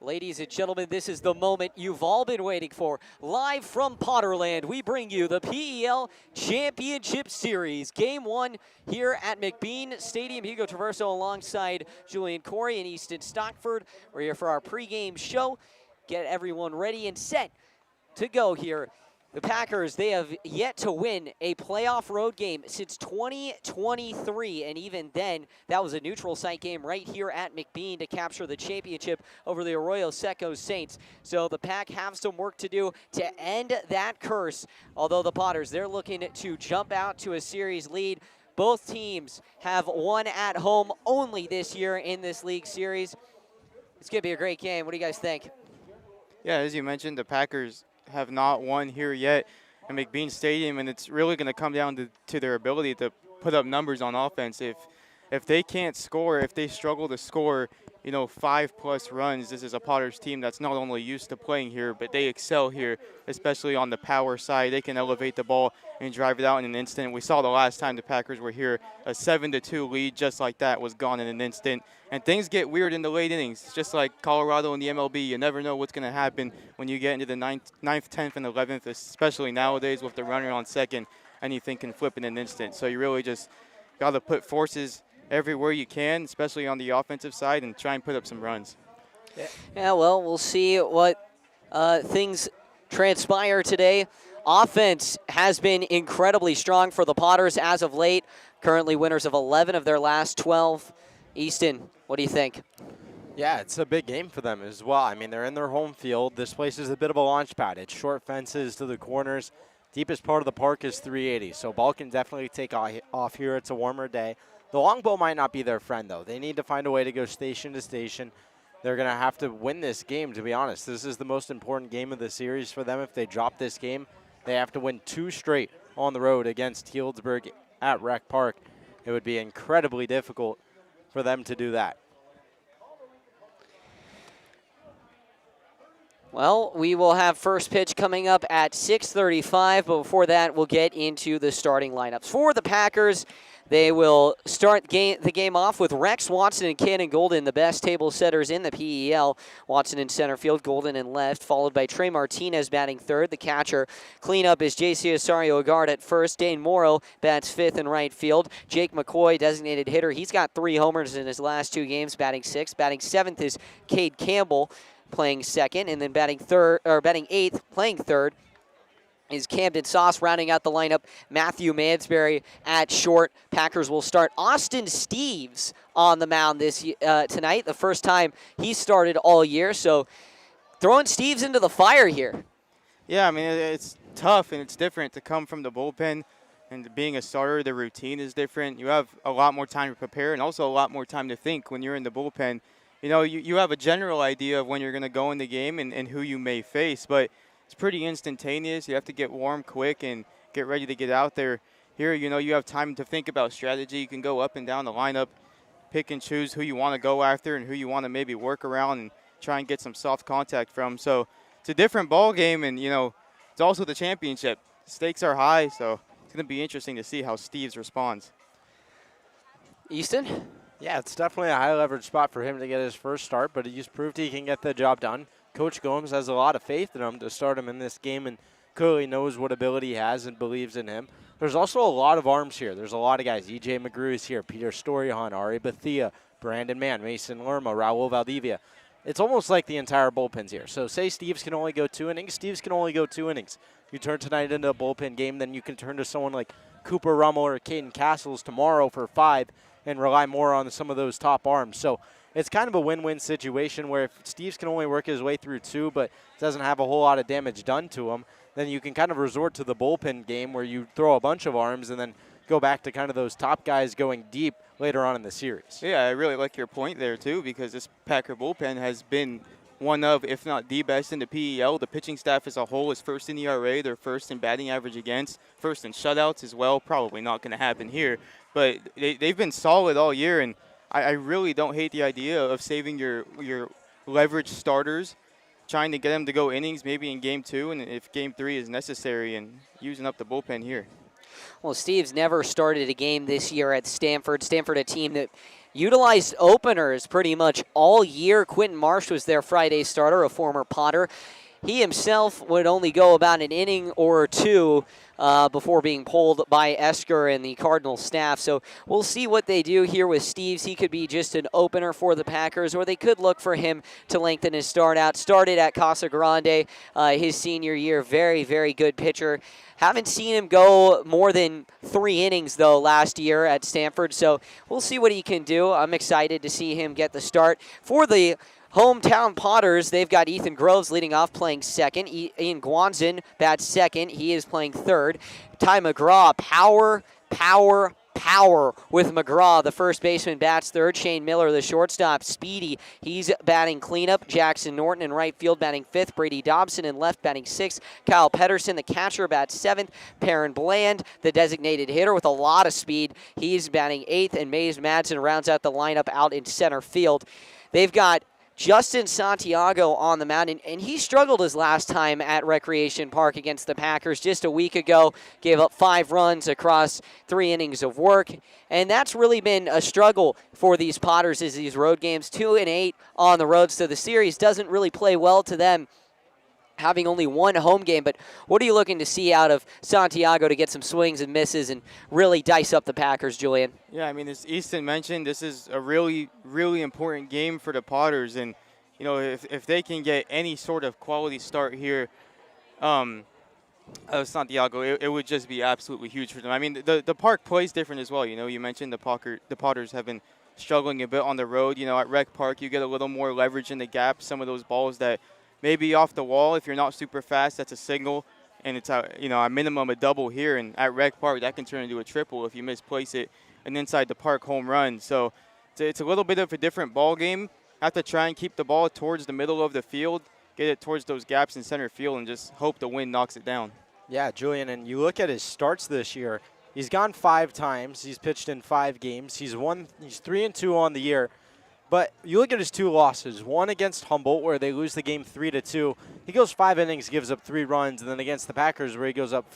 Ladies and gentlemen, this is the moment you've all been waiting for. Live from Potterland, we bring you the PEL Championship Series. Game 1 here at McBean Stadium. Hugo Traverso alongside Julian Corey and Easton Stockford. We're here for our pregame show. Get everyone ready and set to go here. The Packers, they have yet to win a playoff road game since 2023, and even then, that was a neutral site game right here at McBean to capture the championship over the Arroyo Seco Saints. So the Pack have some work to do to end that curse, although the Potters, they're looking to jump out to a series lead. Both teams have won at home only this year in this league series. It's going to be a great game. What do you guys think? Yeah, as you mentioned, the Packers have not won here yet at McBean Stadium, and it's really going to come down to their ability to put up numbers on offense. If they can't score, if they struggle to score, 5+ runs, this is a Potters team that's not only used to playing here, but they excel here, especially on the power side. They can elevate the ball and drive it out in an instant. We saw the last time the Packers were here, a 7-2 lead just like that was gone in an instant. And things get weird in the late innings. It's just like Colorado in the MLB. You never know what's going to happen when you get into the 9th, 10th, and 11th, especially nowadays with the runner on second. Anything can flip in an instant. So you really just got to put forces everywhere you can, especially on the offensive side, and try and put up some runs. Yeah, well, we'll see what things transpire today. Offense has been incredibly strong for the Potters as of late. Currently winners of 11 of their last 12. Easton, what do you think? Yeah, it's a big game for them as well. I mean, they're in their home field. This place is a bit of a launch pad. It's short fences to the corners. Deepest part of the park is 380, so ball can definitely take off here. It's a warmer day. The longbow might not be their friend, though. They need to find a way to go station to station. They're going to have to win this game, to be honest. This is the most important game of the series for them. If they drop this game, they have to win 2 straight on the road against Healdsburg at Rec Park. It would be incredibly difficult for them to do that. Well, we will have first pitch coming up at 6:35, but before that, we'll get into the starting lineups. For the Packers, they will start the game off with Rex, Watson, and Cannon Golden, the best table setters in the PEL. Watson in center field, Golden in left, followed by Trey Martinez batting third. The catcher cleanup is J.C. Osorio-Agard at first. Dane Morrow bats fifth in right field. Jake McCoy, designated hitter. He's got 3 homers in his last 2 games, batting sixth. Batting seventh is Cade Campbell, playing second, and then batting eighth, playing third, is Camden Sauce. Rounding out the lineup, Matthew Mansberry at short. Packers will start Austin Steves on the mound tonight. The first time he started all year, so throwing Steves into the fire here. Yeah, I mean, it's tough and it's different to come from the bullpen, and being a starter, the routine is different. You have a lot more time to prepare and also a lot more time to think when you're in the bullpen. You have a general idea of when you're going to go in the game and who you may face, but it's pretty instantaneous. You have to get warm quick and get ready to get out there. Here, you have time to think about strategy. You can go up and down the lineup, pick and choose who you want to go after and who you want to maybe work around and try and get some soft contact from. So it's a different ball game, and, it's also the championship. Stakes are high, so it's going to be interesting to see how Steves responds. Easton? Yeah, it's definitely a high-leverage spot for him to get his first start, but he's proved he can get the job done. Coach Gomes has a lot of faith in him to start him in this game and clearly knows what ability he has and believes in him. There's also a lot of arms here. There's a lot of guys. E.J. McGrew is here, Peter Storyhan, Ari Bethia, Brandon Mann, Mason Lerma, Raul Valdivia. It's almost like the entire bullpen's here. So say Steves can only go 2 innings, Steves can only go 2 innings. You turn tonight into a bullpen game, then you can turn to someone like Cooper Rummel or Caden Castles tomorrow for 5 and rely more on some of those top arms. So it's kind of a win-win situation where if Steves can only work his way through 2 but doesn't have a whole lot of damage done to him, then you can kind of resort to the bullpen game where you throw a bunch of arms and then go back to kind of those top guys going deep later on in the series. Yeah, I really like your point there, too, because this Packer bullpen has been one of, if not the best in the PEL. The pitching staff as a whole is first in ERA. They're first in batting average against, first in shutouts as well. Probably not going to happen here. But they've been solid all year, and I really don't hate the idea of saving your leverage starters, trying to get them to go innings maybe in Game 2 and if Game 3 is necessary, and using up the bullpen here. Well, Steves never started a game this year at Stanford. Stanford, a team that utilized openers pretty much all year. Quentin Marsh was their Friday starter, a former Potter. He himself would only go about an inning or two before being pulled by Esker and the Cardinal staff. So we'll see what they do here with Steves. He could be just an opener for the Packers, or they could look for him to lengthen his start out. Started at Casa Grande his senior year. Very, very good pitcher. Haven't seen him go more than 3 innings, though, last year at Stanford. So we'll see what he can do. I'm excited to see him get the start. For the hometown Potters, they've got Ethan Groves leading off, playing second. Ian Guanzin bats second. He is playing third. Ty McGraw, power with McGraw. The first baseman bats third. Shane Miller, the shortstop, speedy. He's batting cleanup. Jackson Norton in right field batting fifth. Brady Dobson in left batting sixth. Kyle Pedersen, the catcher, bats seventh. Perrin Bland, the designated hitter with a lot of speed. He's batting eighth. And Mays Madsen rounds out the lineup out in center field. They've got Justin Santiago on the mound, and he struggled his last time at Recreation Park against the Packers just a week ago. Gave up 5 runs across 3 innings of work, and that's really been a struggle for these Potters is these road games. 2-8 on the road, so the series doesn't really play well to them, having only 1 home game. But what are you looking to see out of Santiago to get some swings and misses and really dice up the Packers, Julian? Yeah, I mean, as Easton mentioned, this is a really, really important game for the Potters. And, you know, if they can get any sort of quality start here Santiago, it would just be absolutely huge for them. I mean, the park plays different as well. You know, you mentioned the Potters have been struggling a bit on the road. You know, at Rec Park, you get a little more leverage in the gap. Some of those balls that maybe off the wall, if you're not super fast, that's a single, and it's a minimum a double here. And at Rec Park, that can turn into a triple if you misplace it, an inside the park home run. So it's a little bit of a different ball game. Have to try and keep the ball towards the middle of the field, get it towards those gaps in center field, and just hope the wind knocks it down. Yeah, Julian, and you look at his starts this year. He's gone 5 times. He's pitched in 5 games. He's 3-2 on the year. But you look at his 2 losses, one against Humboldt where they lose the game 3-2. He goes 5 innings, gives up 3 runs, and then against the Packers where he gives up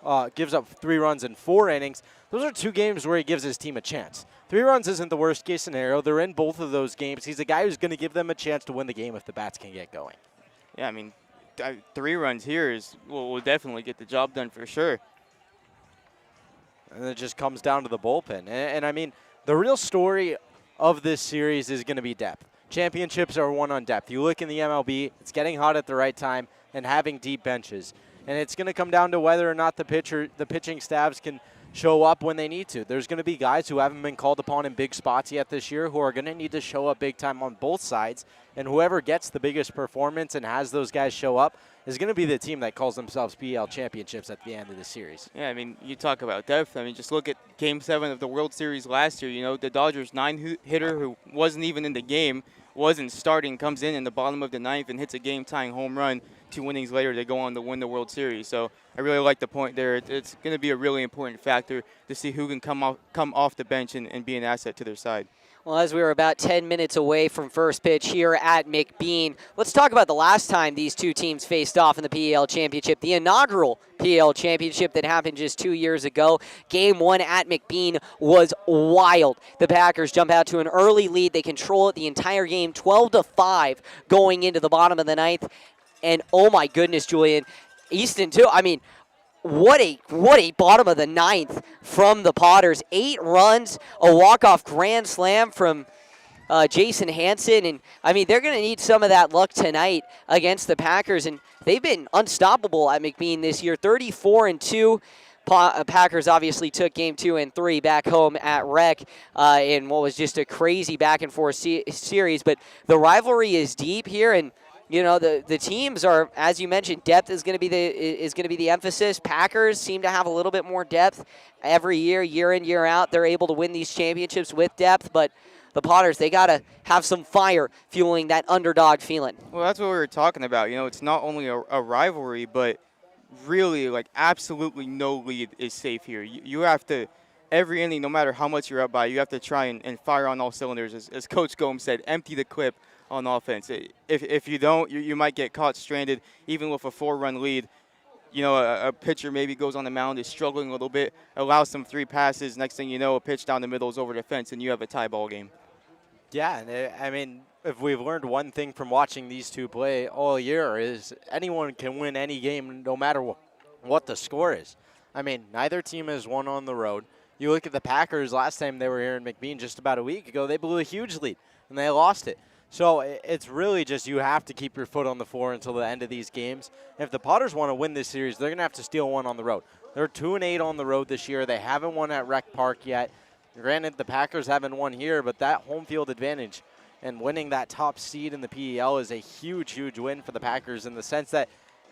3 runs in 4 innings. Those are 2 games where he gives his team a chance. 3 runs isn't the worst case scenario. They're in both of those games. He's a guy who's going to give them a chance to win the game if the bats can get going. Yeah, I mean, 3 runs here will definitely get the job done for sure. And it just comes down to the bullpen. And I mean, the real story of this series is going to be depth. Championships are won on depth. You look in the MLB, it's getting hot at the right time and having deep benches. And it's going to come down to whether or not the pitching staffs can show up when they need to. There's going to be guys who haven't been called upon in big spots yet this year who are going to need to show up big time on both sides. And whoever gets the biggest performance and has those guys show up is going to be the team that calls themselves PL championships at the end of the series. Yeah, I mean, you talk about depth. I mean, just look at Game 7 of the World Series last year. You know, the Dodgers' 9-hitter who wasn't even in the game, wasn't starting, comes in the bottom of the 9th and hits a game-tying home run. 2 innings later, they go on to win the World Series. So I really like the point there. It's going to be a really important factor to see who can come off the bench and be an asset to their side. Well, as we were about 10 minutes away from first pitch here at McBean, let's talk about the last time these 2 teams faced off in the PEL Championship, the inaugural PEL Championship that happened just 2 years ago. Game 1 at McBean was wild. The Packers jump out to an early lead. They control it the entire game, 12-5 going into the bottom of the 9th. And oh my goodness, Julian, Easton too. I mean, what a bottom of the 9th from the Potters. 8 runs, a walk-off grand slam from Jason Hansen. And, I mean, they're going to need some of that luck tonight against the Packers. And they've been unstoppable at McBean this year, 34-2. Packers obviously took game 2 and 3 back home at Rec in what was just a crazy back-and-forth series. But the rivalry is deep here, and you know, the teams are, as you mentioned, depth is going to be the emphasis. Packers seem to have a little bit more depth every year in, year out. They're able to win these championships with depth, but the Potters, they got to have some fire fueling that underdog feeling. Well, that's what we were talking about. You know, it's not only a rivalry, but really, like, absolutely no lead is safe here. You have to, every inning, no matter how much you're up by, you have to try and fire on all cylinders. As Coach Gomes said, empty the clip on offense. If you don't, you might get caught stranded, even with a 4-run lead. You know, a pitcher maybe goes on the mound, is struggling a little bit, allows some 3 passes. Next thing you know, a pitch down the middle is over the fence, and you have a tie ball game. Yeah, and I mean, if we've learned one thing from watching these two play all year is anyone can win any game no matter what the score is. I mean, neither team has won on the road. You look at the Packers last time they were here in McBean just about a week ago, they blew a huge lead and they lost it. So it's really just you have to keep your foot on the floor until the end of these games. If the Potters want to win this series, they're going to have to steal one on the road. They're 2-8 on the road this year. They haven't won at Rec Park yet. Granted, the Packers haven't won here, but that home field advantage and winning that top seed in the PEL is a huge, huge win for the Packers in the sense that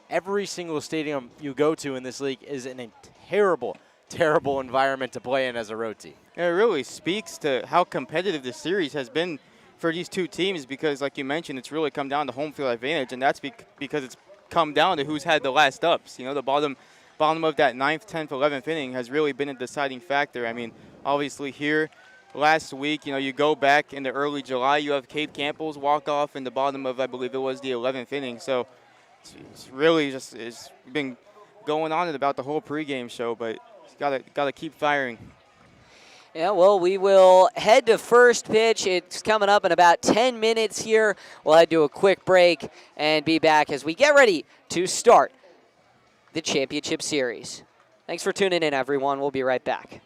every single stadium you go to in this league is in a terrible, terrible environment to play in as a road team. It really speaks to how competitive the series has been for these two teams because, like you mentioned, it's really come down to home field advantage, and that's because it's come down to who's had the last ups. You know, the bottom of that 9th, 10th, 11th inning has really been a deciding factor. I mean, obviously here last week, you know, you go back into early July, you have Cade Campbell's walk-off in the bottom of, I believe it was the 11th inning. So it's really just it's been going on at about the whole pregame show, but it's gotta keep firing. Yeah, well, we will head to first pitch. It's coming up in about 10 minutes here. We'll head to a quick break and be back as we get ready to start the championship series. Thanks for tuning in, everyone. We'll be right back.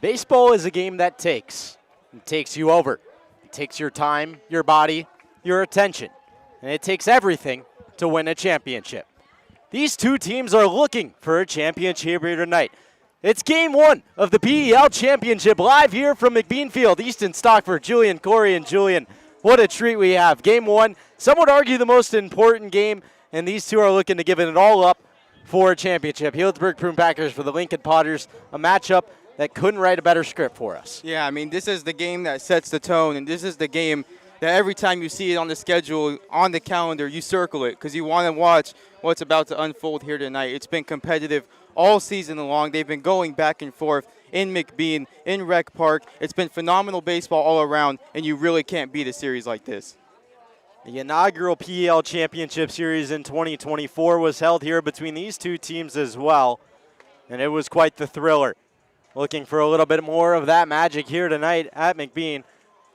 Baseball is a game that takes. It takes you over. It takes your time, your body, your attention. And it takes everything to win a championship. These two teams are looking for a championship here tonight. It's game one of the PEL Championship live here from McBean Field. Easton Stockford, Julian Corey, and Julian. What a treat we have. Game one, some would argue the most important game, and these two are looking to give it all up for a championship. Healdsburg Prune Packers for the Lincoln Potters, a matchup that couldn't write a better script for us. Yeah, I mean, this is the game that sets the tone, and this is the game that every time you see it on the schedule, on the calendar, you circle it because you want to watch what's about to unfold here tonight. It's been competitive all season long. They've been going back and forth in McBean, in Rec Park. It's been phenomenal baseball all around, and you really can't beat a series like this. The inaugural PEL Championship Series in 2024 was held here between these two teams as well, and it was quite the thriller. Looking for a little bit more of that magic here tonight at McBean.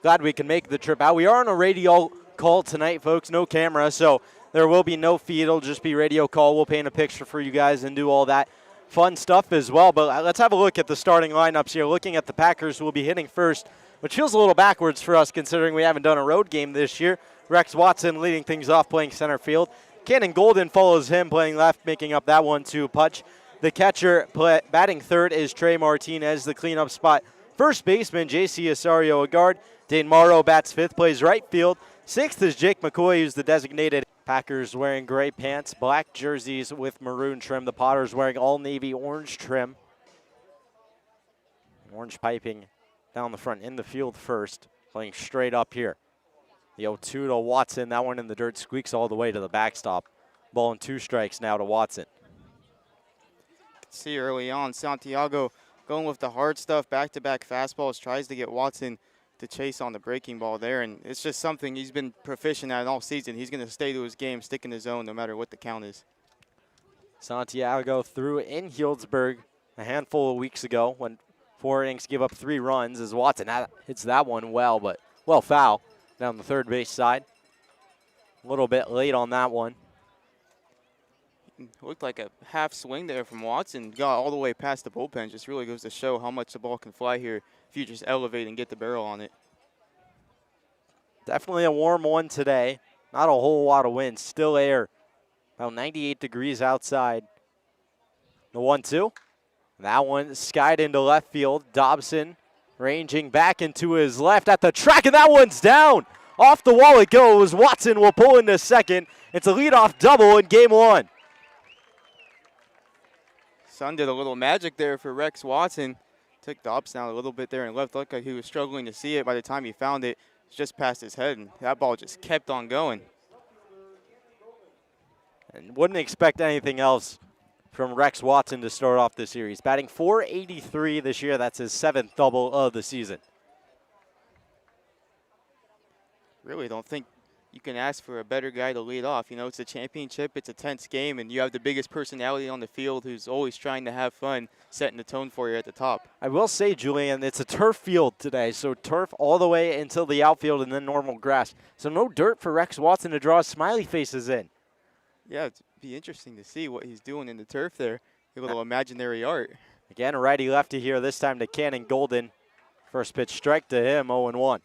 Glad we can make the trip out. We are on a radio call tonight, folks, no camera, so there will be no feed. It'll just be radio call. We'll paint a picture for you guys and do all that fun stuff as well. But let's have a look at the starting lineups here. Looking at the Packers, who will be hitting first, which feels a little backwards for us considering we haven't done a road game this year. Rex Watson leading things off, playing center field. Cannon Golden follows him, playing left, making up that 1-2 punch. The catcher batting third is Trey Martinez. The cleanup spot, first baseman J.C. Osorio, a guard. Dane Morrow bats fifth, plays right field. Sixth is Jake McCoy, who's the designated. Packers wearing gray pants, black jerseys with maroon trim. The Potters wearing all navy orange trim. Orange piping down the front in the field first, playing straight up here. The 0-2 to Watson. That one in the dirt, squeaks all the way to the backstop. Ball and 2 strikes now to Watson. See early on, Santiago going with the hard stuff, back-to-back fastballs, tries to get Watson to chase on the breaking ball there, and it's just something he's been proficient at all season. He's going to stay to his game, stick in his zone no matter what the count is. Santiago threw in Healdsburg a handful of weeks ago when 4 innings give up 3 runs as Watson hits that one well, but foul down the third base side. A little bit late on that one. Looked like a half swing there from Watson. Got all the way past the bullpen. Just really goes to show how much the ball can fly here if you just elevate and get the barrel on it. Definitely a warm one today. Not a whole lot of wind. Still air. About 98 degrees outside. The 1-2. That one skied into left field. Dobson ranging back into his left at the track, and that one's down. Off the wall it goes. Watson will pull into second. It's a leadoff double in game one. Sun did a little magic there for Rex Watson. Took Dobson out a little bit there and left. Looked like he was struggling to see it. By the time he found it, it's just past his head, and that ball just kept on going. And wouldn't expect anything else from Rex Watson to start off the series. Batting .483 this year. That's his 7th double of the season. Really don't think you can ask for a better guy to lead off. You know, it's a championship, it's a tense game, and you have the biggest personality on the field who's always trying to have fun, setting the tone for you at the top. I will say, Julian, it's a turf field today, so turf all the way until the outfield and then normal grass. So no dirt for Rex Watson to draw smiley faces in. Yeah, it'd be interesting to see what he's doing in the turf there. A little imaginary art. Again, a righty-lefty here, this time to Cannon Golden. First pitch strike to him, 0-1.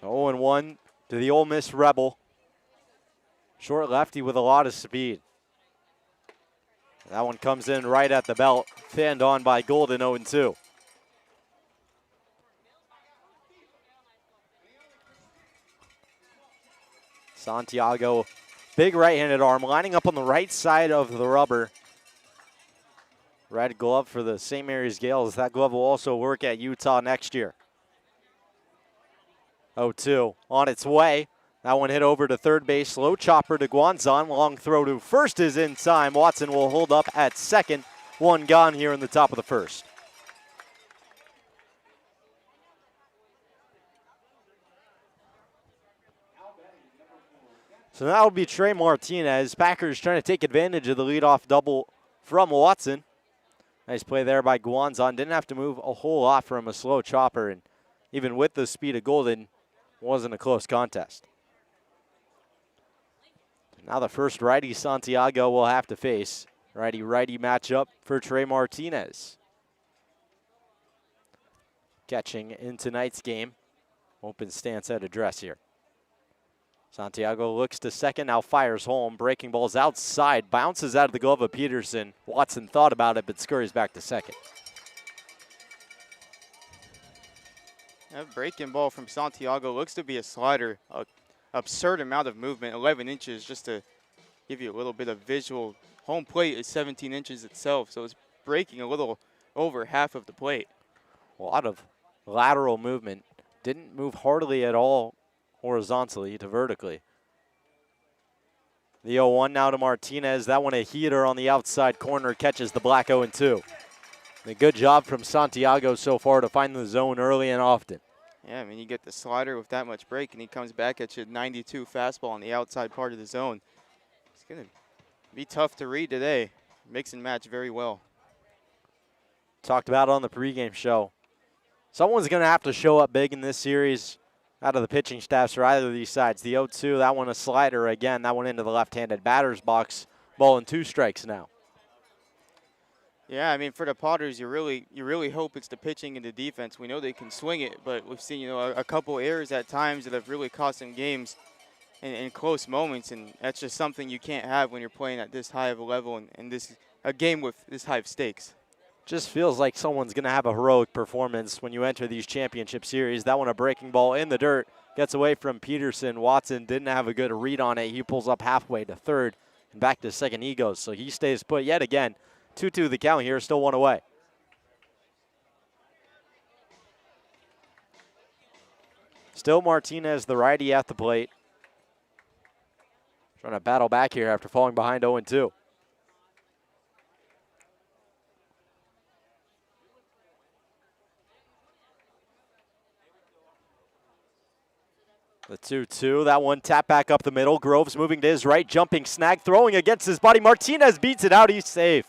So 0-1 to the Ole Miss Rebel. Short lefty with a lot of speed. That one comes in right at the belt. Fanned on by Golden, 0-2. Santiago, big right-handed arm, lining up on the right side of the rubber. Red glove for the St. Mary's Gales. That glove will also work at Utah next year. 0-2 on its way. That one hit over to third base. Slow chopper to Guanzon. Long throw to first is in time. Watson will hold up at second. One gone here in the top of the first. So that will be Trey Martinez. Packers trying to take advantage of the leadoff double from Watson. Nice play there by Guanzon. Didn't have to move a whole lot from a slow chopper. And even with the speed of Golden, wasn't a close contest. Now the first righty Santiago will have to face. Righty-righty matchup for Trey Martinez. Catching in tonight's game. Open stance at address here. Santiago looks to second, now fires home. Breaking ball's outside, bounces out of the glove of Peterson. Watson thought about it, but scurries back to second. That breaking ball from Santiago looks to be a slider. A absurd amount of movement, 11 inches, just to give you a little bit of visual. Home plate is 17 inches itself, so it's breaking a little over half of the plate. A lot of lateral movement. Didn't move hardly at all horizontally to vertically. The 0-1 now to Martinez. That one a heater on the outside corner, catches the black 0-2. A good job from Santiago so far to find the zone early and often. Yeah, I mean, you get the slider with that much break, and he comes back at you 92 fastball on the outside part of the zone. It's going to be tough to read today. Mix and match very well. Talked about on the pregame show. Someone's going to have to show up big in this series out of the pitching staffs for either of these sides. The 0-2, that one a slider again. That one into the left-handed batter's box. Ball and 2 strikes now. Yeah, I mean, for the Potters, you really hope it's the pitching and the defense. We know they can swing it, but we've seen, a couple errors at times that have really cost them games in close moments, and that's just something you can't have when you're playing at this high of a level and a game with this high of stakes. Just feels like someone's going to have a heroic performance when you enter these championship series. That one a breaking ball in the dirt, gets away from Peterson. Watson didn't have a good read on it. He pulls up halfway to third, and back to second he goes, so he stays put yet again. 2-2 the count here, still 1 away. Still Martinez, the righty at the plate. Trying to battle back here after falling behind 0-2. The 2-2, that one tap back up the middle. Groves moving to his right, jumping snag, throwing against his body. Martinez beats it out, he's safe.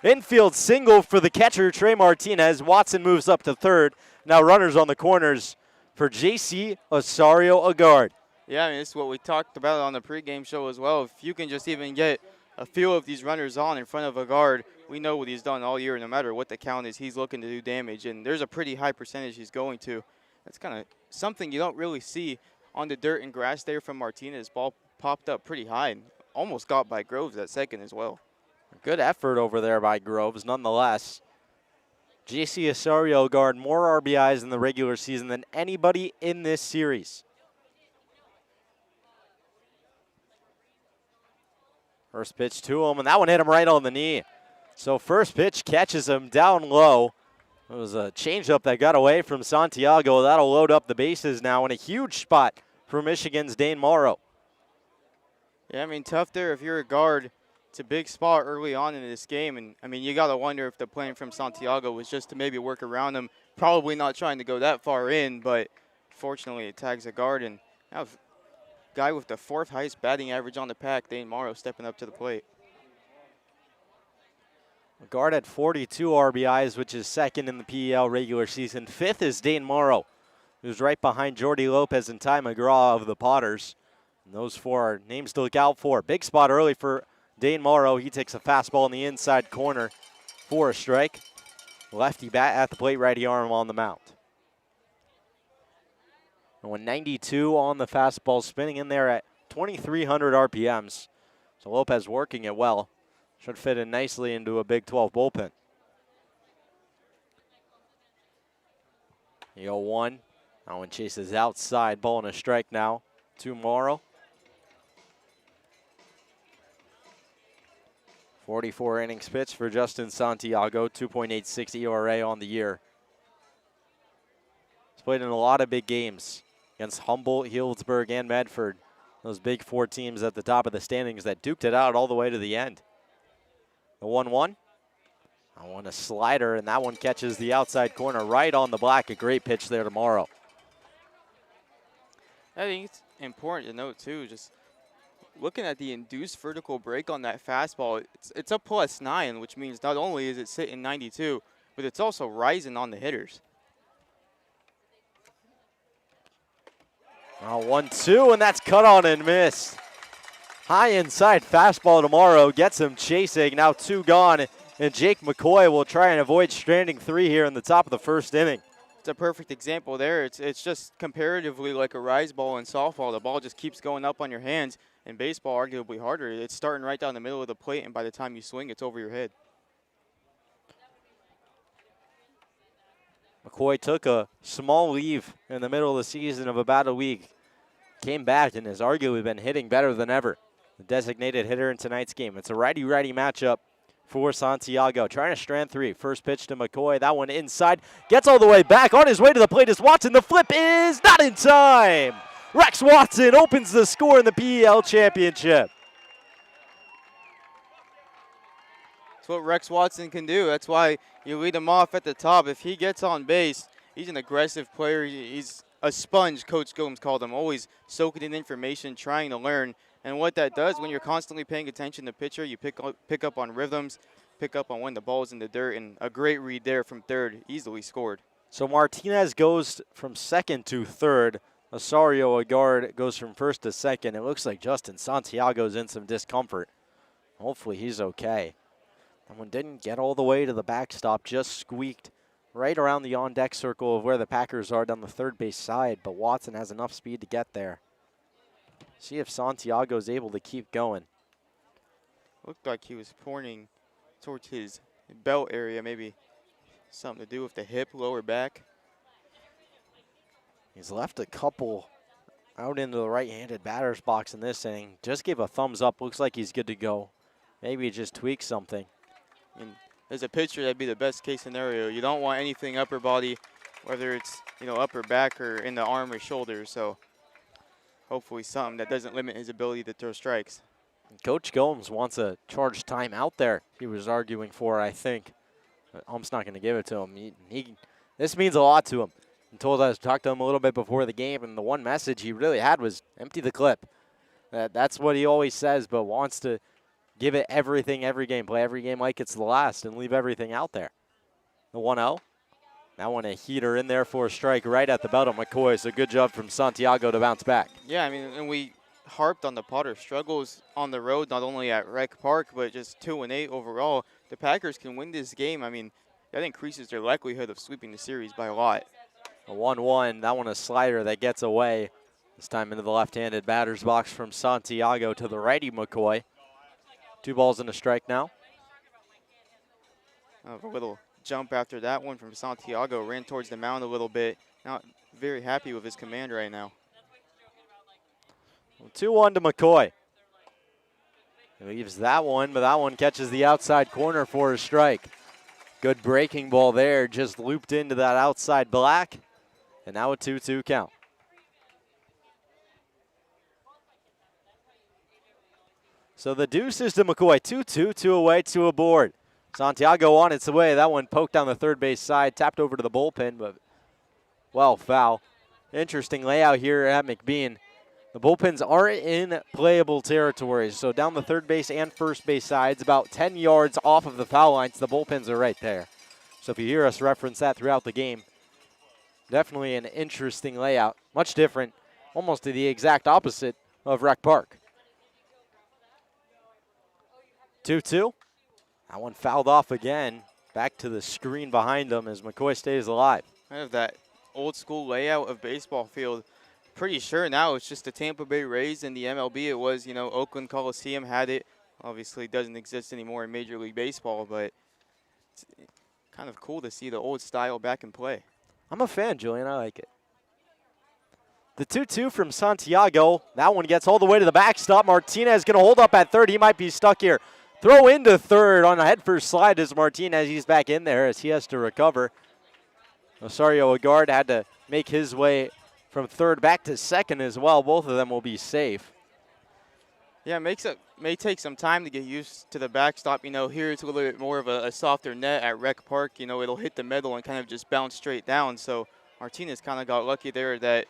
Infield single for the catcher, Trey Martinez. Watson moves up to third. Now runners on the corners for J.C. Osorio-Agard. Yeah, I mean, this is what we talked about on the pregame show as well. If you can just even get a feel of these runners on in front of Agard, we know what he's done all year. No matter what the count is, he's looking to do damage, and there's a pretty high percentage he's going to. That's kind of something you don't really see on the dirt and grass there from Martinez. Ball popped up pretty high and almost got by Groves at second as well. Good effort over there by Groves, nonetheless. J.C. Osorio-Agard, more RBIs in the regular season than anybody in this series. First pitch to him, and that one hit him right on the knee. So first pitch catches him down low. It was a changeup that got away from Santiago. That'll load up the bases now in a huge spot for Michigan's Dane Morrow. Yeah, I mean, tough there if you're a guard. It's a big spot early on in this game, and I mean, you got to wonder if the plan from Santiago was just to maybe work around him, probably not trying to go that far in, but fortunately it tags a guard, and now guy with the 4th highest batting average on the pack, Dane Morrow, stepping up to the plate. Guard at 42 RBIs, which is second in the PEL regular season. 5th is Dane Morrow, who's right behind Jordy Lopez and Ty McGraw of the Potters. And those 4 are names to look out for. Big spot early for Dane Morrow. He takes a fastball in the inside corner for a strike. Lefty bat at the plate, righty arm on the mount. And 92 on the fastball, spinning in there at 2,300 RPMs. So Lopez working it well. Should fit in nicely into a Big 12 bullpen. The 0-1. That one chases outside. Ball and a strike now to Morrow. 44 innings pitched for Justin Santiago. 2.86 ERA on the year. He's played in a lot of big games against Humboldt, Healdsburg, and Medford. Those big 4 teams at the top of the standings that duked it out all the way to the end. The 1-1. I want a slider, and that one catches the outside corner right on the black. A great pitch there tomorrow. I think it's important to note, too, just looking at the induced vertical break on that fastball, it's a +9, which means not only is it sitting 92, but it's also rising on the hitters. 1-2, and that's cut on and missed. High inside fastball tomorrow. Gets him chasing. Now 2 gone. And Jake McCoy will try and avoid stranding 3 here in the top of the first inning. It's a perfect example there. It's just comparatively like a rise ball in softball. The ball just keeps going up on your hands. In baseball, arguably harder. It's starting right down the middle of the plate, and by the time you swing, it's over your head. McCoy took a small leave in the middle of the season of about a week. Came back and has arguably been hitting better than ever. The designated hitter in tonight's game. It's a righty-righty matchup for Santiago. Trying to strand 3. First pitch to McCoy. That one inside. Gets all the way back. On his way to the plate is Watson. The flip is not in time. Rex Watson opens the score in the PEL championship. That's what Rex Watson can do. That's why you lead him off at the top. If he gets on base, he's an aggressive player. He's a sponge, Coach Gomes called him, always soaking in information, trying to learn. And what that does, when you're constantly paying attention to pitcher, you pick up on rhythms, pick up on when the ball's in the dirt, and a great read there from third, easily scored. So Martinez goes from second to third. Osorio Agard goes from first to second. It looks like Justin Santiago's in some discomfort. Hopefully he's okay. That one didn't get all the way to the backstop, just squeaked right around the on-deck circle of where the Packers are down the third base side, but Watson has enough speed to get there. See if Santiago's able to keep going. Looked like he was pointing towards his belt area, maybe something to do with the hip, lower back. He's left a couple out into the right-handed batter's box in this inning. Just gave a thumbs up. Looks like he's good to go. Maybe he just tweaked something. And as a pitcher, that'd be the best case scenario. You don't want anything upper body, whether it's upper back or in the arm or shoulder. So hopefully something that doesn't limit his ability to throw strikes. Coach Gomes wants a charged time out there. He was arguing for, I think. Ump's not going to give it to him. This means a lot to him. I talked to him a little bit before the game, and the one message he really had was empty the clip. That's what he always says, but wants to give it everything every game. Play every game like it's the last and leave everything out there. The 1-0. That one a heater in there for a strike right at the belt of McCoy. So good job from Santiago to bounce back. Yeah, I mean, and we harped on the Potter struggles on the road, not only at Rec Park, but just 2-8 overall. The Packers can win this game. I mean, that increases their likelihood of sweeping the series by a lot. A 1-1. That one a slider that gets away. This time into the left-handed batter's box from Santiago to the righty McCoy. 2 balls and a strike now. A little jump after that one from Santiago. Ran towards the mound a little bit. Not very happy with his command right now. 2-1 to McCoy. He leaves that one, but that one catches the outside corner for a strike. Good breaking ball there. Just looped into that outside black. And now a 2-2 count. So the deuce is to McCoy. 2-2, 2 away, 2 aboard. Santiago on its way. That one poked down the third base side, tapped over to the bullpen, but well, foul. Interesting layout here at McBean. The bullpens are in playable territories, so down the third base and first base sides, about 10 yards off of the foul lines, the bullpens are right there. So if you hear us reference that throughout the game, definitely an interesting layout. Much different, almost to the exact opposite of Rec Park. 2-2. That one fouled off again. Back to the screen behind him as McCoy stays alive. I have that old school layout of baseball field. Pretty sure now it's just the Tampa Bay Rays and the MLB. It was, Oakland Coliseum had it. Obviously, it doesn't exist anymore in Major League Baseball, but it's kind of cool to see the old style back in play. I'm a fan, Julian. I like it. The 2-2 from Santiago. That one gets all the way to the backstop. Martinez going to hold up at third. He might be stuck here. Throw into third on a head-first slide as Martinez. He's back in there as he has to recover. Osorio Agard had to make his way from third back to second as well. Both of them will be safe. Yeah, may take some time to get used to the backstop. Here it's a little bit more of a softer net at Rec Park. It'll hit the middle and kind of just bounce straight down. So Martinez kind of got lucky there that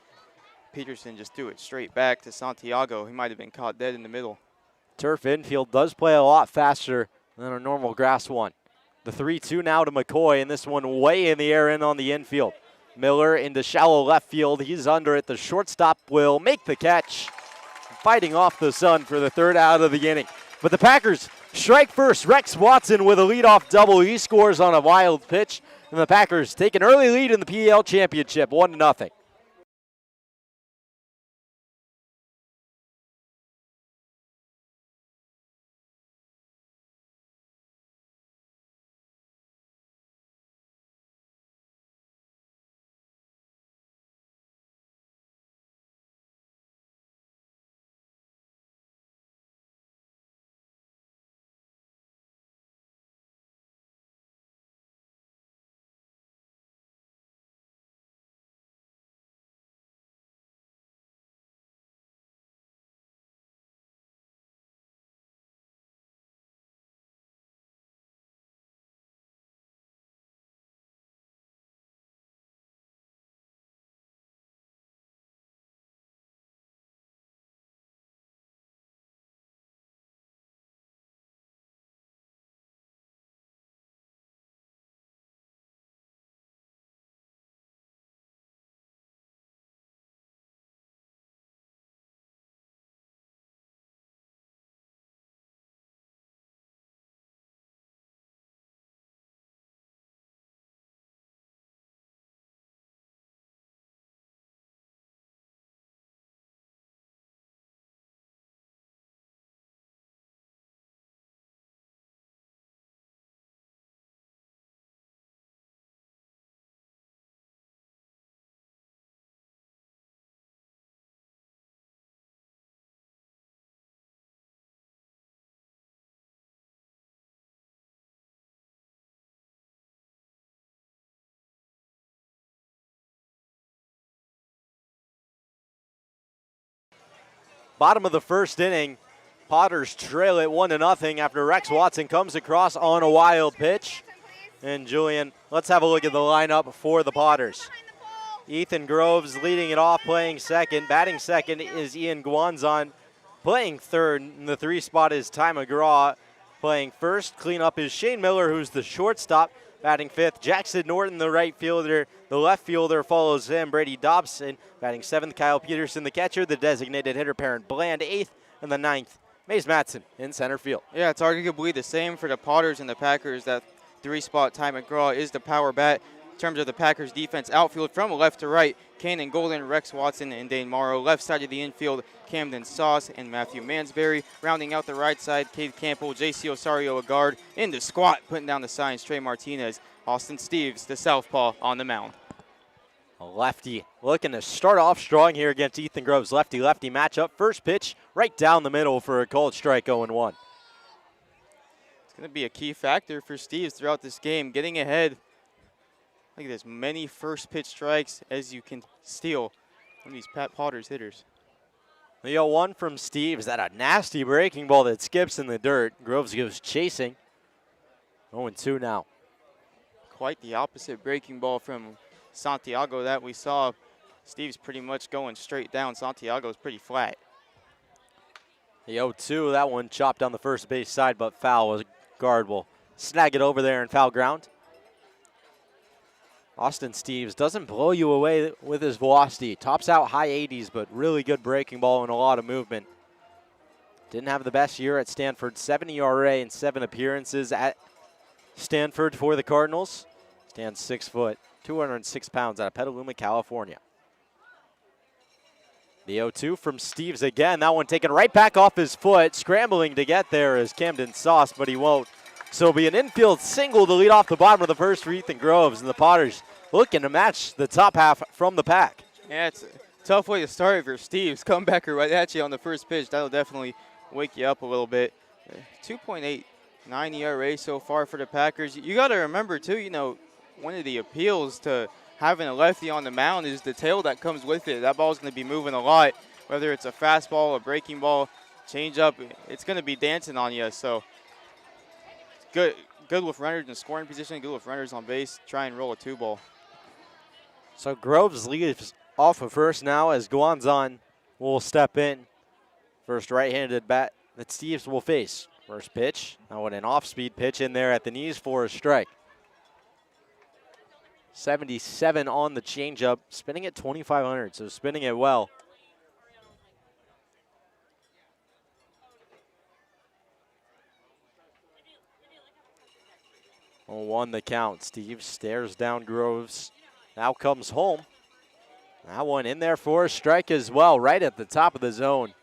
Peterson just threw it straight back to Santiago. He might have been caught dead in the middle. Turf infield does play a lot faster than a normal grass one. The 3-2 now to McCoy, and this one way in the air in on the infield. Miller into shallow left field. He's under it. The shortstop will make the catch. fighting off the sun for the third out of the inning. But the Packers strike first. Rex Watson with a leadoff double. He scores on a wild pitch. And the Packers take an early lead in the PEL championship, 1-0. Bottom of the first inning, Potters trail it 1-0 after Rex Watson comes across on a wild pitch. And Julian, let's have a look at the lineup for the Potters. Ethan Groves leading it off, playing second. Batting second is Ian Guanzon. Playing third in the 3 spot is Ty McGraw. Playing first, cleanup is Shane Miller, who's the shortstop. Batting fifth, Jackson Norton, the right fielder. The left fielder follows him, Brady Dobson. Batting seventh, Kyle Peterson, the catcher. The designated hitter, Parent Bland, eighth. And the ninth, Mace Matson in center field. Yeah, it's arguably the same for the Potters and the Packers. That 3-spot Ty McGraw is the power bat. In terms of the Packers defense, outfield from left to right, Kanan Golden, Rex Watson, and Dane Morrow. Left side of the infield, Camden Sauce and Matthew Mansberry. Rounding out the right side, Cade Campbell, J.C. Osario, a guard. In the squat, putting down the signs, Trey Martinez. Austin Steves, the southpaw, on the mound. A lefty looking to start off strong here against Ethan Groves. Lefty-lefty matchup. First pitch right down the middle for a cold strike, 0-1. It's going to be a key factor for Steves throughout this game, getting ahead. Look at this, many first pitch strikes as you can steal from these Pat Potters hitters. The 0-1 from Steves. That a nasty breaking ball that skips in the dirt. Groves goes chasing. 0-2 now. Quite the opposite breaking ball from Santiago that we saw. Steve's pretty much going straight down. Santiago's pretty flat. The 0-2, that one chopped on the first base side, but foul. Was guard will snag it over there and foul ground. Austin Steves doesn't blow you away with his velocity. Tops out high 80s, but really good breaking ball and a lot of movement. Didn't have the best year at Stanford. 7 ERA and 7 appearances at Stanford for the Cardinals. Stands 6 foot, 206 pounds out of Petaluma, California. The 0-2 from Steves again. That one taken right back off his foot. Scrambling to get there is Camden Sauce, but he won't. So it'll be an infield single to lead off the bottom of the first for Ethan Groves. And the Potters looking to match the top half from the pack. Yeah, it's a tough way to start if you're Steves. Comebacker right at you on the first pitch. That'll definitely wake you up a little bit. 2.89 ERA so far for the Packers. You got to remember, too, you know, one of the appeals to having a lefty on the mound is the tail that comes with it. That ball's going to be moving a lot, whether it's a fastball, a breaking ball, changeup. It's going to be dancing on you. So good with runners in scoring position, good with runners on base. Try and roll a 2-ball. So Groves leads off of first now as Guanzon will step in. First right-handed bat that Steves will face. First pitch. Now what an off-speed pitch in there at the knees for a strike. 77 on the changeup, spinning at 2,500, so spinning it well. 0-1 the count. Steve stares down Groves. Now comes home. That one in there for a strike as well, right at the top of the zone.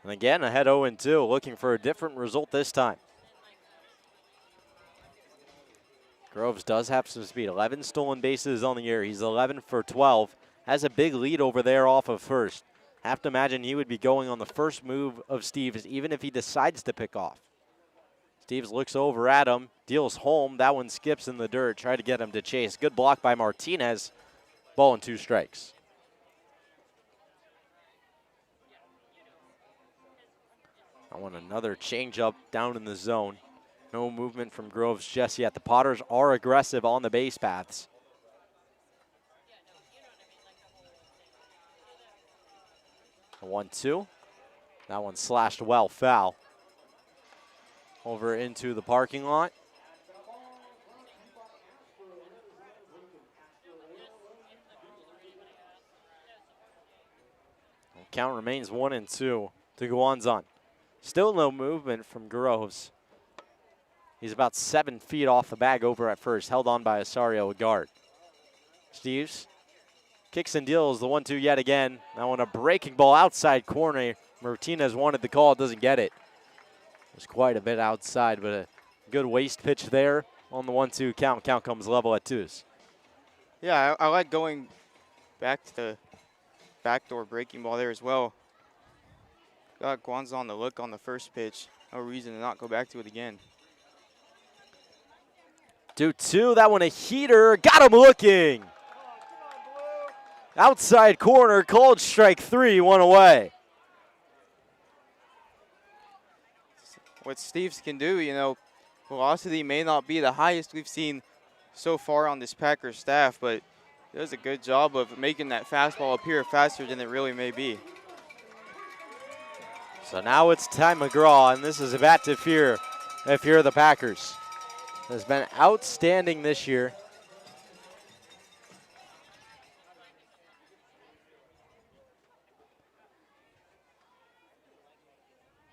And again, ahead 0-2, looking for a different result this time. Groves does have some speed. 11 stolen bases on the year. He's 11 for 12. Has a big lead over there off of first. Have to imagine he would be going on the first move of Steve's, even if he decides to pick off. Steves looks over at him, deals home. That one skips in the dirt. Try to get him to chase. Good block by Martinez. Ball and 2 strikes. I want another changeup down in the zone. No movement from Groves just yet. The Potters are aggressive on the base paths. A 1-2. That one slashed well, foul. Over into the parking lot. Count remains 1-2 to Guanzon. Still no movement from Groves. He's about 7 feet off the bag over at first, held on by Osorio, a guard. Steves kicks and deals the 1-2 yet again. Now on a breaking ball outside corner. Martinez wanted the call, doesn't get it. It was quite a bit outside, but a good waist pitch there on the 1-2 count. Count comes level at 2s. Yeah, I like going back to the backdoor breaking ball there as well. Got Guanzon on the look on the first pitch. No reason to not go back to it again. 2-2, that one a heater. Got him looking. Outside corner, called strike 3, 1 away. What Steves can do, you know, velocity may not be the highest we've seen so far on this Packers staff, but does a good job of making that fastball appear faster than it really may be. So now it's Ty McGraw, and this is a bat to fear if you're the Packers. Has been outstanding this year.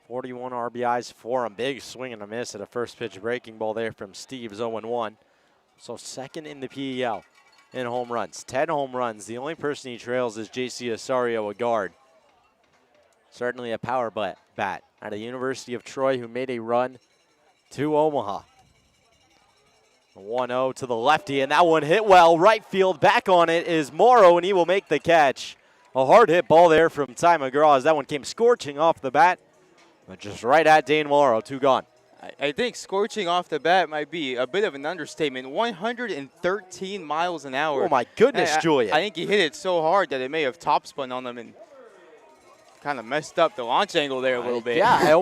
.41 RBIs for him. Big swing and a miss at a first pitch breaking ball there from Steves, 0-1. So second in the PEL in home runs. 10 home runs. The only person he trails is J.C. Osorio, a guard. Certainly a power bat at the University of Troy, who made a run to Omaha. 1-0 to the lefty, and that one hit well. Right field, back on it is Morrow, and he will make the catch. A hard hit ball there from Ty McGraw as that one came scorching off the bat, but just right at Dane Morrow, 2 gone. I think scorching off the bat might be a bit of an understatement. 113 miles an hour. Oh my goodness, Julian. I think he hit it so hard that it may have topspun on him and kind of messed up the launch angle there a little bit. Yeah,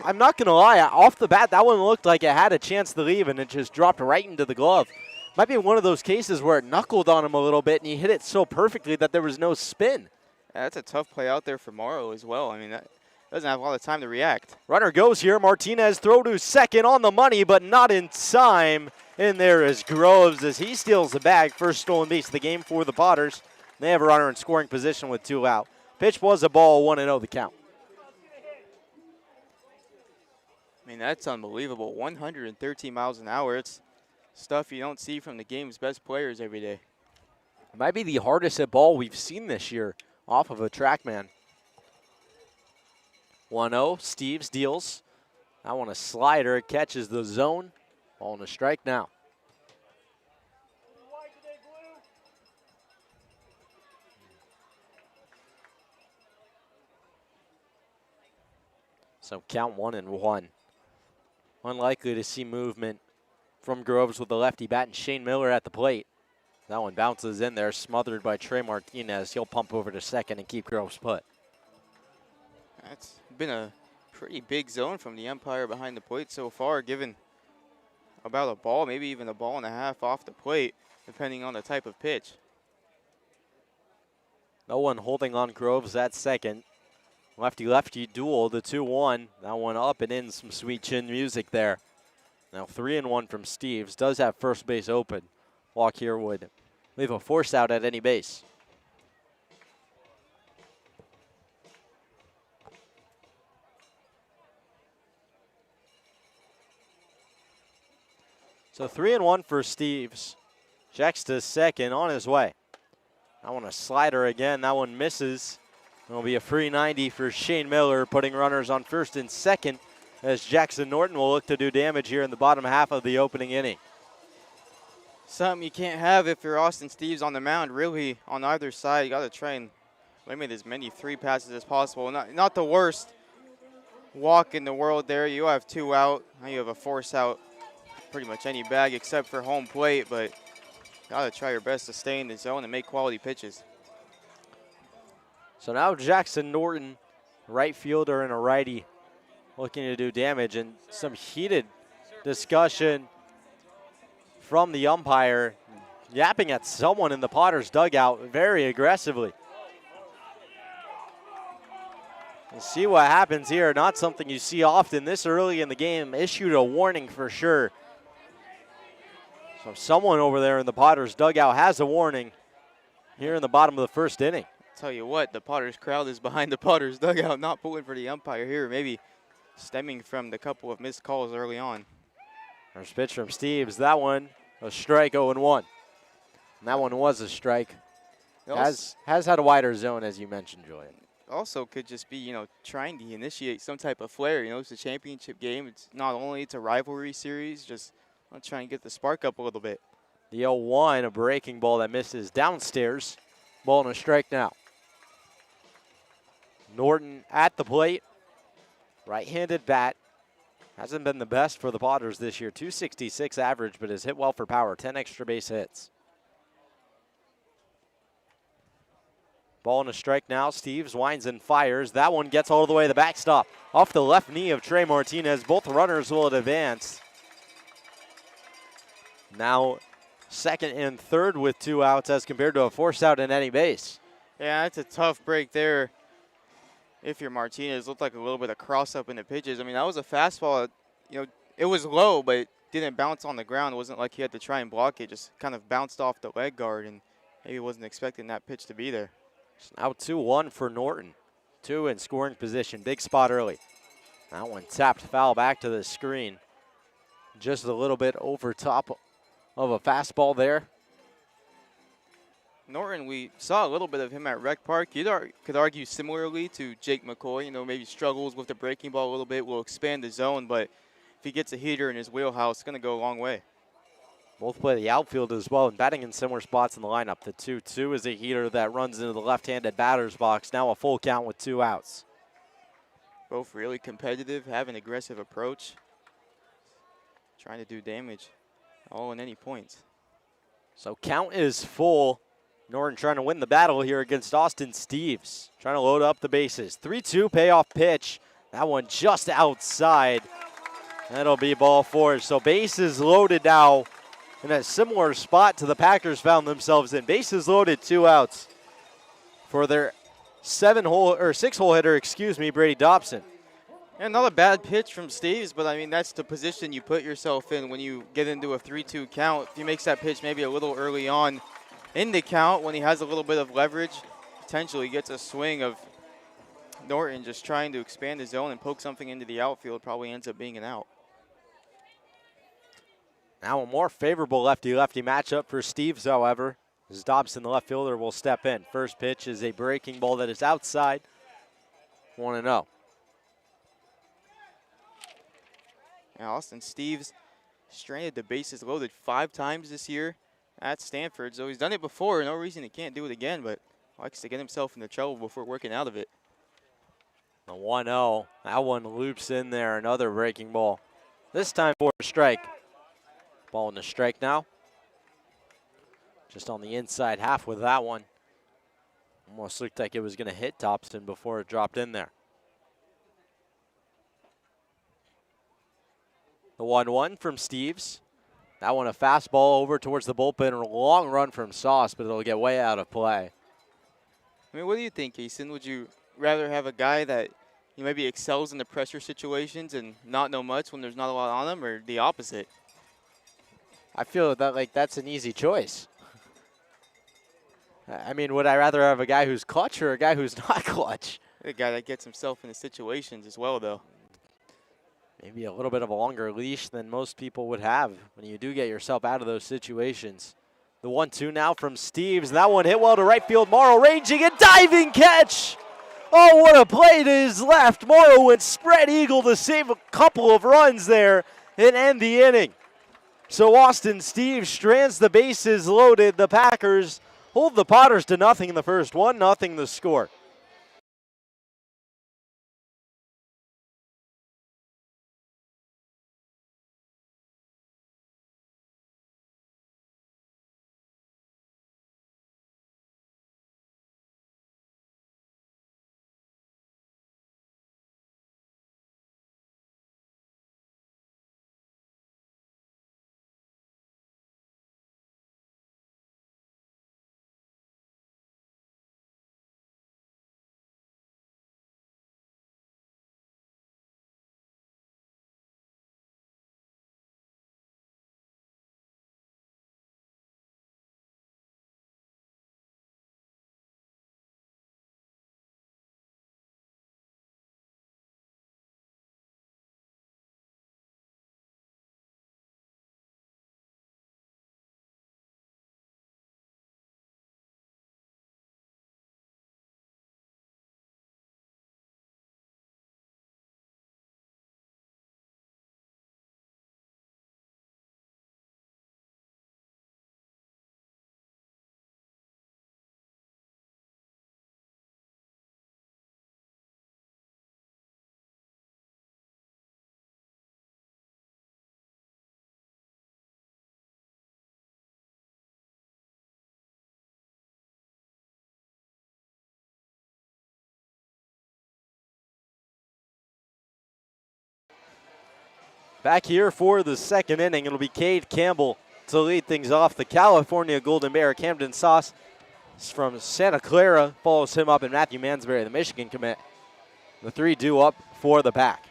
I'm not going to lie. Off the bat, that one looked like it had a chance to leave, and it just dropped right into the glove. Might be one of those cases where it knuckled on him a little bit, and he hit it so perfectly that there was no spin. Yeah, that's a tough play out there for Morrow as well. I mean, that doesn't have a lot of time to react. Runner goes here. Martinez throw to second on the money, but not in time. In there is Groves as he steals the bag. First stolen base of the game for the Potters. They have a runner in scoring position with 2 out. Pitch was a ball, 1-0 the count. I mean, that's unbelievable. 113 miles an hour. It's stuff you don't see from the game's best players every day. It might be the hardest hit ball we've seen this year off of a TrackMan. 1-0, Steves deals. That one a slider, it catches the zone. Ball and a strike now. So count 1-1. Unlikely to see movement from Groves with the lefty bat and Shane Miller at the plate. That one bounces in there, smothered by Trey Martinez. He'll pump over to second and keep Groves put. That's been a pretty big zone from the umpire behind the plate so far, given about a ball, maybe even a ball and a half off the plate, depending on the type of pitch. No one holding on Groves at second. Lefty-lefty duel, the 2-1. That one up and in, some sweet chin music there. Now 3-1 from Steves. Does have first base open. Walk here would leave a force out at any base. So 3-1 for Steves. Checks to second on his way. That one a slider again. That one misses. It'll be a free 90 for Shane Miller, putting runners on first and second as Jackson Norton will look to do damage here in the bottom half of the opening inning. Something you can't have if you're Austin Steves on the mound. Really, on either side, you got to try and limit as many 3 passes as possible. Not the worst walk in the world there. You have 2 out. Now you have a force out pretty much any bag except for home plate, but got to try your best to stay in the zone and make quality pitches. So now Jackson Norton, right fielder and a righty, looking to do damage, and some heated discussion from the umpire, yapping at someone in the Potters dugout very aggressively. We'll see what happens here. Not something you see often this early in the game. Issued a warning for sure. So someone over there in the Potters dugout has a warning here in the bottom of the first inning. Tell you what, the Potters crowd is behind the Potters dugout, not pulling for the umpire here, maybe stemming from the couple of missed calls early on. First pitch from Steves. That one, a strike, 0-1. And that one was a strike. Has had a wider zone, as you mentioned, Julian. Also could just be, trying to initiate some type of flair. It's a championship game. It's not only it's a rivalry series, just try and get the spark up a little bit. The 0-1, a breaking ball that misses downstairs. Ball and a strike now. Norton at the plate. Right-handed bat. Hasn't been the best for the Potters this year. 266 average, but has hit well for power. 10 extra base hits. Ball and a strike now. Steves winds and fires. That one gets all the way to the backstop. Off the left knee of Trey Martinez. Both runners will advance. Now second and third with 2 outs as compared to a force out in any base. Yeah, that's a tough break there. If you're Martinez, looked like a little bit of cross up in the pitches. I mean, that was a fastball. It was low, but it didn't bounce on the ground. It wasn't like he had to try and block it. Just kind of bounced off the leg guard, and maybe wasn't expecting that pitch to be there. Now 2-1 for Norton. 2 in scoring position. Big spot early. That one tapped foul back to the screen. Just a little bit over top of a fastball there. Norton, we saw a little bit of him at Rec Park. You could argue similarly to Jake McCoy. Maybe struggles with the breaking ball a little bit, will expand the zone, but if he gets a heater in his wheelhouse, it's going to go a long way. Both play the outfield as well and batting in similar spots in the lineup. The 2-2 is a heater that runs into the left-handed batter's box. Now a full count with 2 outs. Both really competitive, have an aggressive approach, trying to do damage all in any points. So count is full. Norton trying to win the battle here against Austin Steves. Trying to load up the bases. 3-2 payoff pitch. That one just outside. That'll be ball 4. So bases loaded now in a similar spot to the Packers found themselves in. Bases loaded, 2 outs for their 6-hole hitter, Brady Dobson. And not a bad pitch from Steves, but I mean, that's the position you put yourself in when you get into a 3-2 count. If he makes that pitch maybe a little early on in the count when he has a little bit of leverage, potentially gets a swing of Norton just trying to expand his zone and poke something into the outfield, probably ends up being an out. Now a more favorable lefty-lefty matchup for Steves, however, as Dobson, the left fielder, will step in. First pitch is a breaking ball that is outside. 1-0. And Austin Steves stranded the bases loaded 5 times this year at Stanford. So he's done it before. No reason he can't do it again, but likes to get himself into trouble before working out of it. The 1-0. That one loops in there. Another breaking ball. This time for a strike. Ball in the strike now. Just on the inside half with that one. Almost looked like it was going to hit Dobson before it dropped in there. The 1-1 from Steves. That one a fastball over towards the bullpen. A long run from Sauce, but it'll get way out of play. I mean, what do you think, Easton? Would you rather have a guy that maybe excels in the pressure situations and not know much when there's not a lot on him, or the opposite? I feel that that's an easy choice. I mean, would I rather have a guy who's clutch or a guy who's not clutch? A guy that gets himself into situations as well, though. maybe a little bit of a longer leash than most people would have when you do get yourself out of those situations. The 1-2 now from Steves. That one hit well to right field. Morrow ranging, a diving catch. Oh, what a play to his left. Morrow went spread eagle to save a couple of runs there and end the inning. So Austin Steves strands the bases loaded. The Packers hold the Potters to nothing in the first. 1-0 the score. Back here for the second inning, it'll be Cade Campbell to lead things off. The California Golden Bear, Camden Sauce from Santa Clara follows him up, and Matthew Mansberry, the Michigan commit. The 3 due up for the Pack.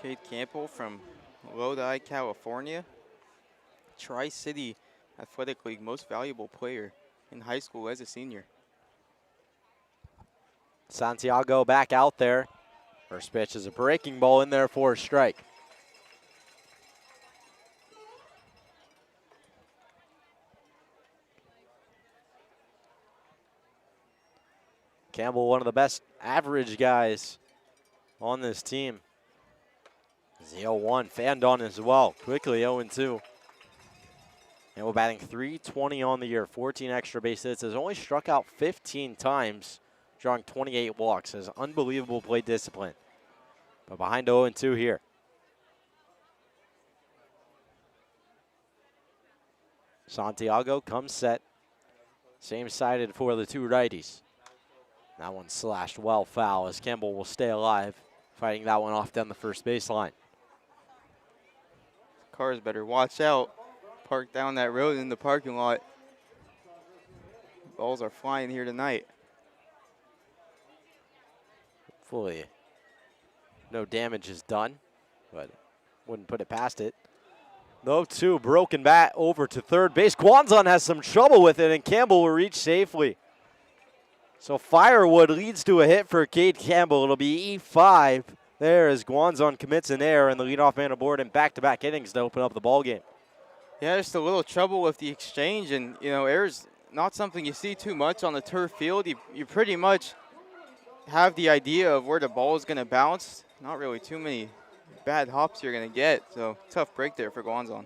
Cade Campbell from Lodi, California. Tri-City Athletic League most valuable player in high school as a senior. Santiago back out there. First pitch is a breaking ball in there for a strike. Campbell, one of the best average guys on this team. The 0-1 fanned on as well. Quickly 0-2. And we're batting .320 on the year, 14 extra base hits. Has only struck out 15 times, drawing 28 walks. Has unbelievable plate discipline. But behind 0-2 here. Santiago comes set. Same sided for the 2 righties. That one slashed well foul as Campbell will stay alive, fighting that one off down the first baseline. Cars better watch out. Park down that road in the parking lot. Balls are flying here tonight. Hopefully no damage is done, but wouldn't put it past it. The 0-2 broken bat over to third base. Guanzon has some trouble with it, and Campbell will reach safely. So Firewood leads to a hit for Cade Campbell. It'll be E5 there as Guanzon commits an error, and the leadoff man aboard in back-to-back innings to open up the ball game. Yeah, just a little trouble with the exchange, and errors not something you see too much on the turf field. You pretty much have the idea of where the ball is going to bounce. Not really too many bad hops you're going to get, so tough break there for Guanzon.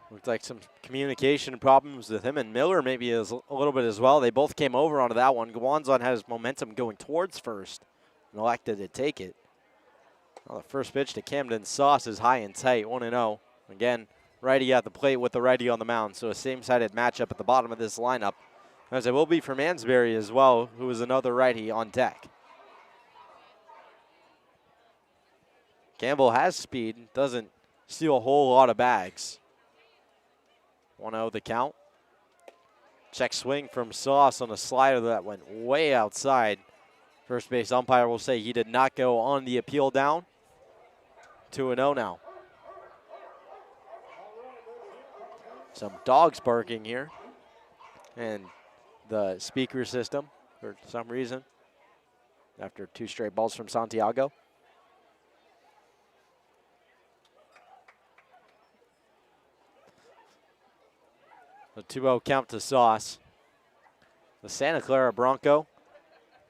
Looked like some communication problems with him and Miller maybe a little bit as well. They both came over onto that one. Guanzon has momentum going towards first and elected to take it. Well, the first pitch to Camden Sauce is high and tight, 1-0. Again, righty at the plate with the righty on the mound, so a same-sided matchup at the bottom of this lineup, as it will be for Mansberry as well, who is another righty on deck. Campbell has speed, doesn't steal a whole lot of bags. 1-0 the count. Check swing from Sauce on a slider that went way outside. First base umpire will say he did not go on the appeal down. 2-0 now. Some dogs barking here. And the speaker system for some reason. after 2 straight balls from Santiago. A 2-0 count to Sauce. The Santa Clara Bronco,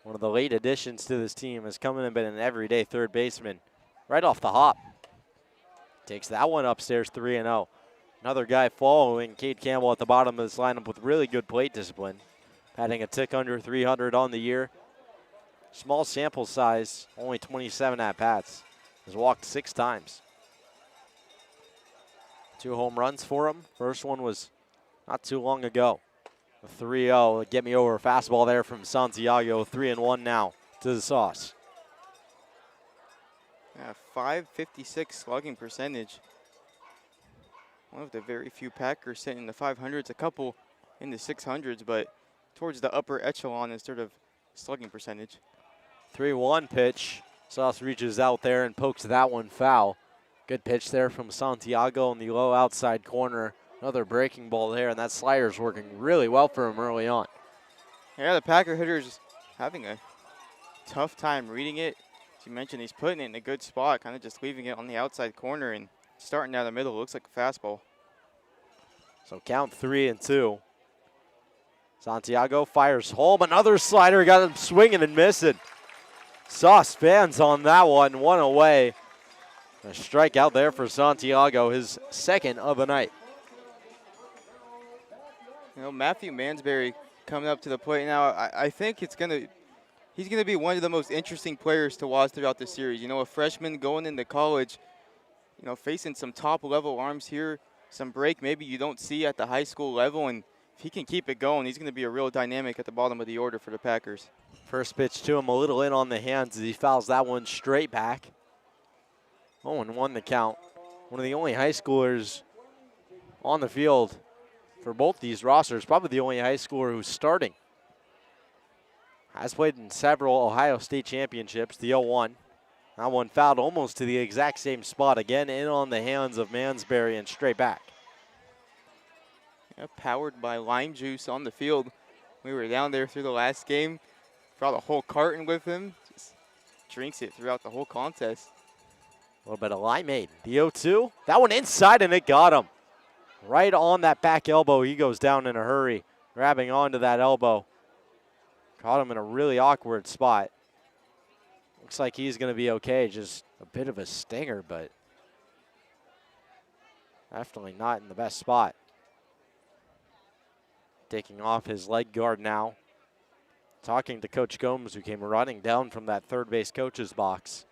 one of the late additions to this team, has come in and been an everyday third baseman right off the hop. Takes that one upstairs 3-0. Another guy following Cade Campbell at the bottom of this lineup with really good plate discipline. Batting a tick under 300 on the year. Small sample size, only 27 at-bats. Has walked 6 times. 2 home runs for him. First one was not too long ago. A 3-0, get me over a fastball there from Santiago. 3-1 now to the Sauce. Yeah, 556 slugging percentage. One of the very few Packers sitting in the 500s, a couple in the 600s, but towards the upper echelon in sort of slugging percentage. 3-1 pitch. Sauce reaches out there and pokes that one foul. Good pitch there from Santiago in the low outside corner. Another breaking ball there, and that slider's working really well for him early on. Yeah, the Packer hitter's having a tough time reading it. As you mentioned, he's putting it in a good spot, kind of just leaving it on the outside corner and starting down the middle. Looks like a fastball. So count 3-2. Santiago fires home. Another slider, got him swinging and missing. Sauce fans on that one away. A strikeout there for Santiago, his second of the night. You know, Matthew Mansberry coming up to the plate now. I think he's gonna be one of the most interesting players to watch throughout the series. You know, a freshman going into college, you know, facing some top level arms here, some break maybe you don't see at the high school level, and if he can keep it going, he's gonna be a real dynamic at the bottom of the order for the Packers. First pitch to him, a little in on the hands as he fouls that one straight back. 0-1 the count. One of the only high schoolers on the field for both these rosters, probably the only high schooler who's starting. Has played in several Ohio State championships, the 0-1. That one fouled almost to the exact same spot. Again, in on the hands of Mansberry and straight back. Yeah, powered by lime juice on the field. We were down there through the last game. Brought a whole carton with him. Just drinks it throughout the whole contest. A little bit of limeade. The 0-2. That one inside, and it got him. Right on that back elbow. He goes down in a hurry, grabbing onto that elbow. Caught him in a really awkward spot. Looks like he's going to be okay. Just a bit of a stinger, but definitely not in the best spot. Taking off his leg guard now. Talking to Coach Gomes, who came running down from that third base coach's box.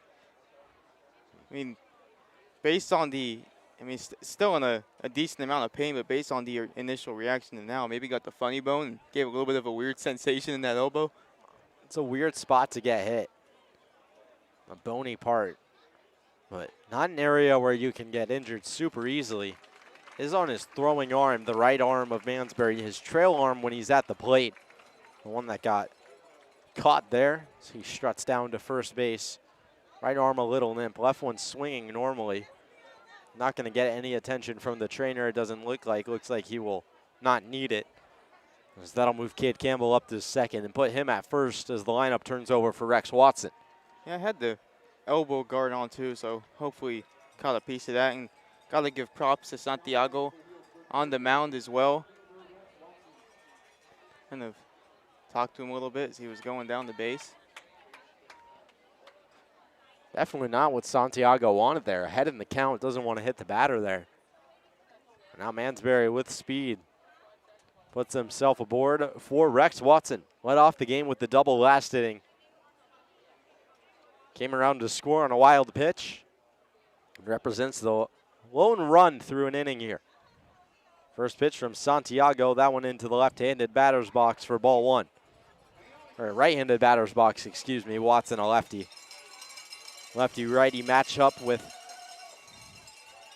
I mean, based on still in a decent amount of pain, but based on the initial reaction to now, maybe got the funny bone and gave a little bit of a weird sensation in that elbow. It's a weird spot to get hit. A bony part, but not an area where you can get injured super easily. Is on his throwing arm, the right arm of Mansberry, his trail arm when he's at the plate. The one that got caught there, so he struts down to first base. Right arm a little limp, left one swinging normally. Not going to get any attention from the trainer, it doesn't look like. Looks like he will not need it. So that'll move Cade Campbell up to second and put him at first as the lineup turns over for Rex Watson. Yeah, I had the elbow guard on too, so hopefully caught a piece of that. And got to give props to Santiago on the mound as well. Kind of talked to him a little bit as he was going down the base. Definitely not what Santiago wanted there. Ahead in the count, doesn't want to hit the batter there. Now Mansberry with speed puts himself aboard for Rex Watson. Led off the game with the double last inning. Came around to score on a wild pitch. Represents the lone run through an inning here. First pitch from Santiago, that one into the left-handed batter's box for ball one. Or right-handed batter's box, excuse me, Watson a lefty. Lefty-righty matchup with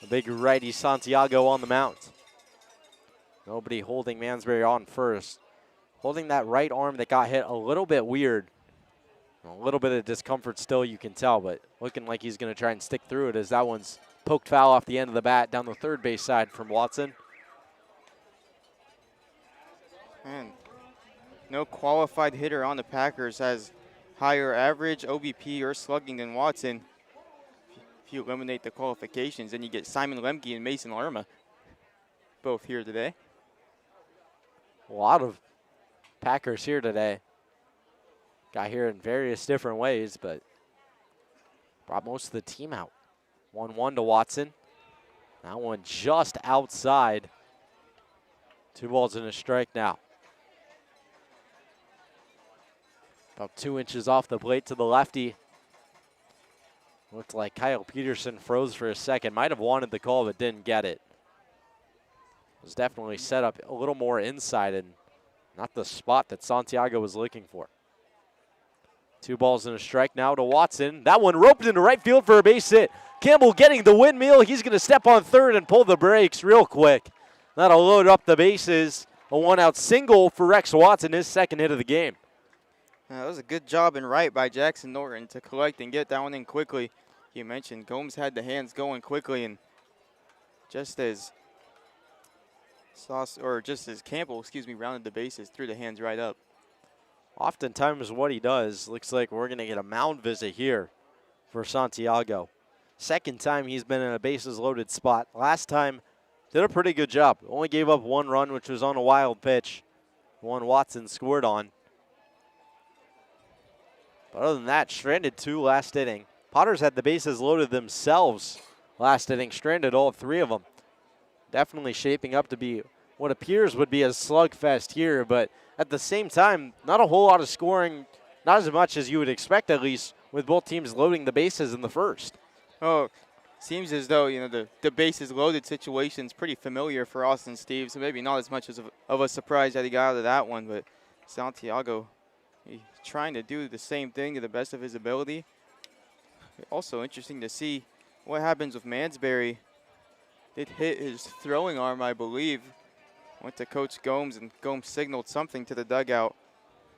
the big righty Santiago on the mound. Nobody holding Mansberry on first. Holding that right arm that got hit a little bit weird. A little bit of discomfort still, you can tell, but looking like he's going to try and stick through it as that one's poked foul off the end of the bat down the third base side from Watson. Man, no qualified hitter on the Packers has higher average, OBP, or slugging than Watson. If you eliminate the qualifications, then you get Simon Lemke and Mason Lerma, both here today. A lot of Packers here today. Got here in various different ways, but brought most of the team out. 1-1 to Watson. That one just outside. 2 balls and a strike now. About 2 inches off the plate to the lefty. Looked like Kyle Peterson froze for a second. Might have wanted the call, but didn't get it. Was definitely set up a little more inside and not the spot that Santiago was looking for. 2 balls and a strike now to Watson. That one roped into right field for a base hit. Campbell getting the windmill. He's going to step on third and pull the brakes real quick. That'll load up the bases. A 1-out single for Rex Watson, his second hit of the game. That was a good job in right by Jackson Norton to collect and get that one in quickly. You mentioned Gomes had the hands going quickly, and just as Campbell, rounded the bases, threw the hands right up. Oftentimes what he does, looks like we're going to get a mound visit here for Santiago. Second time he's been in a bases loaded spot. Last time, did a pretty good job. Only gave up 1 run, which was on a wild pitch. One Watson scored on. But other than that, stranded 2 last inning. Potters had the bases loaded themselves last inning, stranded all 3 of them. Definitely shaping up to be what appears would be a slugfest here, but at the same time, not a whole lot of scoring, not as much as you would expect, at least, with both teams loading the bases in the first. Oh, seems as though, the bases loaded situation is pretty familiar for Austin Steve, so maybe not as much of a surprise that he got out of that one, but Santiago, he's trying to do the same thing to the best of his ability. Also interesting to see what happens with Mansberry. It hit his throwing arm, I believe. Went to Coach Gomes, and Gomes signaled something to the dugout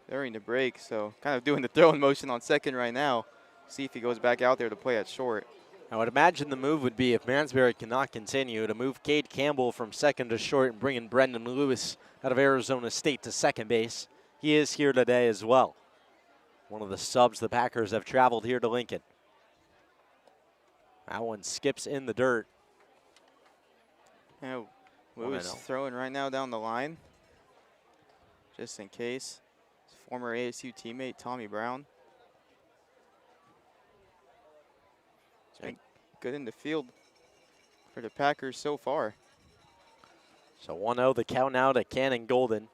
during the break, so kind of doing the throwing motion on second right now. See if he goes back out there to play at short. I would imagine the move would be, if Mansberry cannot continue, to move Cade Campbell from second to short and bring in Brendan Lewis out of Arizona State to second base. He is here today as well. One of the subs the Packers have traveled here to Lincoln. That one skips in the dirt. Yeah, Lewis throwing right now down the line, just in case. His former ASU teammate, Tommy Brown. It's been good in the field for the Packers so far. So 1-0 the count now to Cannon Golden.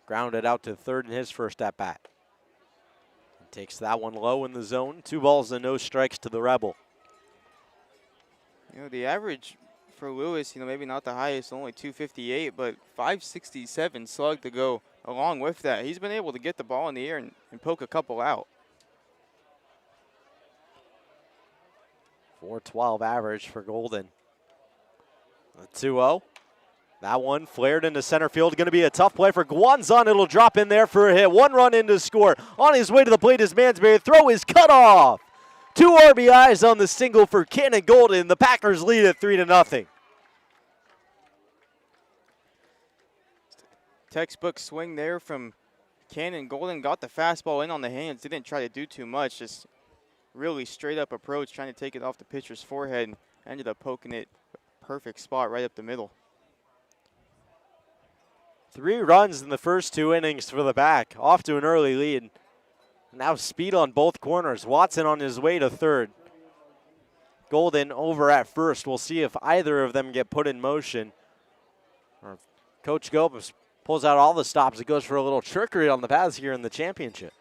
Grounded out to third in his first at-bat. Takes that one low in the zone. 2 balls and no strikes to the Rebel. The average for Lewis, maybe not the highest, only 258, but 567 slug to go along with that. He's been able to get the ball in the air and poke a couple out. 412 average for Golden. The 2-0. That one flared into center field. Going to be a tough play for Guanzon. It'll drop in there for a hit. 1 run in to score. On his way to the plate is Mansberry. Throw is cut off. 2 RBIs on the single for Cannon Golden. The Packers lead at 3-0. Textbook swing there from Cannon Golden. Got the fastball in on the hands. Didn't try to do too much. Just really straight up approach, trying to take it off the pitcher's forehead. And ended up poking it perfect spot right up the middle. 3 runs in the first 2 innings for the Pack. Off to an early lead. Now speed on both corners. Watson on his way to third. Golden over at first. We'll see if either of them get put in motion. Or if Coach Gomes pulls out all the stops. It goes for a little trickery on the paths here in the championship.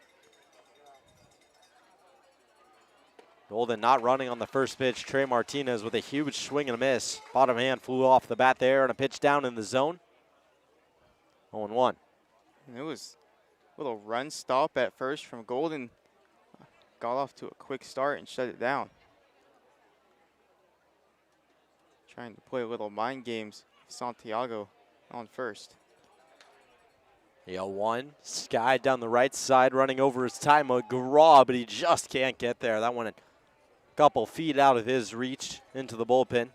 Golden not running on the first pitch. Trey Martinez with a huge swing and a miss. Bottom hand flew off the bat there and a pitch down in the zone. 0-1. It was a little run stop at first from Golden. Got off to a quick start and shut it down. Trying to play a little mind games. Santiago on first. 0-1. Sky down the right side, running over his Ty McGraw, but he just can't get there. That one a couple feet out of his reach into the bullpen.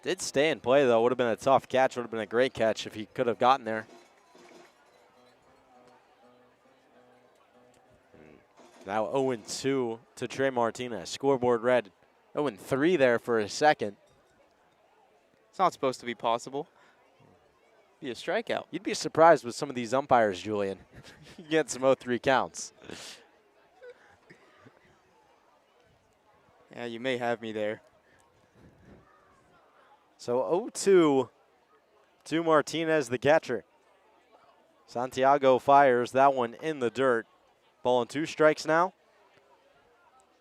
Did stay in play, though. Would have been a tough catch. Would have been a great catch if he could have gotten there. Now 0-2 to Trey Martinez. Scoreboard read 0-3 there for a second. It's not supposed to be possible. Be a strikeout. You'd be surprised with some of these umpires, Julian. You get some 0-3 counts. Yeah, you may have me there. So 0-2 to Martinez, the catcher. Santiago fires that one in the dirt. Ball and 2 strikes now.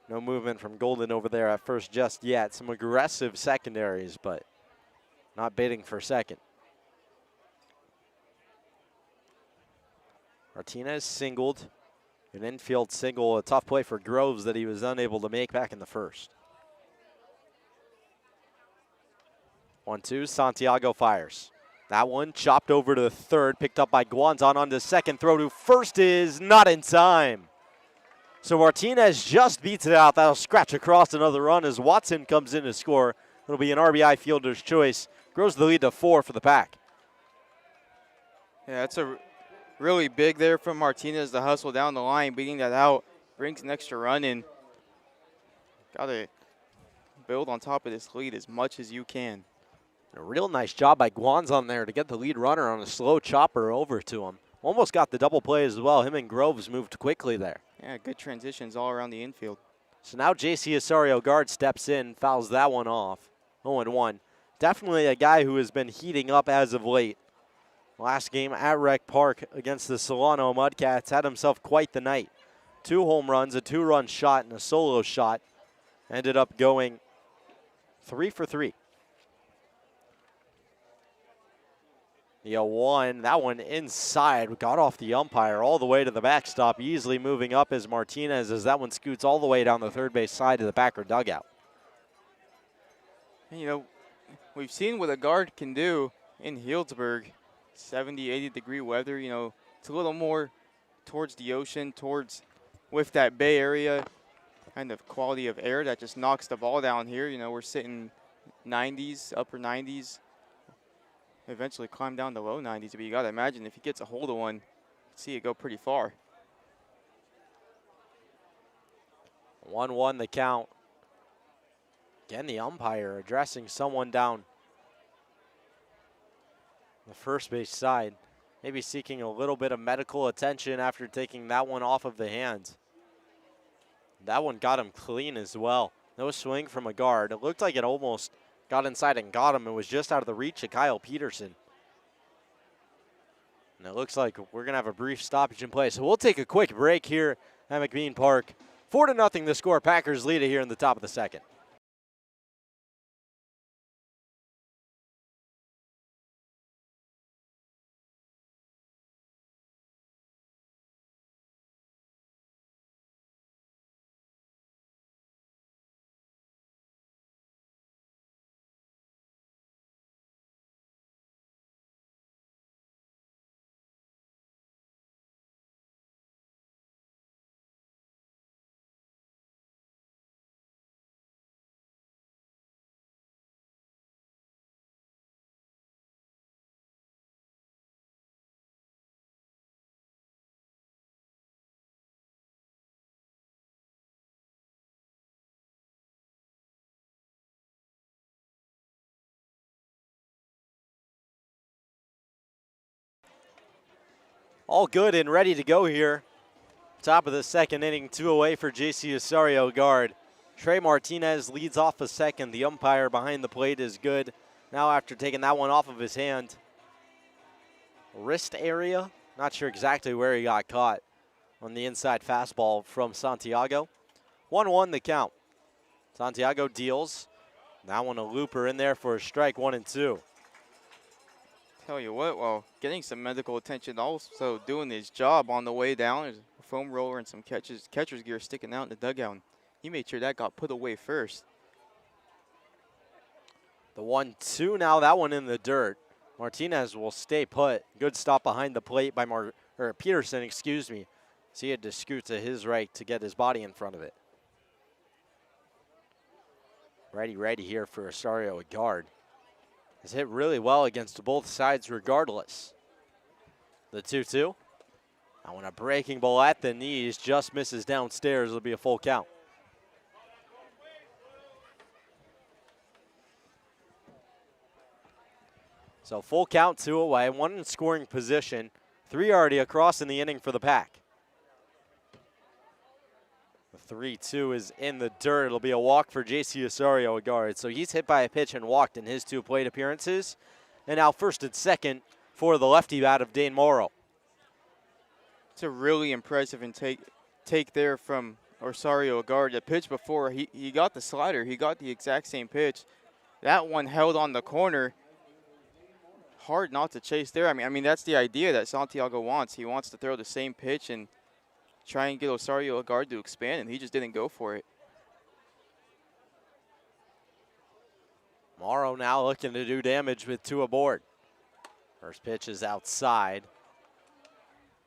No movement from Golden over there at first just yet. Some aggressive secondaries, but not bidding for second. Martinez singled. An infield single, a tough play for Groves that he was unable to make back in the first. 1-2, Santiago fires. That one chopped over to the third, picked up by Guanzon on the second. Throw to first is not in time. So Martinez just beats it out. That'll scratch across another run as Watson comes in to score. It'll be an RBI fielder's choice. Grows the lead to 4 for the Pack. Yeah, that's a really big there from Martinez to hustle down the line, beating that out, brings an extra run in. Got to build on top of this lead as much as you can. A real nice job by Guanzon there to get the lead runner on a slow chopper over to him. Almost got the double play as well. Him and Groves moved quickly there. Yeah, good transitions all around the infield. So now J.C. Osorio guard steps in, fouls that one off. 0-1. Definitely a guy who has been heating up as of late. Last game at Rec Park against the Solano Mudcats had himself quite the night. 2 home runs, a 2-run shot, and a solo shot. Ended up going 3 for 3. The 0-1, that one inside, got off the umpire all the way to the backstop, easily moving up as Martinez as that one scoots all the way down the third base side of the Packer dugout. You know, we've seen what a guard can do in Healdsburg. 70, 80 degree weather, you know, it's a little more towards the ocean, with that Bay Area kind of quality of air that just knocks the ball down here. You know, we're sitting 90s, upper 90s. Eventually climb down to low 90s, but you got to imagine if he gets a hold of one, see it go pretty far. 1-1 the count. Again, the umpire addressing someone down the first base side. Maybe seeking a little bit of medical attention after taking that one off of the hands. That one got him clean as well. No swing from a guard. It looked like it almost got inside and got him. It was just out of the reach of Kyle Peterson. And it looks like we're going to have a brief stoppage in play. So we'll take a quick break here at McBean Park. 4-0 the score. Packers lead it here in the top of the second. All good and ready to go here. Top of the second inning, 2 away for J.C. Osorio guard. Trey Martinez leads off a second. The umpire behind the plate is good. Now after taking that one off of his hand, wrist area, not sure exactly where he got caught on the inside fastball from Santiago. 1-1 the count. Santiago deals. That one a looper in there for a strike, 1-2. Tell you what, well, getting some medical attention, also doing his job on the way down. There's a foam roller and some catcher's gear sticking out in the dugout. He made sure that got put away first. The 1-2 now, that one in the dirt. Martinez will stay put. Good stop behind the plate by Peterson, excuse me. So he had to scoot to his right to get his body in front of it. Ready here for Osorio, a guard. Has hit really well against both sides regardless. The 2-2. Now when a breaking ball at the knees just misses downstairs, it'll be a full count. So full count, 2 away, 1 in scoring position, 3 already across in the inning for the Pack. The 3-2 is in the dirt. It'll be a walk for J.C. Osorio, a guard. So he's hit by a pitch and walked in his 2 plate appearances. And now first and second for the lefty bat of Dane Morrow. It's a really impressive take there from Osorio, a guard. The pitch before, he got the slider. He got the exact same pitch. That one held on the corner. Hard not to chase there. I mean that's the idea that Santiago wants. He wants to throw the same pitch and try and get Osorio, a guard, to expand, and he just didn't go for it. Morrow now looking to do damage with 2 aboard. First pitch is outside.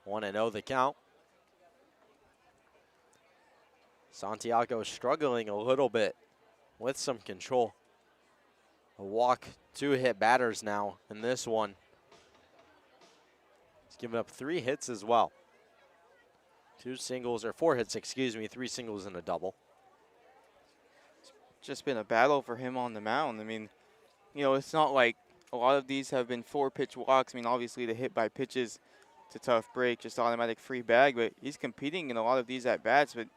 1-0 the count. Santiago struggling a little bit with some control. A walk, 2 hit batters now in this one. He's given up 3 hits as well. 2 singles, or 4 hits, 3 singles and a double. Just been a battle for him on the mound. I mean, you know, it's not like a lot of these have been 4-pitch walks. I mean, obviously the hit by pitches, it's a tough break, just automatic free bag, but he's competing in a lot of these at-bats, but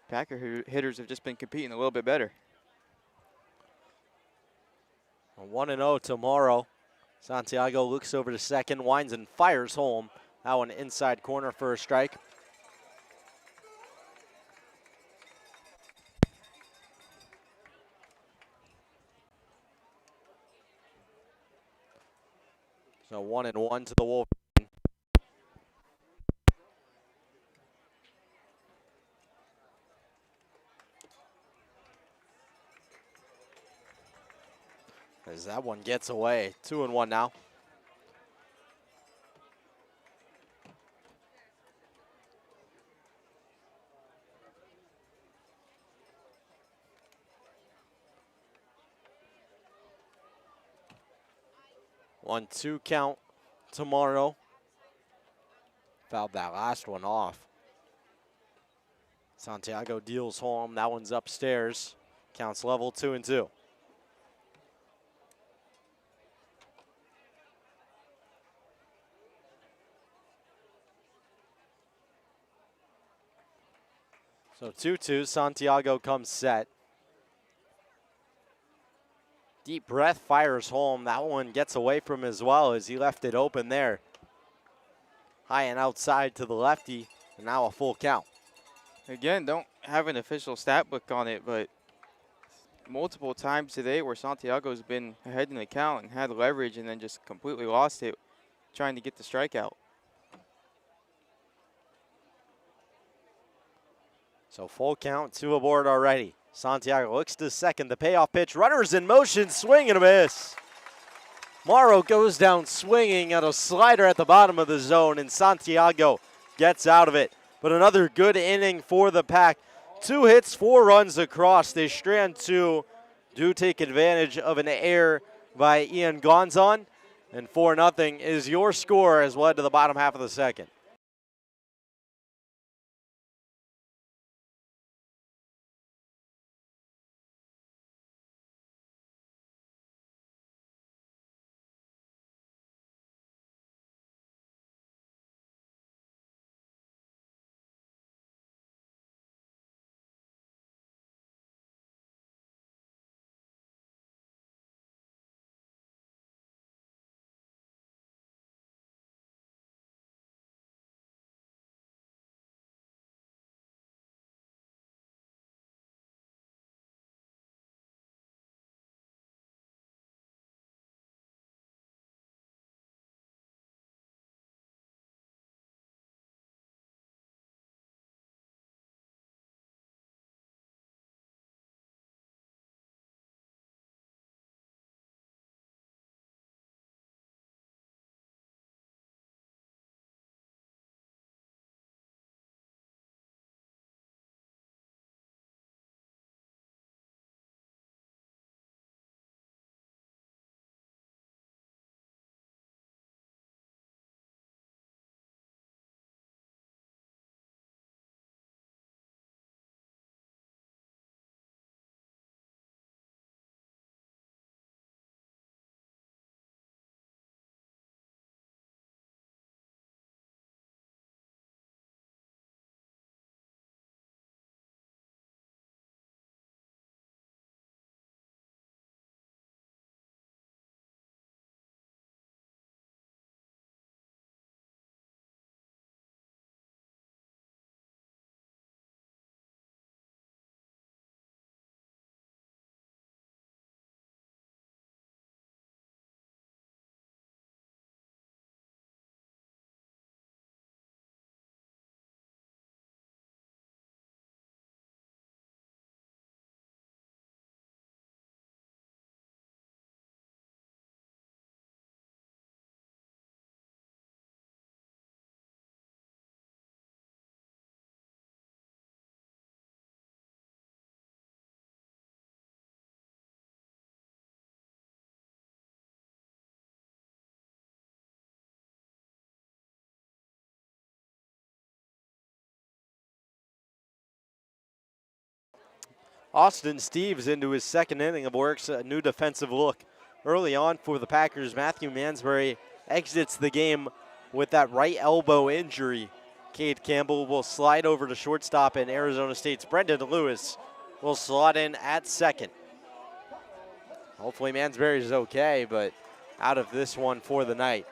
Packer hitters have just been competing a little bit better. 1-0 tomorrow. Santiago looks over to second, winds and fires home. That one inside corner for a strike. So 1-1 to the Wolverine. As that one gets away, 2-1 now. One, 2 count tomorrow. Fouled that last one off. Santiago deals home. That one's upstairs. Counts level 2-2. So 2-2, Santiago comes set. Deep breath, fires home. That one gets away from him as well as he left it open there. High and outside to the lefty, and now a full count. Again, don't have an official stat book on it, but multiple times today where Santiago's been ahead in the count and had leverage and then just completely lost it trying to get the strikeout. So full count, 2 aboard already. Santiago looks to second, the payoff pitch, runners in motion, swing and a miss. Morrow goes down swinging at a slider at the bottom of the zone, and Santiago gets out of it. But another good inning for the Pack. 2 hits, 4 runs across. They strand 2, do take advantage of an error by Ian Gonzon, and 4-0 is your score as led to the bottom half of the second. Austin Steves into his second inning of works, a new defensive look. Early on for the Packers, Matthew Mansbury exits the game with that right elbow injury. Cade Campbell will slide over to shortstop, and Arizona State's Brendan Lewis will slot in at second. Hopefully Mansbury's okay, but out of this one for the night.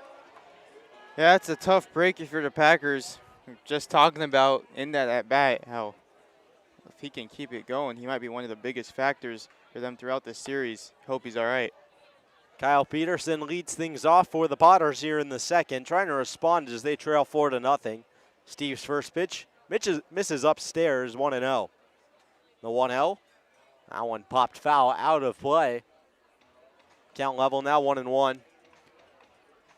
Yeah, it's a tough break if you're the Packers. Just talking about in that at-bat, how if he can keep it going, he might be one of the biggest factors for them throughout this series. Hope he's all right. Kyle Peterson leads things off for the Potters here in the second, trying to respond as they trail 4-0. Steve's first pitch misses upstairs, 1-0. The 1-0, that one popped foul out of play. Count level now 1-1.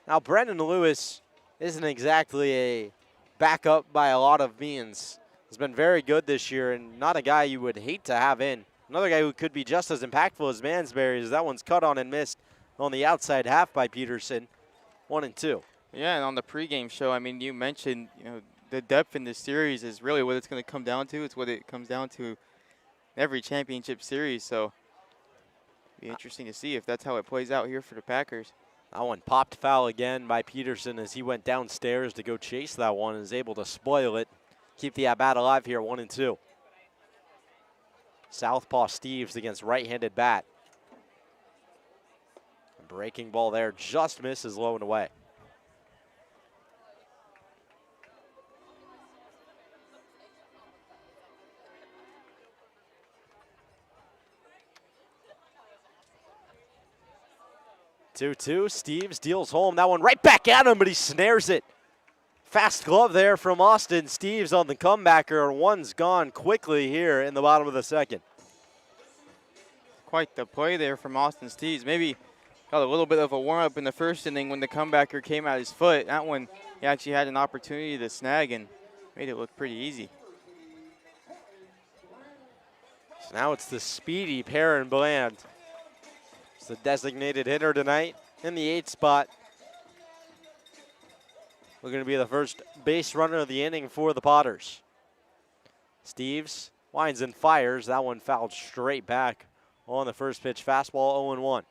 Now Brendan Lewis isn't exactly a backup by a lot of means. He's been very good this year and not a guy you would hate to have in. Another guy who could be just as impactful as Mansbury is that one's cut on and missed on the outside half by Peterson. 1-2. Yeah, and on the pregame show, I mean, you mentioned, the depth in this series is really what it's going to come down to. It's what it comes down to every championship series. So be interesting to see if that's how it plays out here for the Packers. That one popped foul again by Peterson as he went downstairs to go chase that one and is able to spoil it. Keep the at-bat alive here, 1-2. Southpaw Steves against right-handed bat. A breaking ball there just misses low and away. Two-two. Steves deals home. That one right back at him, but he snares it. Fast glove there from Austin Steves on the comebacker. One's gone quickly here in the bottom of the second. Quite the play there from Austin Steves. Maybe got a little bit of a warm-up in the first inning when the comebacker came at his foot. That one, he actually had an opportunity to snag and made it look pretty easy. So now it's the speedy Perrin Bland. It's the designated hitter tonight in the 8th spot. We're going to be the first base runner of the inning for the Potters. Steves winds and fires. That one fouled straight back on the first pitch. Fastball 0-1.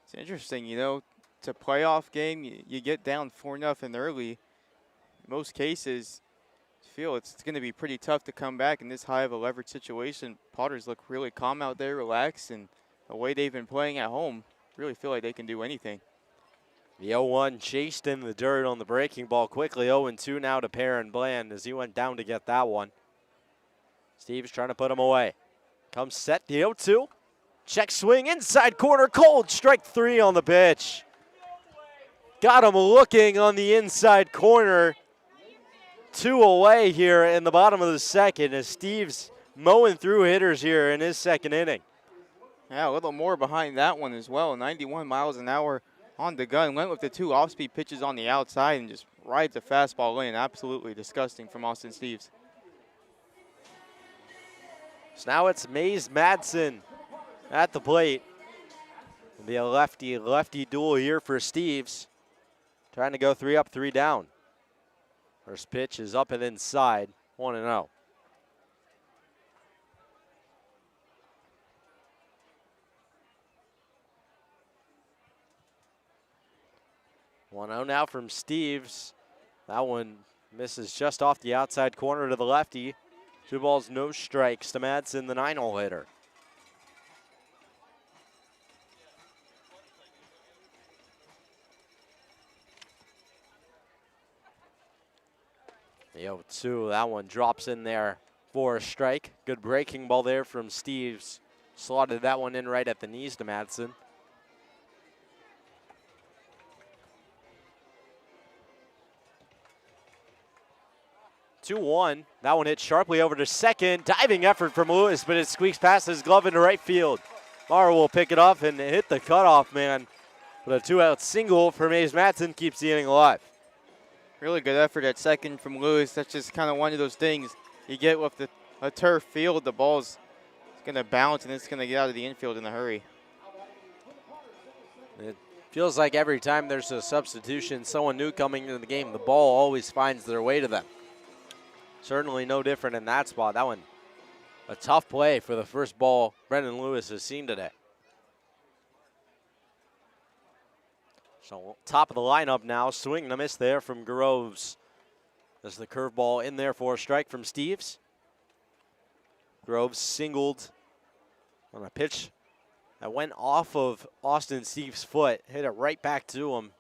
It's interesting, it's a playoff game. You get down 4-0 early. In most cases, I feel it's going to be pretty tough to come back in this high of a leverage situation. Potters look really calm out there, relaxed, and the way they've been playing at home, really feel like they can do anything. The 0-1 chased in the dirt on the breaking ball quickly. 0-2 now to Perrin Bland as he went down to get that one. Steve's trying to put him away. Comes set, the 0-2. Check swing, inside corner, cold. Strike 3 on the pitch. Got him looking on the inside corner. 2 away here in the bottom of the second as Steve's mowing through hitters here in his second inning. Yeah, a little more behind that one as well. 91 miles an hour on the gun. Went with the 2 off-speed pitches on the outside and just rides a fastball in. Absolutely disgusting from Austin Steves. So now it's Mays Madsen at the plate. It'll be a lefty duel here for Steves. Trying to go 3 up, 3 down. First pitch is up and inside, 1-0. Now from Steves. That one misses just off the outside corner to the lefty. 2 balls, no strikes to Madsen, the 9-hole hitter. The 0-2, that one drops in there for a strike. Good breaking ball there from Steves. Slotted that one in right at the knees to Madsen. 2-1. That one hit sharply over to second. Diving effort from Lewis, but it squeaks past his glove into right field. Mara will pick it up and hit the cutoff man. But a 2-out single for Mays Madsen keeps the inning alive. Really good effort at second from Lewis. That's just kind of one of those things you get with a turf field. The ball's going to bounce and it's going to get out of the infield in a hurry. It feels like every time there's a substitution, someone new coming into the game, the ball always finds their way to them. certainly no different in that spot. That one, a tough play for the first ball Brendan Lewis has seen today. So top of the lineup now, swing and a miss there from Groves. There's the curveball in there for a strike from Steves. Groves singled on a pitch that went off of Austin Steves' foot, hit it right back to him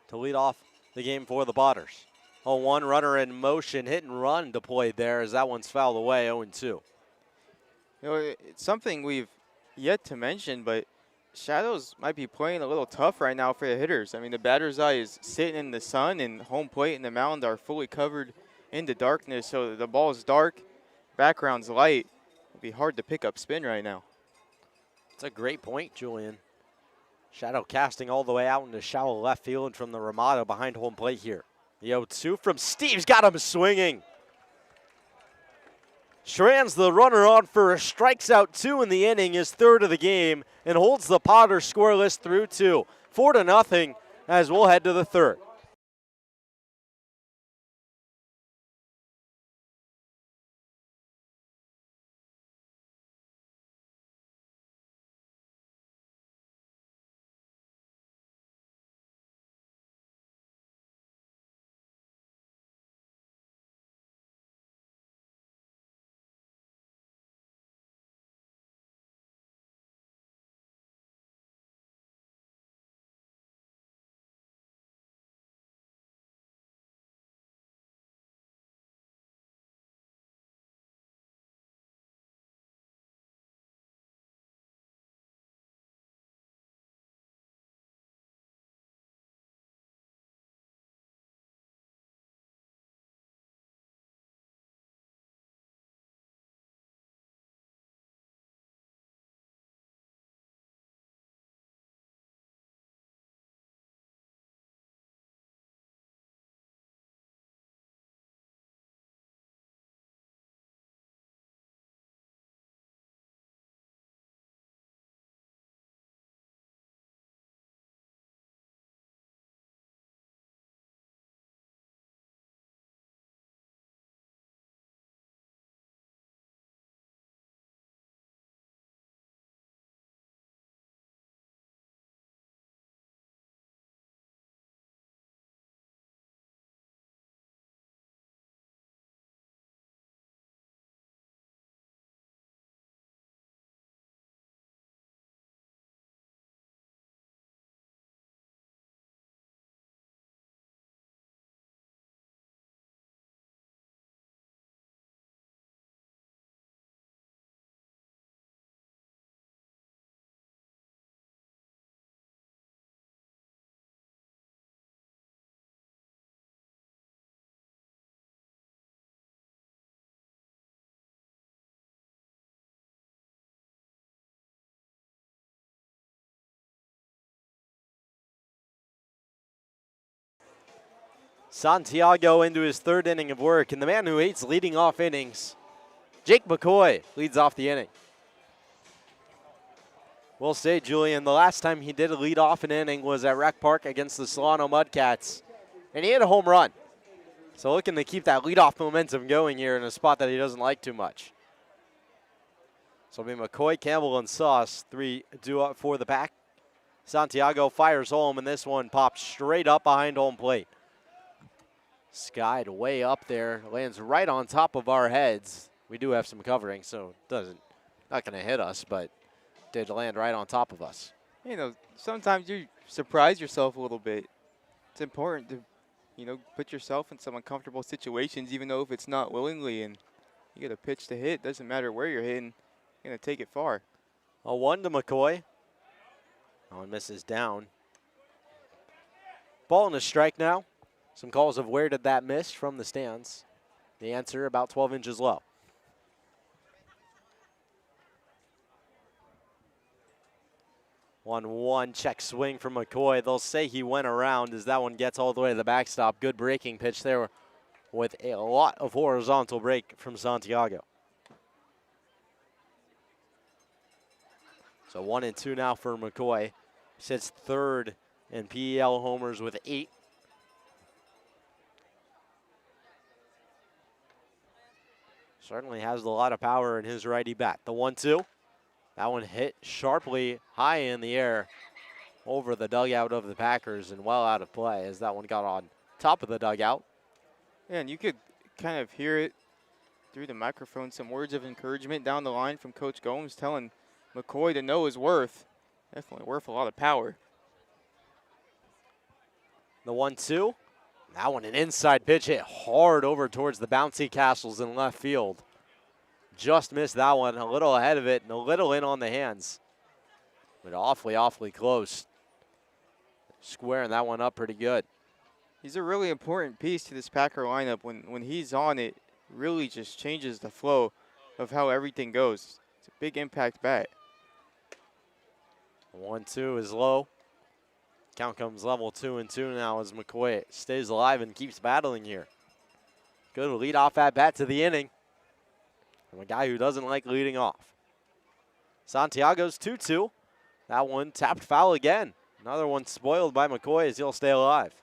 to lead off the game for the Potters. 0-1, runner in motion, hit and run deployed there as that one's fouled away, 0-2. You know, it's something we've yet to mention, but Shadows might be playing a little tough right now for the hitters. I mean, the batter's eye is sitting in the sun, and home plate and the mound are fully covered in the darkness, so the ball is dark, background's light. It'll be hard to pick up spin right now. That's a great point, Julian. Shadow casting all the way out into shallow left field from the Ramada behind home plate here. The 0-2 from Steve's got him swinging. Strands the runner on for a strikes out 2 in the inning, his third of the game, and holds the Potters scoreless through 2. 4-0 as we'll head to the third. Santiago into his third inning of work, and the man who hates leading off innings, Jake McCoy, leads off the inning. We'll say, Julian, the last time he did lead off an inning was at Rec Park against the Solano Mudcats, and he hit a home run. So looking to keep that leadoff momentum going here in a spot that he doesn't like too much. So it'll be McCoy, Campbell, and Sauce, 3 due up for the pack. Santiago fires home, and this one pops straight up behind home plate. Skied way up there, lands right on top of our heads. We do have some covering, so it not going to hit us, but did land right on top of us. You know, sometimes you surprise yourself a little bit. It's important to, you know, put yourself in some uncomfortable situations, even though if it's not willingly, and you get a pitch to hit. Doesn't matter where you're hitting, you're going to take it far. A 1 to McCoy. That one misses down. Ball and a strike now. Some calls of where did that miss from the stands. The answer, about 12 inches low. One check swing from McCoy. They'll say he went around as that one gets all the way to the backstop. Good breaking pitch there with a lot of horizontal break from Santiago. So 1-2 now for McCoy. Sits third in PEL homers with 8. Certainly has a lot of power in his righty bat. The 1-2. That one hit sharply high in the air over the dugout of the Packers and well out of play as that one got on top of the dugout. Yeah, and you could kind of hear it through the microphone, some words of encouragement down the line from Coach Gomes telling McCoy to know his worth. Definitely worth a lot of power. The 1-2. That one an inside pitch hit hard over towards the bouncy castles in left field. Just missed that one, a little ahead of it and a little in on the hands. But awfully close. Squaring that one up pretty good. He's a really important piece to this Packer lineup. When he's on, it really just changes the flow of how everything goes. It's a big impact bat. 1-2 is low. Count comes level 2-2 now as McCoy stays alive and keeps battling here. Good lead-off at bat to the inning from a guy who doesn't like leading off. Santiago's 2-2. That one tapped foul again. Another one spoiled by McCoy as he'll stay alive.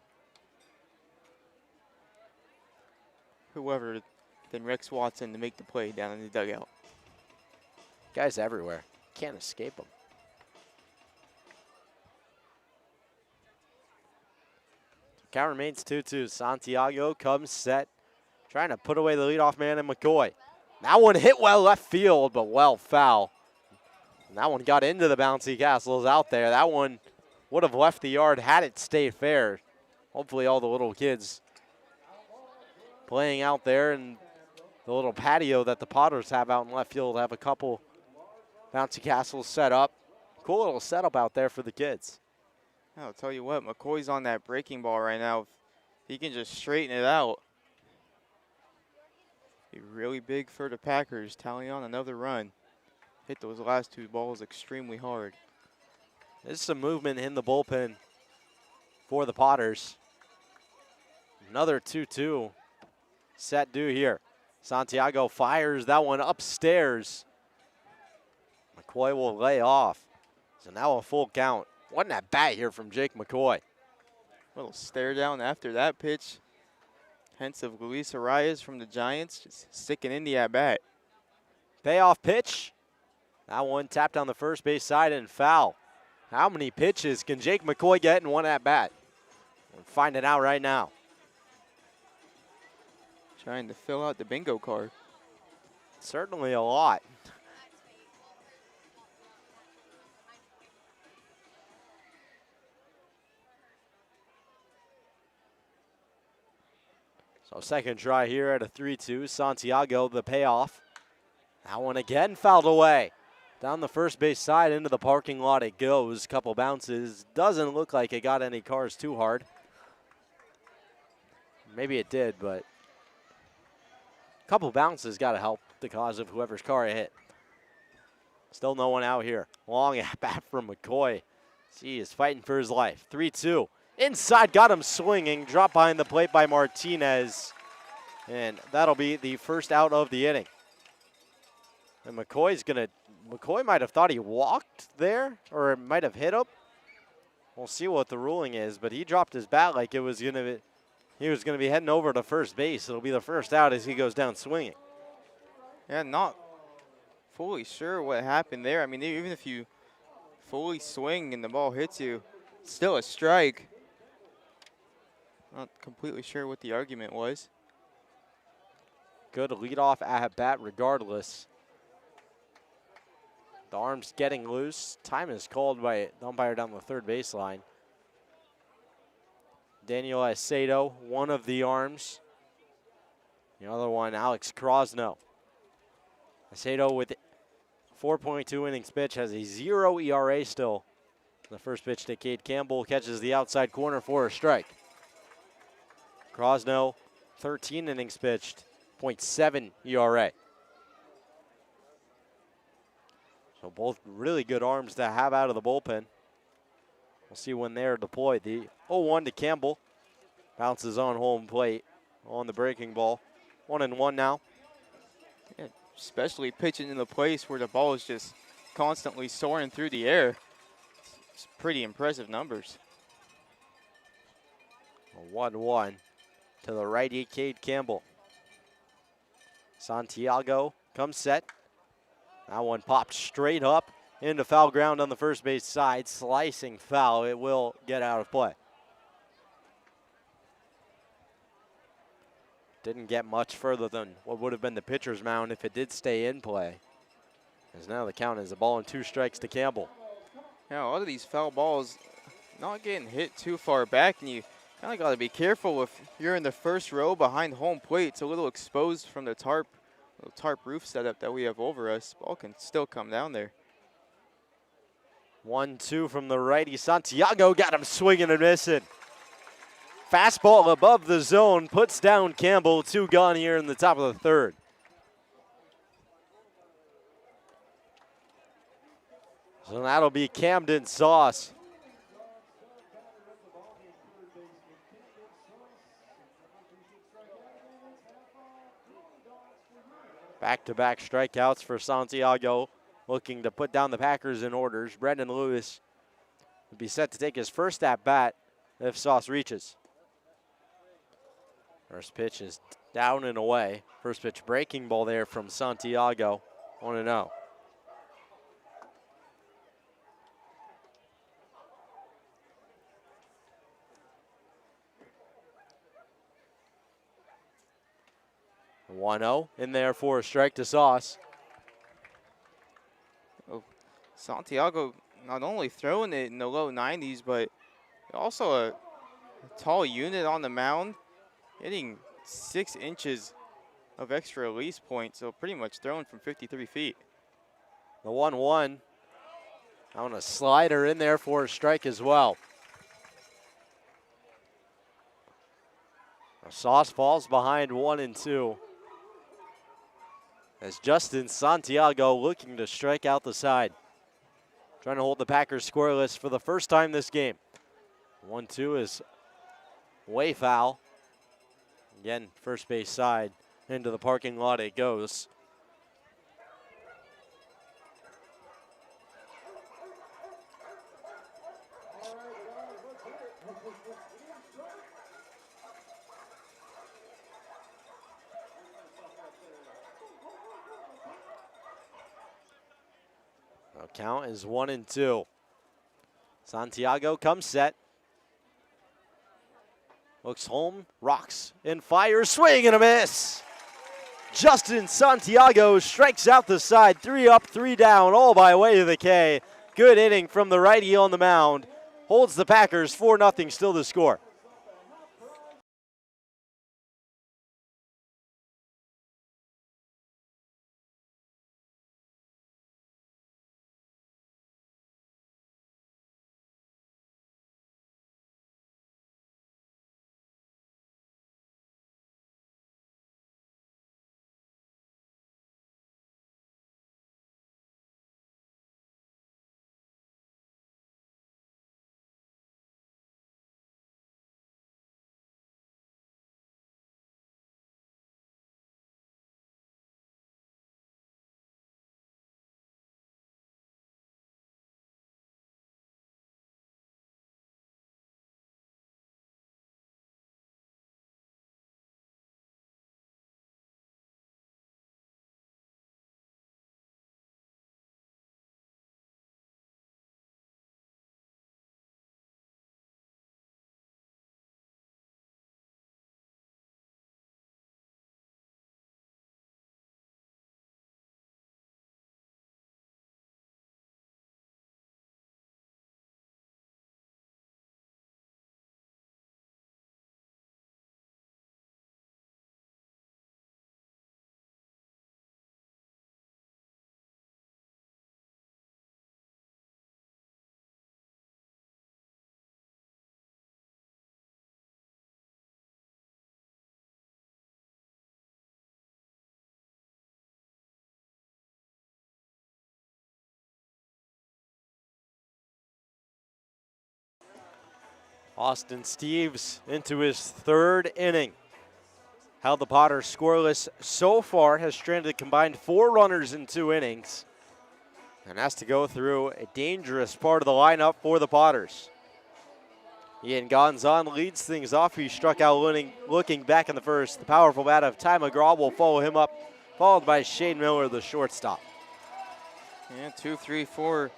Whoever than Rex Watson to make the play down in the dugout. Guys everywhere. Can't escape him. Count remains 2-2. Santiago comes set, trying to put away the leadoff man in McCoy. That one hit well left field, but well foul. And that one got into the bouncy castles out there. That one would have left the yard had it stayed fair. Hopefully all the little kids playing out there in the little patio that the Potters have out in left field have a couple bouncy castles set up. Cool little setup out there for the kids. I'll tell you what, McCoy's on that breaking ball right now. If he can just straighten it out, be really big for the Packers. Tally on another run. Hit those last two balls extremely hard. There's some movement in the bullpen for the Potters. Another 2-2 set due here. Santiago fires that one upstairs. McCoy will lay off. So now a full count. What an at bat here from Jake McCoy. Little stare down after that pitch. Hence of Luis Arias from the Giants just sticking in the at bat. Payoff pitch. That one tapped on the first base side and foul. How many pitches can Jake McCoy get in one at bat? We'll find it out right now. Trying to fill out the bingo card. Certainly a lot. So second try here at a 3-2. Santiago, the payoff. That one again fouled away. Down the first base side into the parking lot it goes. Couple bounces. Doesn't look like it got any cars too hard. Maybe it did, but a couple bounces got to help the cause of whoever's car it hit. Still no one out here. Long at bat from McCoy. He is fighting for his life. 3-2. Inside, got him swinging. Dropped behind the plate by Martinez. And that'll be the first out of the inning. And McCoy might have thought he walked there, or it might have hit him. We'll see what the ruling is, but he dropped his bat like he was gonna be heading over to first base. It'll be the first out as he goes down swinging. Yeah, not fully sure what happened there. I mean, even if you fully swing and the ball hits you, it's still a strike. Not completely sure what the argument was. Good leadoff at bat regardless. The arm's getting loose. Time is called by the umpire down the third baseline. Daniel Acedo, one of the arms. The other one, Alex Krosno. Acedo with 4.2 innings pitch has a 0 ERA still. The first pitch to Cade Campbell catches the outside corner for a strike. Krosno, 13 innings pitched, 0.7 ERA. So both really good arms to have out of the bullpen. We'll see when they're deployed. The 0-1 to Campbell. Bounces on home plate on the breaking ball. 1-1 now. Yeah, especially pitching in the place where the ball is just constantly soaring through the air. It's pretty impressive numbers. 1-1 to the righty, Cade Campbell. Santiago comes set. That one popped straight up into foul ground on the first base side. Slicing foul. It will get out of play. Didn't get much further than what would have been the pitcher's mound if it did stay in play. As now the count is a ball and 2 strikes to Campbell. Yeah, a lot of these foul balls not getting hit too far back, and you kind of got to be careful if you're in the first row behind home plate. It's a little exposed from the tarp roof setup that we have over us. Ball can still come down there. 1-2 from the righty. Santiago got him swinging and missing. Fastball above the zone, puts down Campbell. 2 gone here in the top of the third. So that'll be Camden Sauce. Back-to-back strikeouts for Santiago, looking to put down the Packers in orders. Brendan Lewis will be set to take his first at-bat if Sauce reaches. First pitch is down and away. First pitch breaking ball there from Santiago. 1-0. In there for a strike to Sauce. Oh, Santiago not only throwing it in the low 90s, but also a tall unit on the mound, hitting 6 inches of extra release point, so pretty much throwing from 53 feet. The 1-1. On a slider in there for a strike as well. Sauce falls behind 1-2. As Justin Santiago looking to strike out the side. Trying to hold the Packers scoreless for the first time this game. 1-2 is way foul. Again, first base side. Into the parking lot it goes. The count is 1-2. Santiago comes set. Looks home, rocks, and fires, swing and a miss. Justin Santiago strikes out the side, 3 up, 3 down, all by way of the K. Good inning from the righty on the mound. Holds the Packers 4-0 still to score. Austin Steves into his 3rd inning. Held the Potters scoreless so far, has stranded a combined 4 runners in 2 innings, and has to go through a dangerous part of the lineup for the Potters. Ian Gonzon leads things off. He struck out looking back in the first. The powerful bat of Ty McGraw will follow him up followed by Shane Miller, the shortstop. Yeah, 2, 3, 4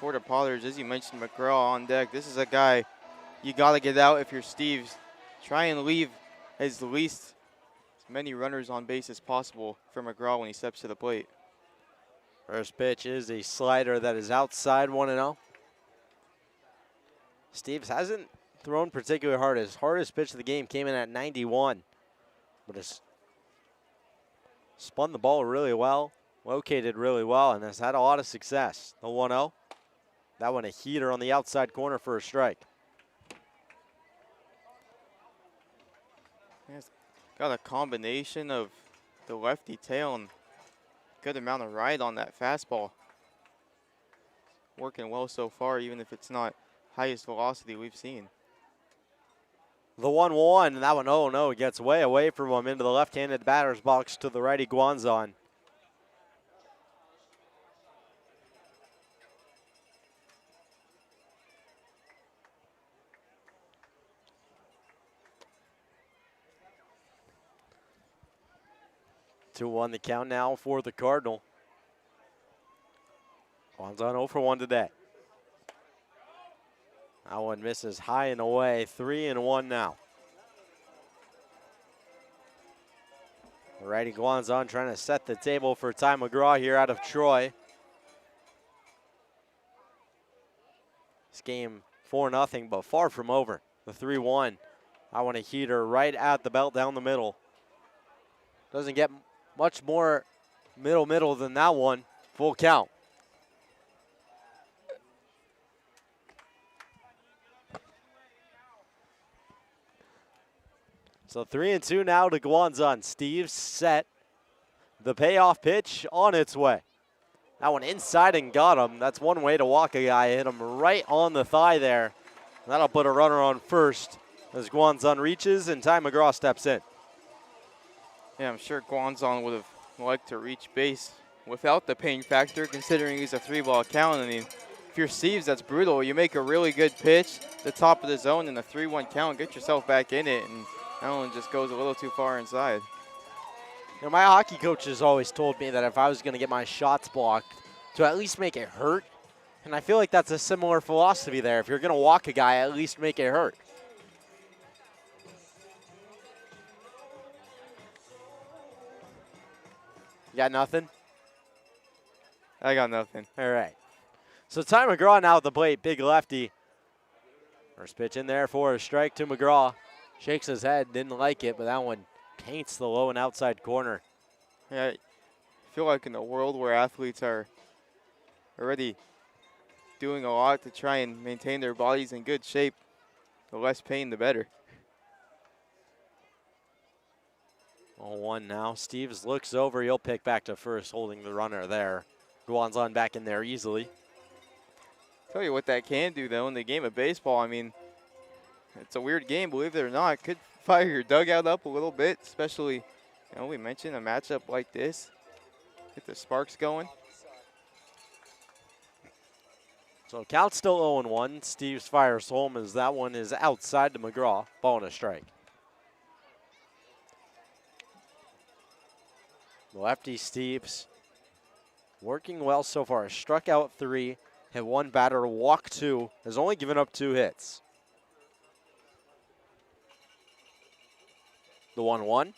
for the Pollards. As you mentioned, McGraw on deck. This is a guy you got to get out if you're Steves. Try and leave as many runners on base as possible for McGraw when he steps to the plate. First pitch is a slider that is outside, 1-0. Steves hasn't thrown particularly hard. His hardest pitch of the game came in at 91, but has spun the ball really well, located really well, and has had a lot of success. The 1-0. That one a heater on the outside corner for a strike. Yeah, it's got a combination of the lefty tail and good amount of ride on that fastball. Working well so far, even if it's not highest velocity we've seen. The 1-1, and that one, oh no, it gets way away from him into the left-handed batter's box to the righty Guanzon. Two one the count now for the Cardinal. Guanzon 0 for 1 today. That one misses high and away, 3-1 now. The righty Guanzon trying to set the table for Ty McGraw here out of Troy. This game 4-0, but far from over. The 3-1. I want a heater right at the belt down the middle. Doesn't get much more middle than that one. Full count. So 3-2 now to Guanzon. Steves set. The payoff pitch on its way. That one inside and got him. That's one way to walk a guy. Hit him right on the thigh there. That'll put a runner on first as Guanzon reaches and Ty McGraw steps in. Yeah, I'm sure Guanzon would have liked to reach base without the pain factor, considering he's a 3-ball count. I mean, if you're Steves, that's brutal. You make a really good pitch, the top of the zone, and a 3-1 count, get yourself back in it, and that one just goes a little too far inside. You know, my hockey coaches always told me that if I was going to get my shots blocked, to at least make it hurt. And I feel like that's a similar philosophy there. If you're going to walk a guy, at least make it hurt. You got nothing? I got nothing. All right. So Ty McGraw now at the plate, big lefty. First pitch in there for a strike to McGraw. Shakes his head, didn't like it, but that one paints the low and outside corner. Yeah, I feel like in a world where athletes are already doing a lot to try and maintain their bodies in good shape, the less pain, the better. 0-1 now. Steves looks over. He'll pick back to first, holding the runner there. Guanzon back in there easily. Tell you what that can do, though, in the game of baseball. I mean, it's a weird game, believe it or not. It could fire your dugout up a little bit, especially, you know, we mentioned a matchup like this. Get the sparks going. So count's still 0-1. Steves fires home as that one is outside to McGraw. Ball and a strike. Lefty Steves working well so far. Struck out 3, hit 1 batter, walked 2, has only given up 2 hits. The 1-1.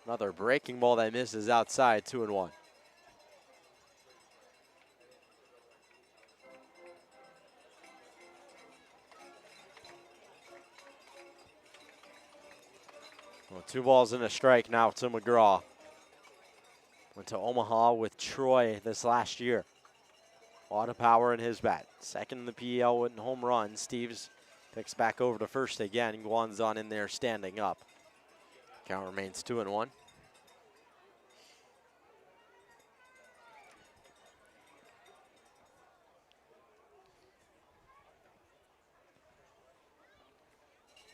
Another breaking ball that misses outside, 2-1. Well, 2 balls and a strike now to McGraw. Went to Omaha with Troy this last year. A lot of power in his bat. Second in the PL with home run. Steves picks back over to first again. Guanzon in there standing up. Count remains 2-1.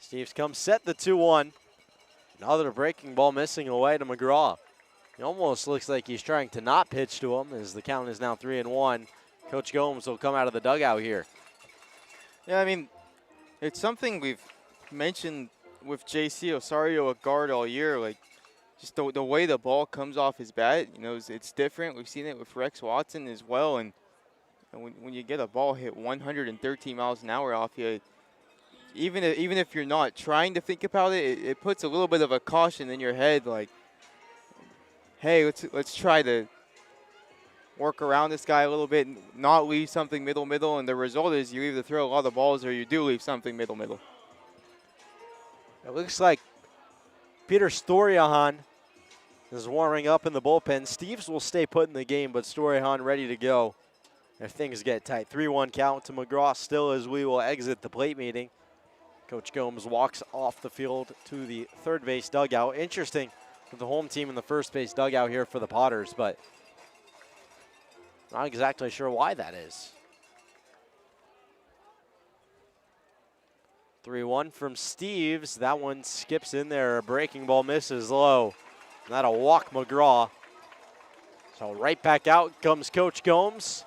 Steves comes set the 2-1. Another breaking ball missing away to McGraw. It almost looks like he's trying to not pitch to him as the count is now 3-1. Coach Gomes will come out of the dugout here. Yeah, I mean, it's something we've mentioned with JC Osario at guard all year. Like, just the way the ball comes off his bat, you know, it's different. We've seen it with Rex Watson as well. And when you get a ball hit 113 miles an hour off you, even if you're not trying to think about it, it puts a little bit of a caution in your head, like, hey, let's try to work around this guy a little bit, and not leave something middle, and the result is you either throw a lot of balls or you do leave something middle. It looks like Peter Storiahan is warming up in the bullpen. Steves will stay put in the game, but Storiahan ready to go if things get tight. 3-1 count to McGraw still as we will exit the plate meeting. Coach Gomes walks off the field to the third base dugout. Interesting with the home team in the first base dugout here for the Potters, but not exactly sure why that is. 3-1 from Steves. That one skips in there. A breaking ball misses low. That'll walk McGraw. So right back out comes Coach Gomes.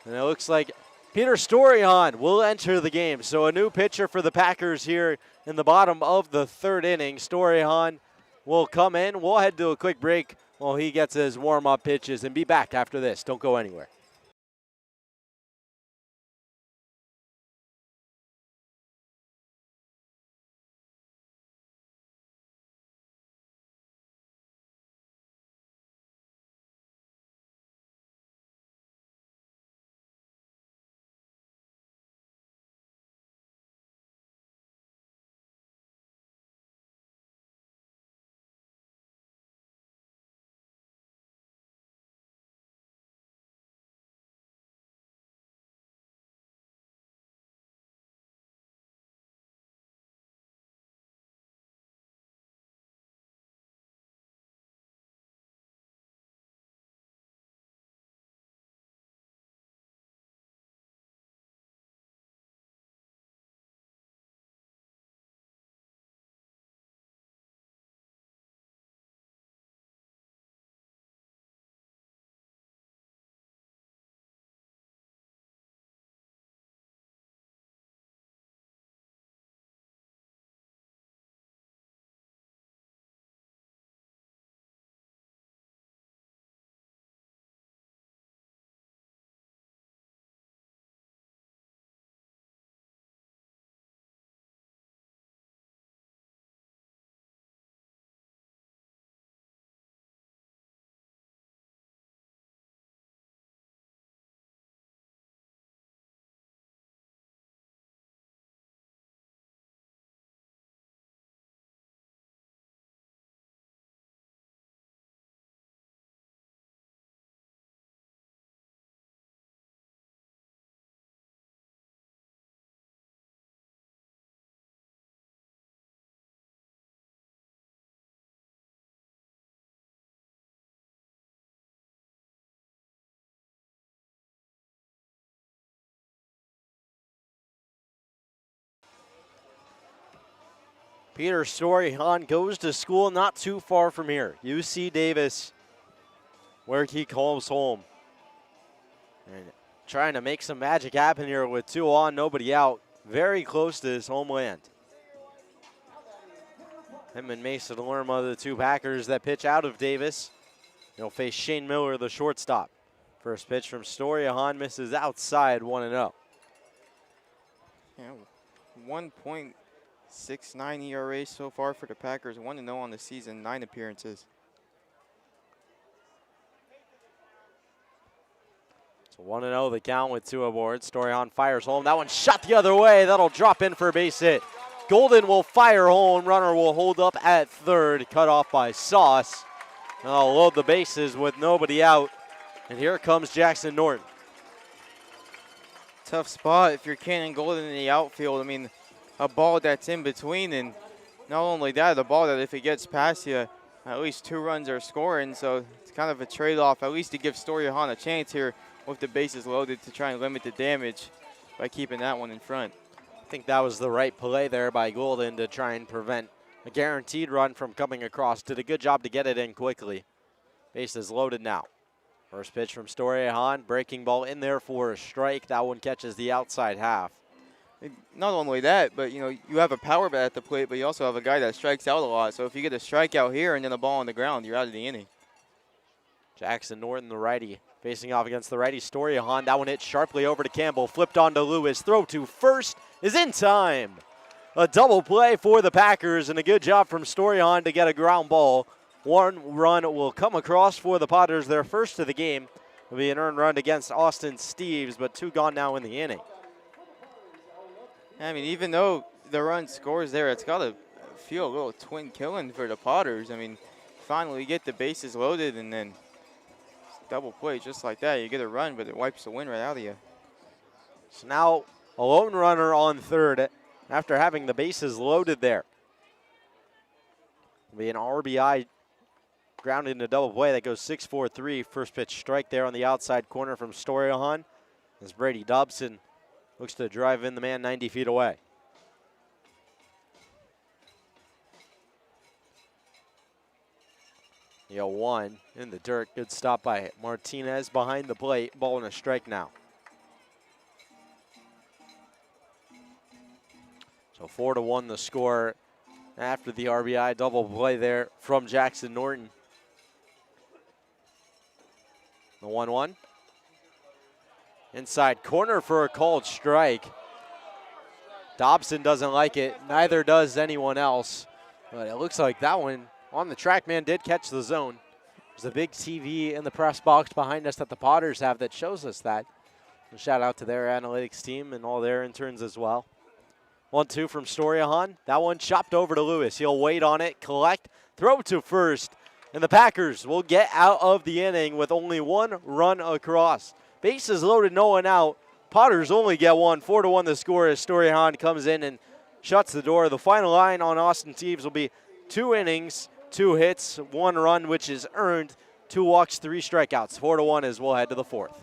And it looks like Peter Storiahan will enter the game. So a new pitcher for the Packers here in the bottom of the third inning. Storiahan will come in. We'll head to a quick break while he gets his warm-up pitches and be back after this. Don't go anywhere. Peter Storiahan goes to school not too far from here. UC Davis, where he calls home. And trying to make some magic happen here with 2 on, nobody out. Very close to his homeland. Him and Mason Lerma, the 2 Packers that pitch out of Davis. He'll face Shane Miller, the shortstop. First pitch from Storiahan misses outside, 1-0. Yeah, 1.69 ERA so far for the Packers. 1-0 on the season, 9 appearances. So 1-0 the count with 2 aboard. Storiahan fires home. That one shot the other way. That'll drop in for a base hit. Golden will fire home. Runner will hold up at third. Cut off by Sauce. And I'll load the bases with nobody out. And here comes Jackson Norton. Tough spot if you're Cannon Golden in the outfield. I mean, a ball that's in between, and not only that, the ball that if it gets past you, at least 2 runs are scoring. So it's kind of a trade-off, at least to give Storiahan a chance here with the bases loaded to try and limit the damage by keeping that one in front. I think that was the right play there by Golden to try and prevent a guaranteed run from coming across. Did a good job to get it in quickly. Bases loaded now. First pitch from Storiahan, breaking ball in there for a strike. That one catches the outside half. Not only that, but you have a power bat at the plate, but you also have a guy that strikes out a lot. So if you get a strikeout here and then a ball on the ground, you're out of the inning. Jackson Norton, the righty, facing off against the righty Storyhan. That one hit sharply over to Campbell, flipped on to Lewis. Throw to first is in time. A double play for the Packers, and a good job from Storyhan to get a ground ball. 1 run will come across for the Potters. Their first of the game will be an earned run against Austin Steves, but 2 gone now in the inning. I mean, even though the run scores there, it's got to feel a little twin killing for the Potters. I mean, finally get the bases loaded and then double play just like that. You get a run, but it wipes the wind right out of you. So now a lone runner on third after having the bases loaded there. It'll be an RBI grounded into double play that goes 6-4-3. First pitch strike there on the outside corner from Storyhan as Brady Dobson looks to drive in the man 90 feet away. The 0-1 in the dirt. Good stop by Martinez behind the plate. Ball and a strike now. So 4-1 the score after the RBI double play there from Jackson Norton. The 1-1. Inside corner for a called strike. Dobson doesn't like it. Neither does anyone else. But it looks like that one on the track man did catch the zone. There's a big TV in the press box behind us that the Potters have that shows us that. A shout out to their analytics team and all their interns as well. 1-2 from Storyhan. That one chopped over to Lewis. He'll wait on it, collect, throw to first. And the Packers will get out of the inning with only 1 run across. Bases loaded, no one out. Potters only get 1. 4-1 the score as Storyhan comes in and shuts the door. The final line on Austin Steves will be 2 innings, 2 hits, 1 run, which is earned, 2 walks, 3 strikeouts. 4-1 as we'll head to the 4th.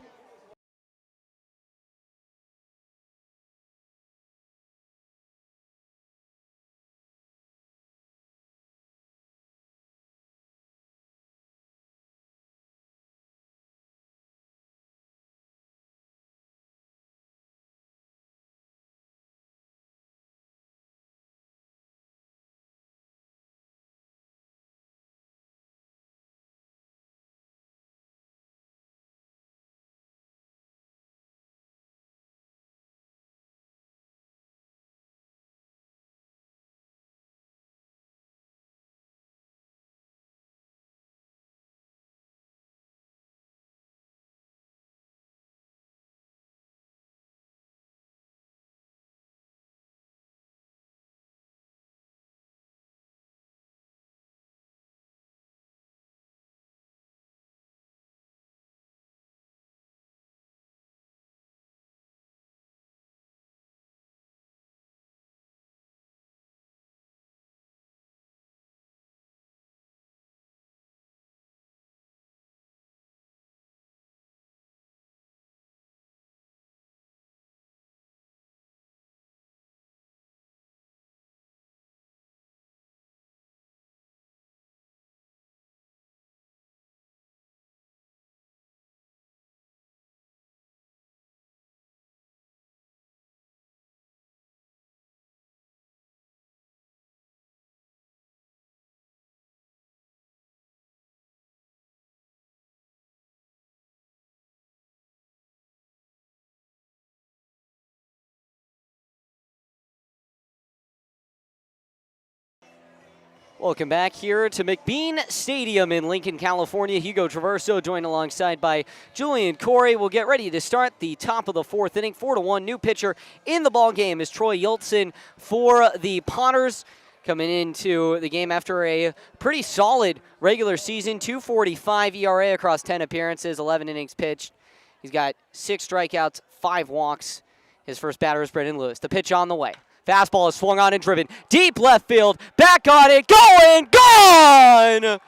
Welcome back here to McBean Stadium in Lincoln, California. Hugo Traverso joined alongside by Julian Corey. We'll get ready to start the top of the 4th inning. 4-1, new pitcher in the ball game is Troy Yeltsin for the Potters. Coming into the game after a pretty solid regular season, 2.45 ERA across 10 appearances, 11 innings pitched. He's got 6 strikeouts, 5 walks. His first batter is Brendan Lewis. The pitch on the way. Fastball is swung on and driven. Deep left field. Back on it. Going. Gone!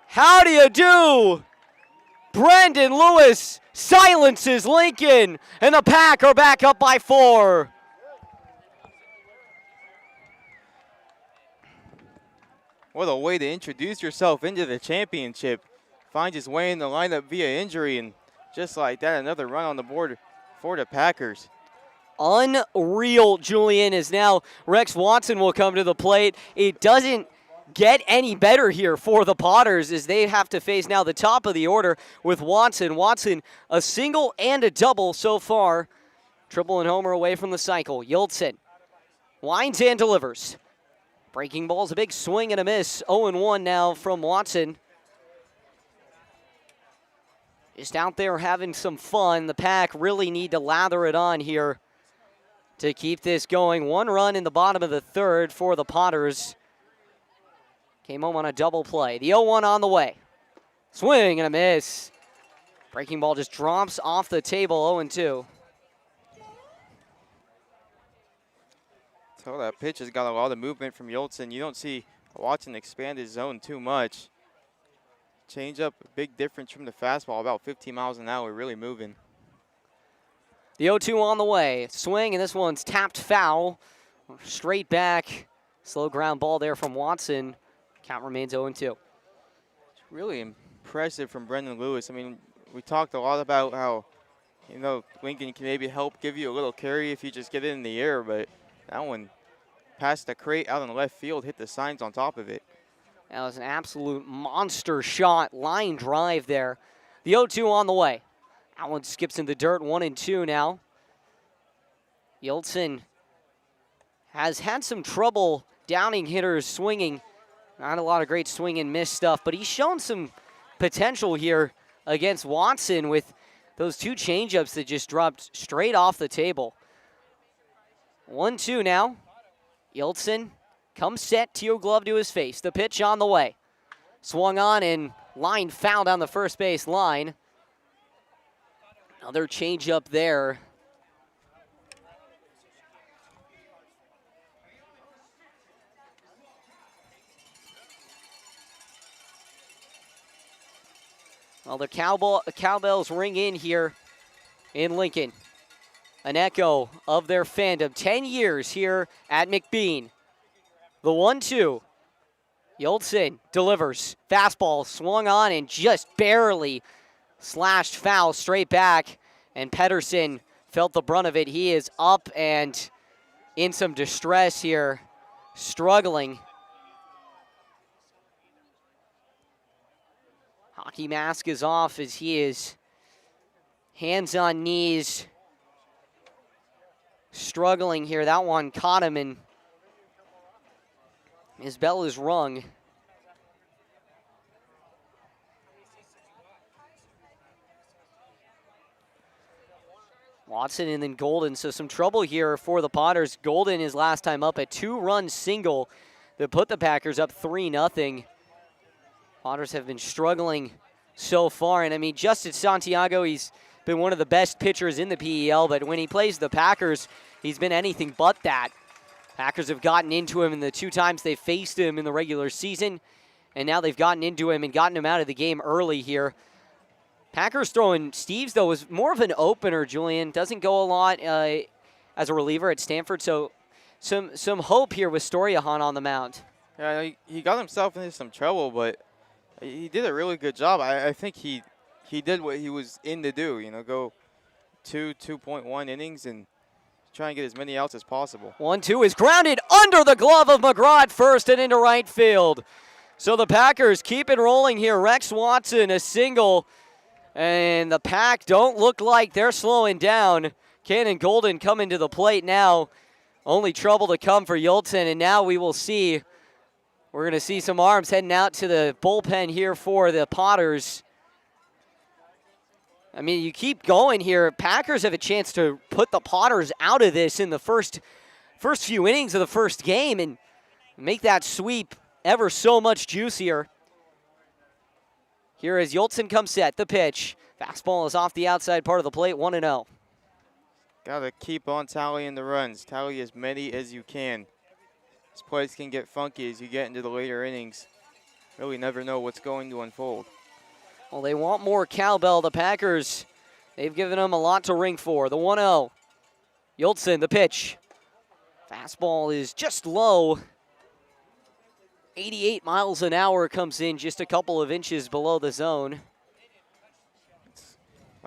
How do you do? Brendan Lewis silences Lincoln, and the Pack are back up by 4. What a way to introduce yourself into the championship. Finds his way in the lineup via injury, and just like that, another run on the board for the Packers. Unreal, Julian, is now Rex Watson will come to the plate. It doesn't get any better here for the Potters as they have to face now the top of the order with Watson. Watson, a single and a double so far. Triple and homer away from the cycle. Yiltsin winds and delivers. Breaking ball's a big swing and a miss. 0-1 now from Watson. Just out there having some fun. The Pack really need to lather it on here to keep this going. 1 run in the bottom of the third for the Potters. Came home on a double play. The 0-1 on the way. Swing and a miss. Breaking ball just drops off the table, 0-2. So that pitch has got a lot of movement from Yoltsin. You don't see Watson expand his zone too much. Change up, a big difference from the fastball, about 15 miles an hour, really moving. The 0-2 on the way. Swing, and this one's tapped foul. Straight back. Slow ground ball there from Watson. Count remains 0-2. It's really impressive from Brendan Lewis. I mean, we talked a lot about how, you know, Lincoln can maybe help give you a little carry if you just get it in the air, but that one past the crate out in the left field, hit the signs on top of it. That was an absolute monster shot. Line drive there. The 0-2 on the way. That one skips in the dirt, 1-2 now. Yiltsin has had some trouble downing hitters swinging. Not a lot of great swing and miss stuff, but he's shown some potential here against Watson with those 2 changeups that just dropped straight off the table. 1-2 now. Yiltsin comes set, teal glove to his face. The pitch on the way. Swung on and line foul down the first base line. Another changeup there. Well, the cowbells ring in here in Lincoln. An echo of their fandom. 10 years here at McBean. The 1-2. Yiltsin delivers. Fastball swung on and just barely slashed foul straight back. And Pedersen felt the brunt of it. He is up and in some distress here. Struggling. Hockey mask is off as he is hands on knees. Struggling here. That one caught him and his bell is rung. Watson and then Golden. So some trouble here for the Potters. Golden his last time up, a 2-run single that put the Packers up 3-0. Potters have been struggling so far. And I mean, Justin Santiago, he's been one of the best pitchers in the PEL, but when he plays the Packers, he's been anything but that. Packers have gotten into him in the 2 times they faced him in the regular season, and now they've gotten into him and gotten him out of the game early here. Packers throwing Steves, though, was more of an opener, Julian. Doesn't go a lot as a reliever at Stanford, so some hope here with Stoyahan on the mound. Yeah, he got himself into some trouble, but he did a really good job. I think he did what he was in to do, you know, go 2.1 innings and try and get as many outs as possible. 1-2 is grounded under the glove of McGraw at first and into right field. So the Packers keep it rolling here. Rex Watson, a single, and the Pack don't look like they're slowing down. Cannon Golden coming to the plate now. Only trouble to come for Yiltsin, and now we will see. We're going to see some arms heading out to the bullpen here for the Potters. I mean, you keep going here. Packers have a chance to put the Potters out of this in the first few innings of the first game and make that sweep ever so much juicier. Here as Yiltsin comes set, the pitch. Fastball is off the outside part of the plate, 1-0. Got to keep on tallying the runs. Tally as many as you can. This place can get funky as you get into the later innings. Really never know what's going to unfold. Well, they want more cowbell. The Packers, they've given them a lot to ring for. The 1-0. Yiltsin, the pitch. Fastball is just low. 88 miles an hour comes in just a couple of inches below the zone.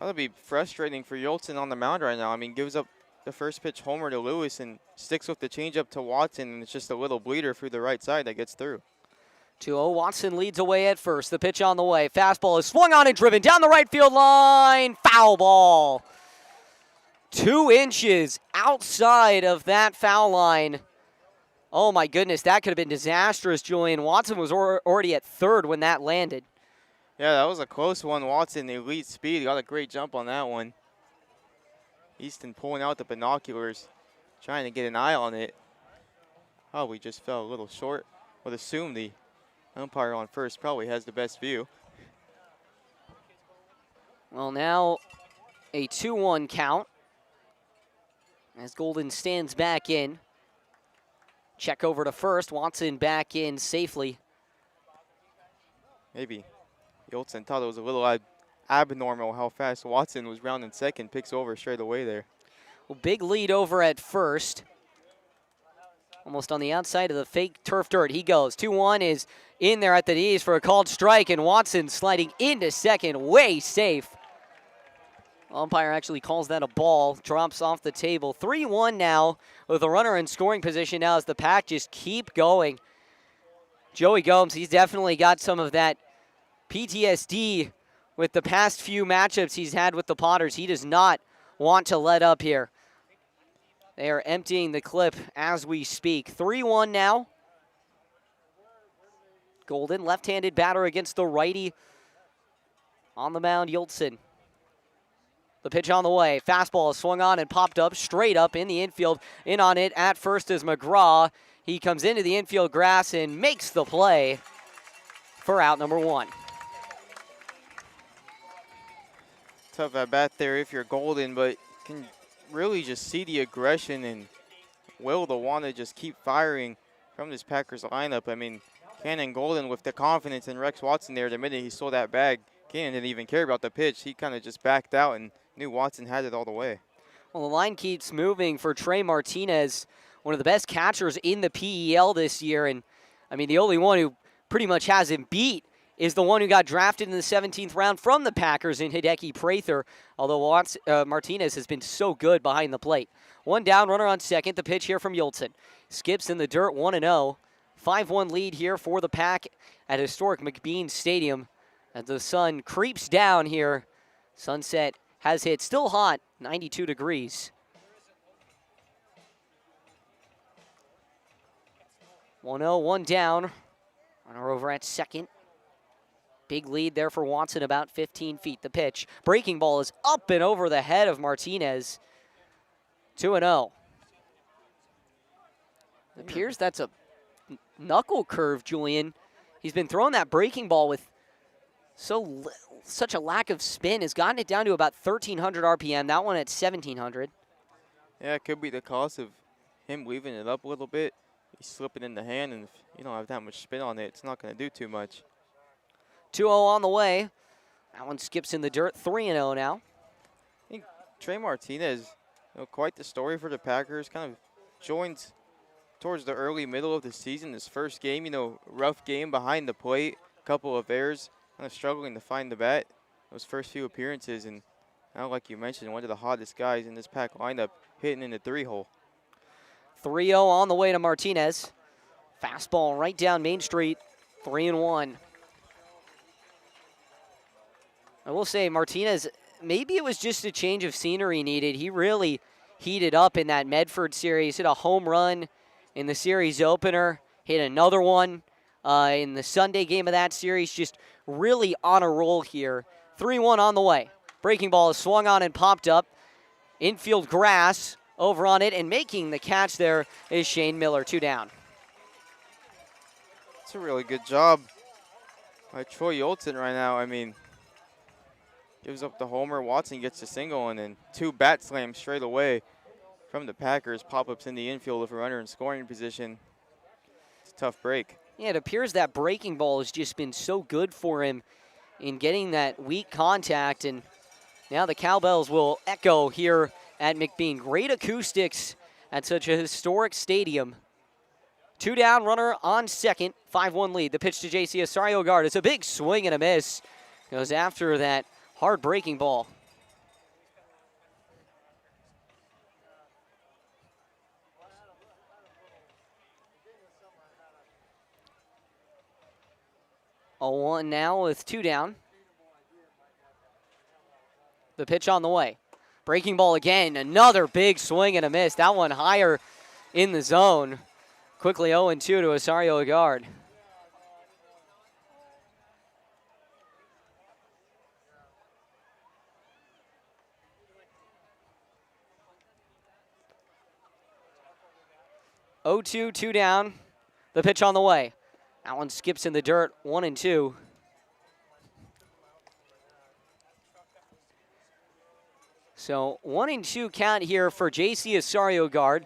That'll be frustrating for Yoltsin on the mound right now. I mean, gives up the first pitch homer to Lewis and sticks with the changeup to Watson, and it's just a little bleeder through the right side that gets through. 2-0, Watson leads away at first. The pitch on the way. Fastball is swung on and driven down the right field line. Foul ball. 2 inches outside of that foul line. Oh my goodness, that could have been disastrous, Julian. Watson was already at third when that landed. Yeah, that was a close one. Watson, the elite speed, got a great jump on that one. Easton pulling out the binoculars, trying to get an eye on it. Oh, we just fell a little short. Would assume the umpire on first probably has the best view. Well, now a 2-1 count as Golden stands back in. Check over to first. Watson back in safely. Maybe Yoltsin thought it was a little abnormal how fast Watson was rounding second, picks over straight away there. Well, big lead over at first. Almost on the outside of the fake turf dirt. He goes. 2-1 is in there at the knees for a called strike, and Watson sliding into second, way safe. Umpire actually calls that a ball, drops off the table. 3-1 now with a runner in scoring position now as the Pack just keep going. Joey Gomes, he's definitely got some of that PTSD with the past few matchups he's had with the Potters. He does not want to let up here. They are emptying the clip as we speak. 3-1 now. Golden, left-handed batter against the righty. On the mound, Yoltsin. The pitch on the way. Fastball is swung on and popped up straight up in the infield. In on it at first is McGraw. He comes into the infield grass and makes the play for out number 1. Tough at bat there if you're Golden, but can really just see the aggression and will to want to just keep firing from this Packers lineup. I mean, Cannon Golden with the confidence in Rex Watson there the minute he saw that bag. Cannon didn't even care about the pitch. He kind of just backed out and knew Watson had it all the way. Well, the line keeps moving for Trey Martinez, one of the best catchers in the PEL this year. And, I mean, the only one who pretty much has him beat is the one who got drafted in the 17th round from the Packers in Hideki Prather, although Martinez has been so good behind the plate. 1 down, runner on second. The pitch here from Yoltsin. Skips in the dirt, 1-0. 5-1 lead here for the Pack at historic McBean Stadium as the sun creeps down here. Sunset has hit, still hot, 92 degrees. 1-0, 1 down. Runner over at second. Big lead there for Watson, about 15 feet. The pitch. Breaking ball is up and over the head of Martinez. 2-0. It appears that's a knuckle curve, Julian. He's been throwing that breaking ball with such a lack of spin. Has gotten it down to about 1,300 RPM. That one at 1,700. Yeah, it could be the cause of him leaving it up a little bit. He's slipping in the hand, and if you don't have that much spin on it, it's not going to do too much. 2-0 on the way. That one skips in the dirt. 3-0 now. I think Trey Martinez, quite the story for the Packers. Kind of joins towards the early middle of the season. His first game, rough game behind the plate. Couple of errors. Kind of struggling to find the bat. Those first few appearances, and now, like you mentioned, one of the hottest guys in this Pack lineup, hitting in the 3-hole. 3-0 on the way to Martinez. Fastball right down Main Street. 3-1. I will say, Martinez, maybe it was just a change of scenery needed. He really heated up in that Medford series. Hit a home run in the series opener. Hit another one in the Sunday game of that series. Just really on a roll here. 3-1 on the way. Breaking ball is swung on and popped up. Infield grass over on it, and making the catch there is Shane Miller. 2 down. It's a really good job by Troy Yoltsin right now. I mean, gives up the homer. Watson gets the single, and then 2 bat slams straight away from the Packers. Pop-ups in the infield with a runner in scoring position. It's a tough break. Yeah, it appears that breaking ball has just been so good for him in getting that weak contact, and now the cowbells will echo here at McBean. Great acoustics at such a historic stadium. 2 down, runner on second, 5-1 lead. The pitch to JC Osario-Guard. It's a big swing and a miss. Goes after that hard breaking ball. 0-1 now with 2 down. The pitch on the way. Breaking ball again. Another big swing and a miss. That one higher in the zone. Quickly 0-2 to Osario Agard. Oh, 2 down. The pitch on the way. That one skips in the dirt. 1-2. So 1-2 count here for J.C. Osario Agard.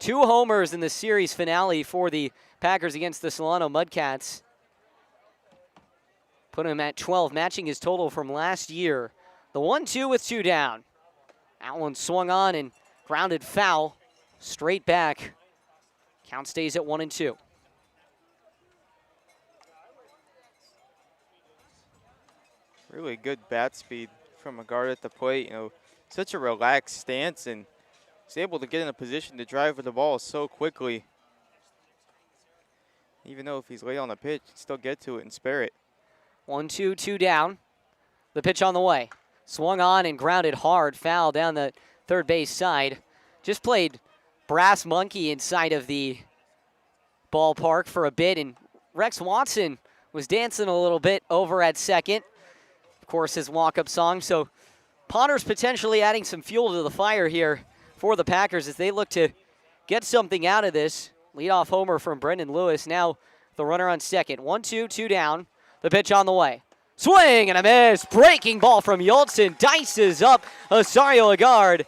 2 homers in the series finale for the Packers against the Solano Mudcats. Put him at 12, matching his total from last year. The 1-2 with 2 down. That one swung on and grounded foul. Straight back. Count stays at 1-2. Really good bat speed from Agard at the plate. Such a relaxed stance, and he's able to get in a position to drive with the ball so quickly. Even though if he's late on the pitch, he can still get to it and spare it. 1-2, 2 down. The pitch on the way. Swung on and grounded hard. Foul down the third base side. Just played brass monkey inside of the ballpark for a bit, and Rex Watson was dancing a little bit over at second. Of course, his walk-up song. So Potter's potentially adding some fuel to the fire here for the Packers as they look to get something out of this. Leadoff homer from Brendan Lewis. Now the runner on second. 1-2, 2 down. The pitch on the way. Swing and a miss. Breaking ball from Yoltson. Dices up Osario Agard.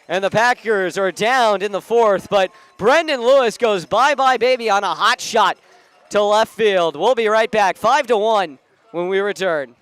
And the Packers are down in the fourth, but Brendan Lewis goes bye-bye, baby, on a hot shot to left field. We'll be right back. 5-1 when we return.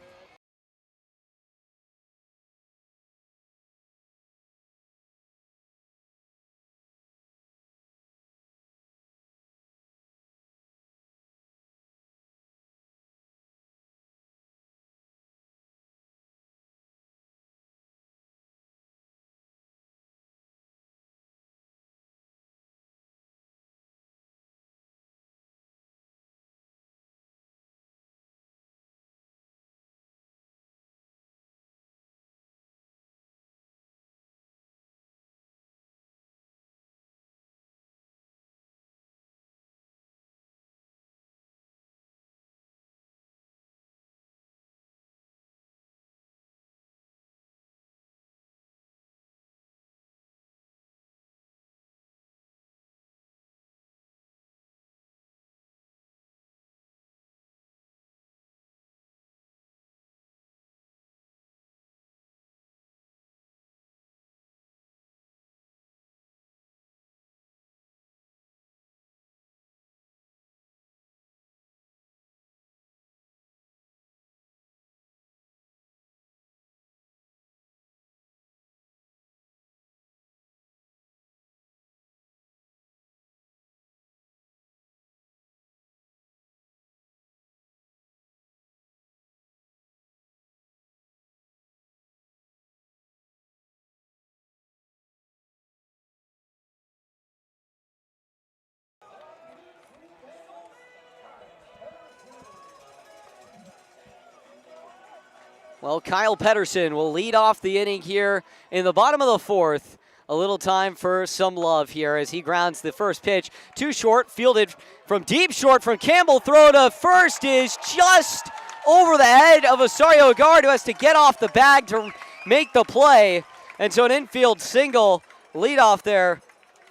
Well, Kyle Pedersen will lead off the inning here in the bottom of the fourth. A little time for some love here as he grounds the first pitch. Too short, fielded from deep short from Campbell. Throw to first is just over the head of Osario Agard, who has to get off the bag to make the play. And so an infield single leadoff there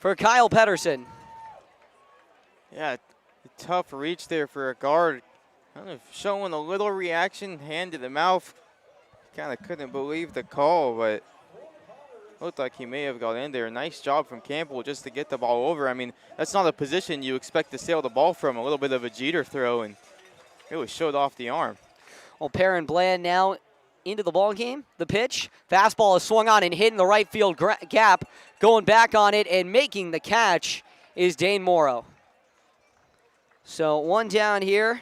for Kyle Pedersen. Yeah, tough reach there for Agard. Kind of showing a little reaction, hand to the mouth. Kind of couldn't believe the call, but looked like he may have got in there. Nice job from Campbell just to get the ball over. I mean, that's not a position you expect to sail the ball from. A little bit of a Jeter throw, and really showed off the arm. Well, Perrin Bland now into the ball game. The pitch. Fastball is swung on and hit in the right field gap. Going back on it and making the catch is Dane Morrow. So one down here.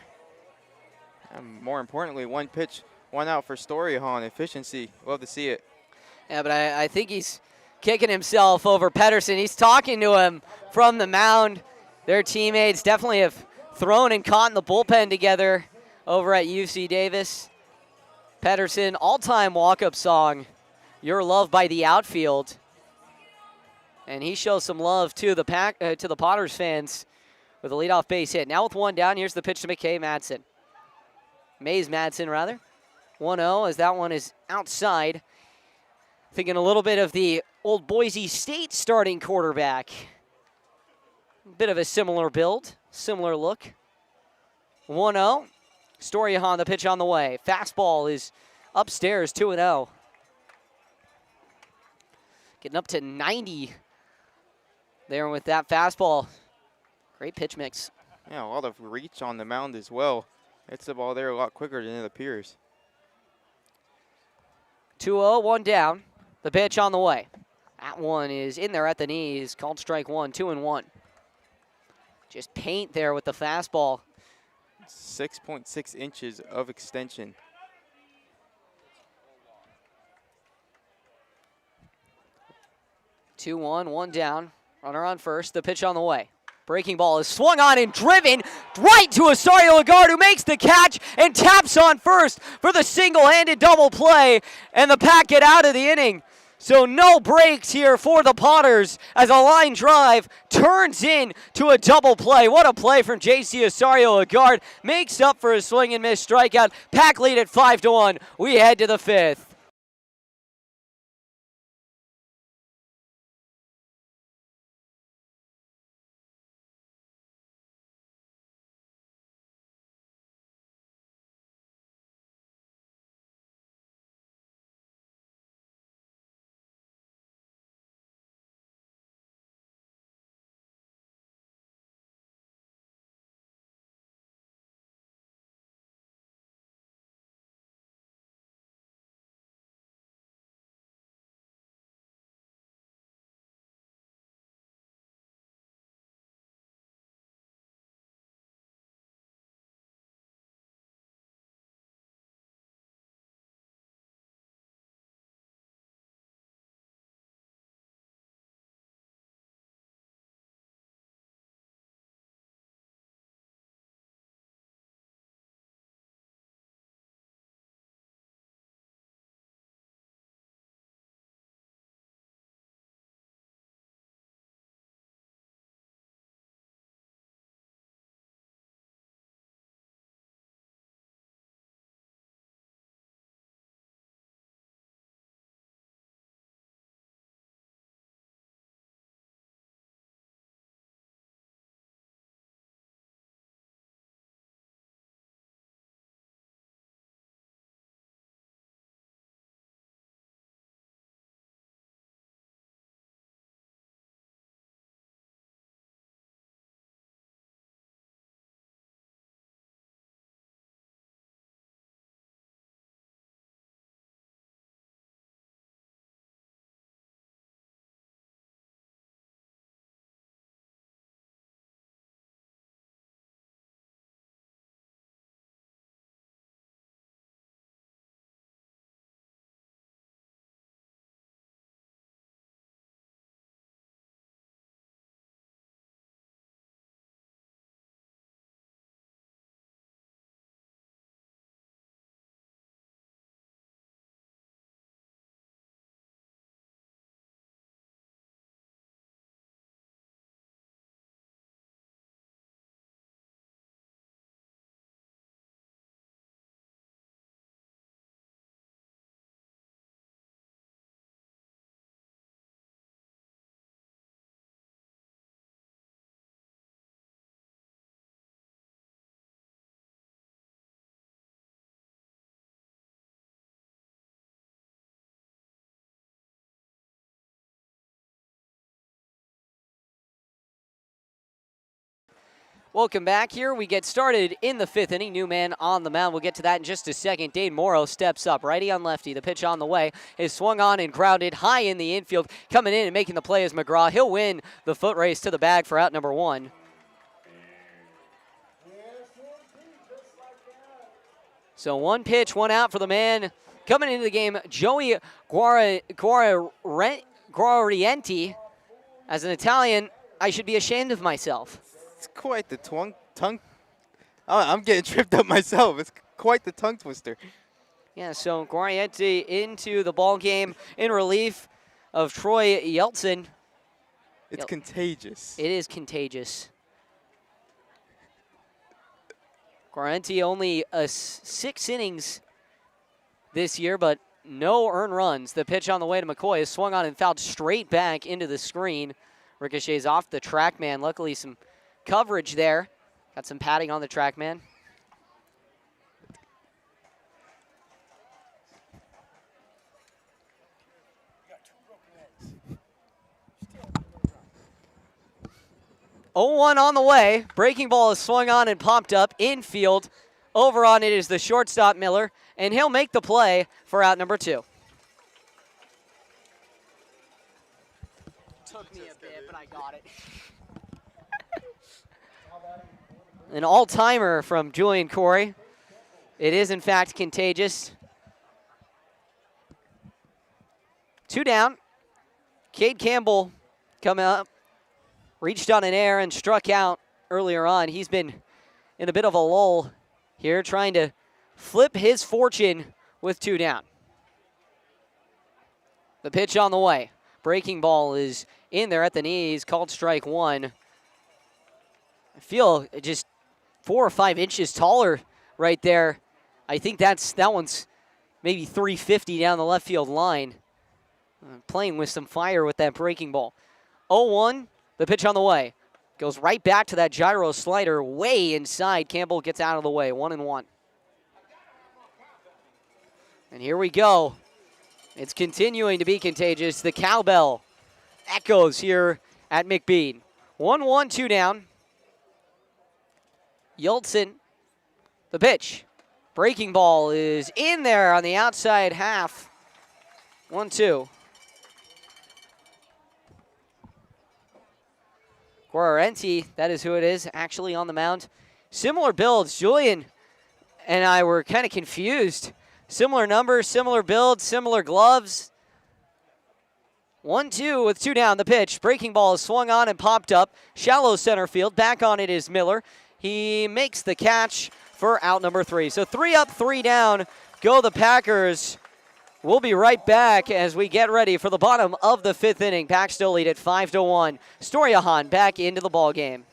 And more importantly, one pitch, one out for Storyhan. Efficiency. Love to see it. Yeah, but I think he's kicking himself over Pedersen. He's talking to him from the mound. Their teammates definitely have thrown and caught in the bullpen together over at UC Davis. Pedersen, all-time walk-up song, You're Loved by the Outfield. And he shows some love to the Potters fans with a leadoff base hit. Now with one down, here's the pitch to McKay Madsen. Mays Madsen, rather. 1-0 as that one is outside. Thinking a little bit of the old Boise State starting quarterback. Bit of a similar build, similar look. 1-0. Storiahan, the pitch on the way. Fastball is upstairs, 2-0. Getting up to 90 there with that fastball. Great pitch mix. Yeah, a lot of reach on the mound as well. Hits the ball there a lot quicker than it appears. 2-0, one down. The pitch on the way. That one is in there at the knees. Called strike one, 2-1. Just paint there with the fastball. 6.6 inches of extension. Two, one down. Runner on first. The pitch on the way. Breaking ball is swung on and driven right to Osorio Lagarde, who makes the catch and taps on first for the single-handed double play. And the Pack get out of the inning. So no breaks here for the Potters as a line drive turns in to a double play. What a play from J.C. Osorio Lagarde. Makes up for a swing and miss strikeout. Pack lead at 5-1. We head to the fifth. Welcome back here. We get started in the fifth inning. New man on the mound. We'll get to that in just a second. Dane Morrow steps up. Righty on lefty. The pitch on the way is swung on and grounded high in the infield. Coming in and making the play is McGraw. He'll win the foot race to the bag for out number one. So one pitch, one out for the man. Coming into the game, Joey Guarienti. As an Italian, I should be ashamed of myself. It's quite the tongue I'm getting tripped up myself. It's quite the tongue twister. Yeah, so Guariente into the ball game in relief of Troy Yeltsin. It's contagious. It is contagious. Guariente only 6 innings this year, but no earned runs. The pitch on the way to McCoy is swung on and fouled straight back into the screen. Ricochets off the track man. Luckily, some coverage there. Got some padding on the track man. Oh, 0-1 on the way. Breaking ball is swung on and popped up infield. Over on it is the shortstop Miller, and he'll make the play for out number 2. Took me a bit, but I got it. An all-timer from Julian Corey. It is, in fact, contagious. 2 down. Cade Campbell coming up. Reached on an air and struck out earlier on. He's been in a bit of a lull here, trying to flip his fortune with 2 down. The pitch on the way. Breaking ball is in there at the knees, called strike 1. I feel just 4 or 5 inches taller right there. I think that one's maybe 350 down the left field line. Playing with some fire with that breaking ball. 0-1. The pitch on the way. Goes right back to that gyro slider way inside. Campbell gets out of the way. 1-1. And here we go. It's continuing to be contagious. The cowbell echoes here at McBean. 1-1, 2 down. Yeltsin, the pitch. Breaking ball is in there on the outside half. 1-2. Guariente, that is who it is, actually on the mound. Similar builds. Julian and I were kind of confused. Similar numbers, similar builds, similar gloves. 1-2 with 2 down. The pitch. Breaking ball is swung on and popped up. Shallow center field. Back on it is Miller. He makes the catch for out number 3. So 3 up, 3 down. Go the Packers. We'll be right back as we get ready for the bottom of the 5th inning. Pack still lead at 5-1. Storjahan back into the ball game.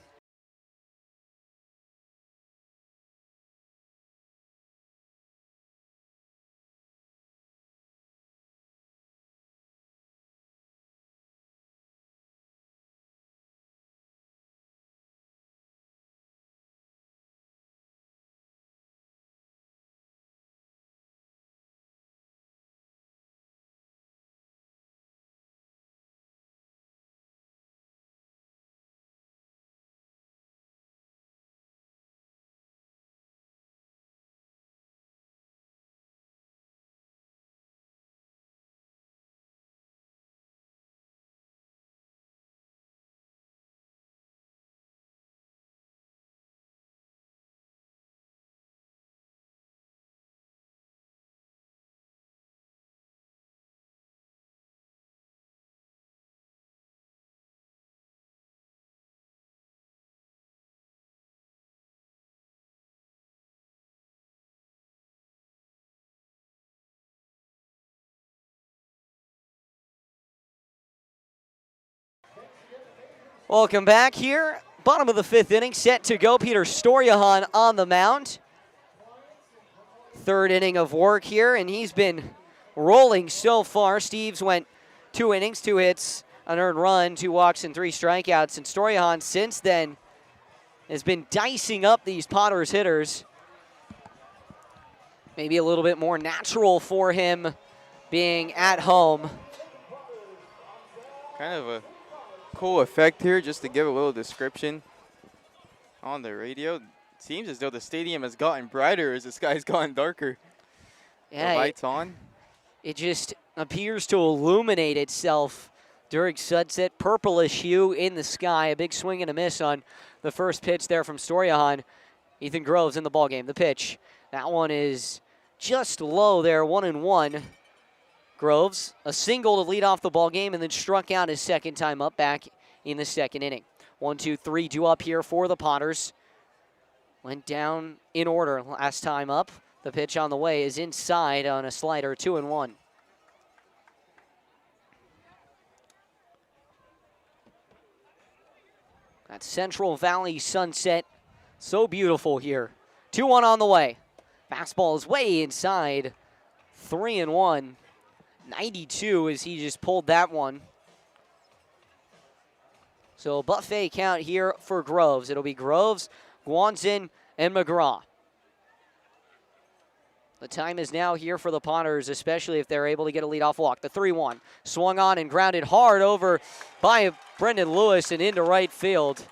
Welcome back here. Bottom of the 5th inning, set to go. Peter Storjahan on the mound. 3rd inning of work here, and he's been rolling so far. Steves went 2 innings, 2 hits, an earned run, 2 walks, and 3 strikeouts. And Storjahan, since then, has been dicing up these Potters hitters. Maybe a little bit more natural for him being at home. Kind of a cool effect here, just to give a little description on the radio. It seems as though the stadium has gotten brighter as the sky's gotten darker. Yeah, the lights on. It just appears to illuminate itself during sunset. Purplish hue in the sky. A big swing and a miss on the first pitch there from Storjahan. Ethan Groves in the ballgame. The pitch. That one is just low there, 1-1. Groves, a single to lead off the ball game, and then struck out his 2nd time up back in the 2nd inning. 1-2-3 due up here for the Potters. Went down in order last time up. The pitch on the way is inside on a slider, 2-1. That Central Valley sunset, so beautiful here. 2-1 on the way. Fastball is way inside, 3-1. 92 as he just pulled that one. So buffet count here for Groves. It'll be Groves, Guanzin, and McGraw. The time is now here for the Potters, especially if they're able to get a leadoff walk. The 3-1 swung on and grounded hard over by Brendan Lewis and into right field.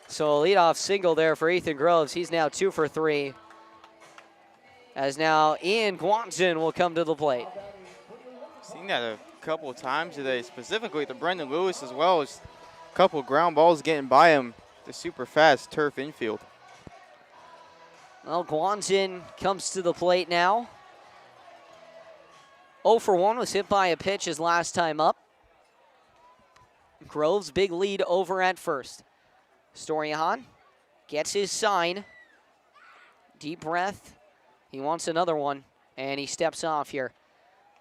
So a leadoff single there for Ethan Groves. He's now 2 for 3. As now Ian Guanzin will come to the plate. Seen that a couple of times today, specifically to Brendan Lewis as well as a couple of ground balls getting by him. The super fast turf infield. Well, Guanzin comes to the plate now. 0 for 1 was hit by a pitch his last time up. Groves big lead over at first. Storiahan gets his sign. Deep breath. He wants another one, and he steps off here.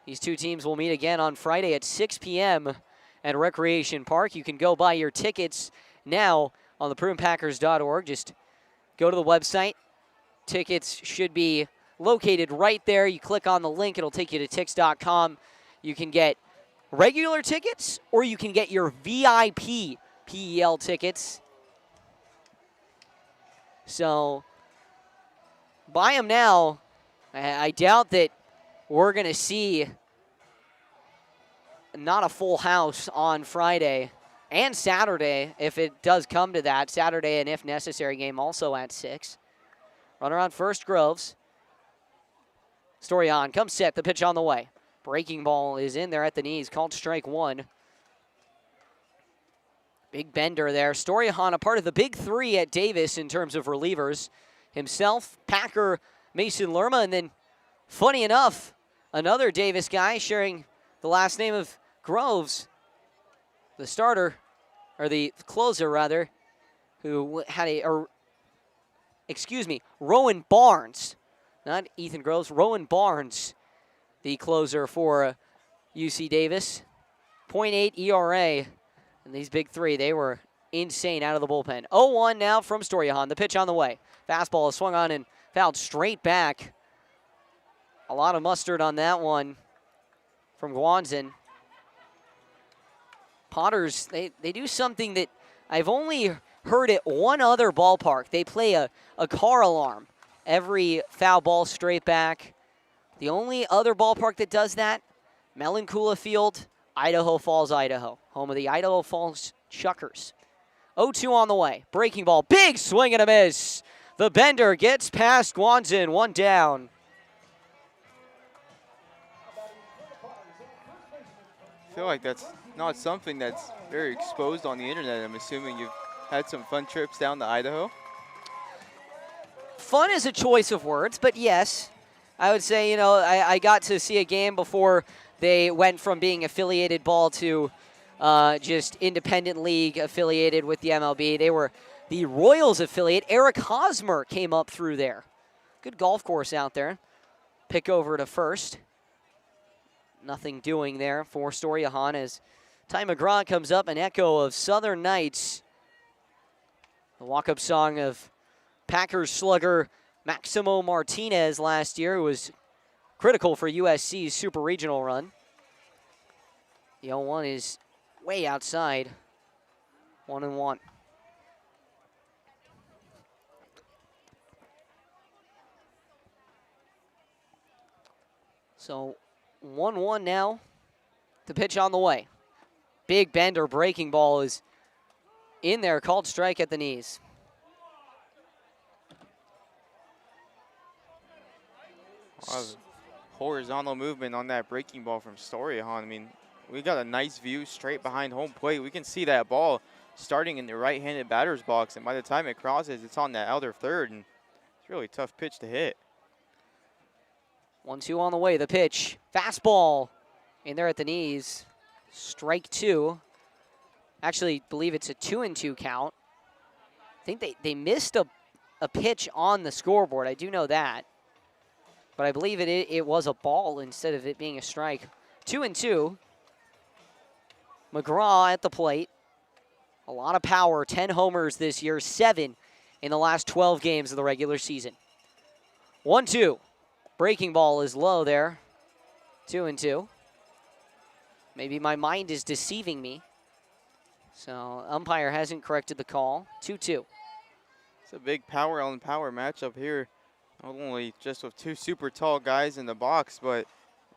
These two teams will meet again on Friday at 6 p.m. at Recreation Park. You can go buy your tickets now on theprunpackers.org. Just go to the website. Tickets should be located right there. You click on the link. It'll take you to tix.com. You can get regular tickets, or you can get your VIP PEL tickets. So buy them now. I doubt that we're going to see not a full house on Friday and Saturday, if it does come to that. Saturday, and if necessary, game also at 6. Runner on first, Groves. Storian comes set, the pitch on the way. Breaking ball is in there at the knees, called strike 1. Big bender there. Storian, a part of the big 3 at Davis in terms of relievers. Himself, Packer, Mason Lerma, and then, funny enough, another Davis guy sharing the last name of Groves, the starter, or the closer rather, who had Rowan Barnes, not Ethan Groves, Rowan Barnes, the closer for UC Davis. 0.8 ERA, and these big 3, they were insane out of the bullpen. 0-1 now from Storiahan. The pitch on the way. Fastball is swung on and fouled straight back. A lot of mustard on that one from Guanzin. Potters, they do something that I've only heard at one other ballpark. They play a car alarm every foul ball straight back. The only other ballpark that does that, Melancoola Field, Idaho Falls, Idaho, home of the Idaho Falls Chuckers. 0-2 on the way. Breaking ball, big swing and a miss. The bender gets past Guanzin, 1 down. I feel like that's not something that's very exposed on the internet. I'm assuming you've had some fun trips down to Idaho. Fun is a choice of words, but yes, I would say, I got to see a game before they went from being affiliated ball to just independent league affiliated with the MLB. They were the Royals affiliate. Eric Hosmer came up through there. Good golf course out there. Pick over to first. Nothing doing there for Storiahan as Ty McGraw comes up, an echo of Southern Nights. The walk-up song of Packers slugger Maximo Martinez last year, who was critical for USC's super regional run. The 0-1 is way outside. 1-1. So 1-1 now. The pitch on the way. Big bender breaking ball is in there, called strike at the knees. Horizontal movement on that breaking ball from Storiahan. I mean, we got a nice view straight behind home plate. We can see that ball starting in the right-handed batter's box, and by the time it crosses, it's on that outer third, and it's a really tough pitch to hit. 1-2 on the way. The pitch. Fastball in there at the knees. Strike 2. Actually, believe it's a 2-2 count. I think they missed a pitch on the scoreboard. I do know that. But I believe it was a ball instead of it being a strike. 2-2. McGraw at the plate. A lot of power, 10 homers this year, 7 in the last 12 games of the regular season. 1-2. Breaking ball is low there. 2-2. Maybe my mind is deceiving me. So umpire hasn't corrected the call. 2-2. It's a big power on power matchup here. Not only just with two super tall guys in the box, but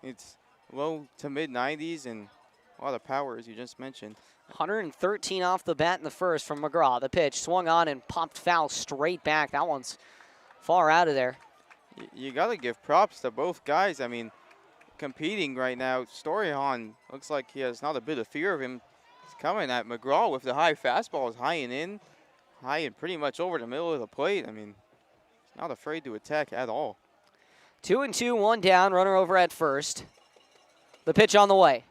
it's low to mid 90s and a lot of power, as you just mentioned. 113 off the bat in the first from McGraw. The pitch swung on and popped foul straight back. That one's far out of there. You got to give props to both guys. I mean, competing right now, Storyhan looks like he has not a bit of fear of him. He's coming at McGraw with the high fastballs, high and pretty much over the middle of the plate. I mean, he's not afraid to attack at all. 2-2, 1 down, runner over at first. The pitch on the way.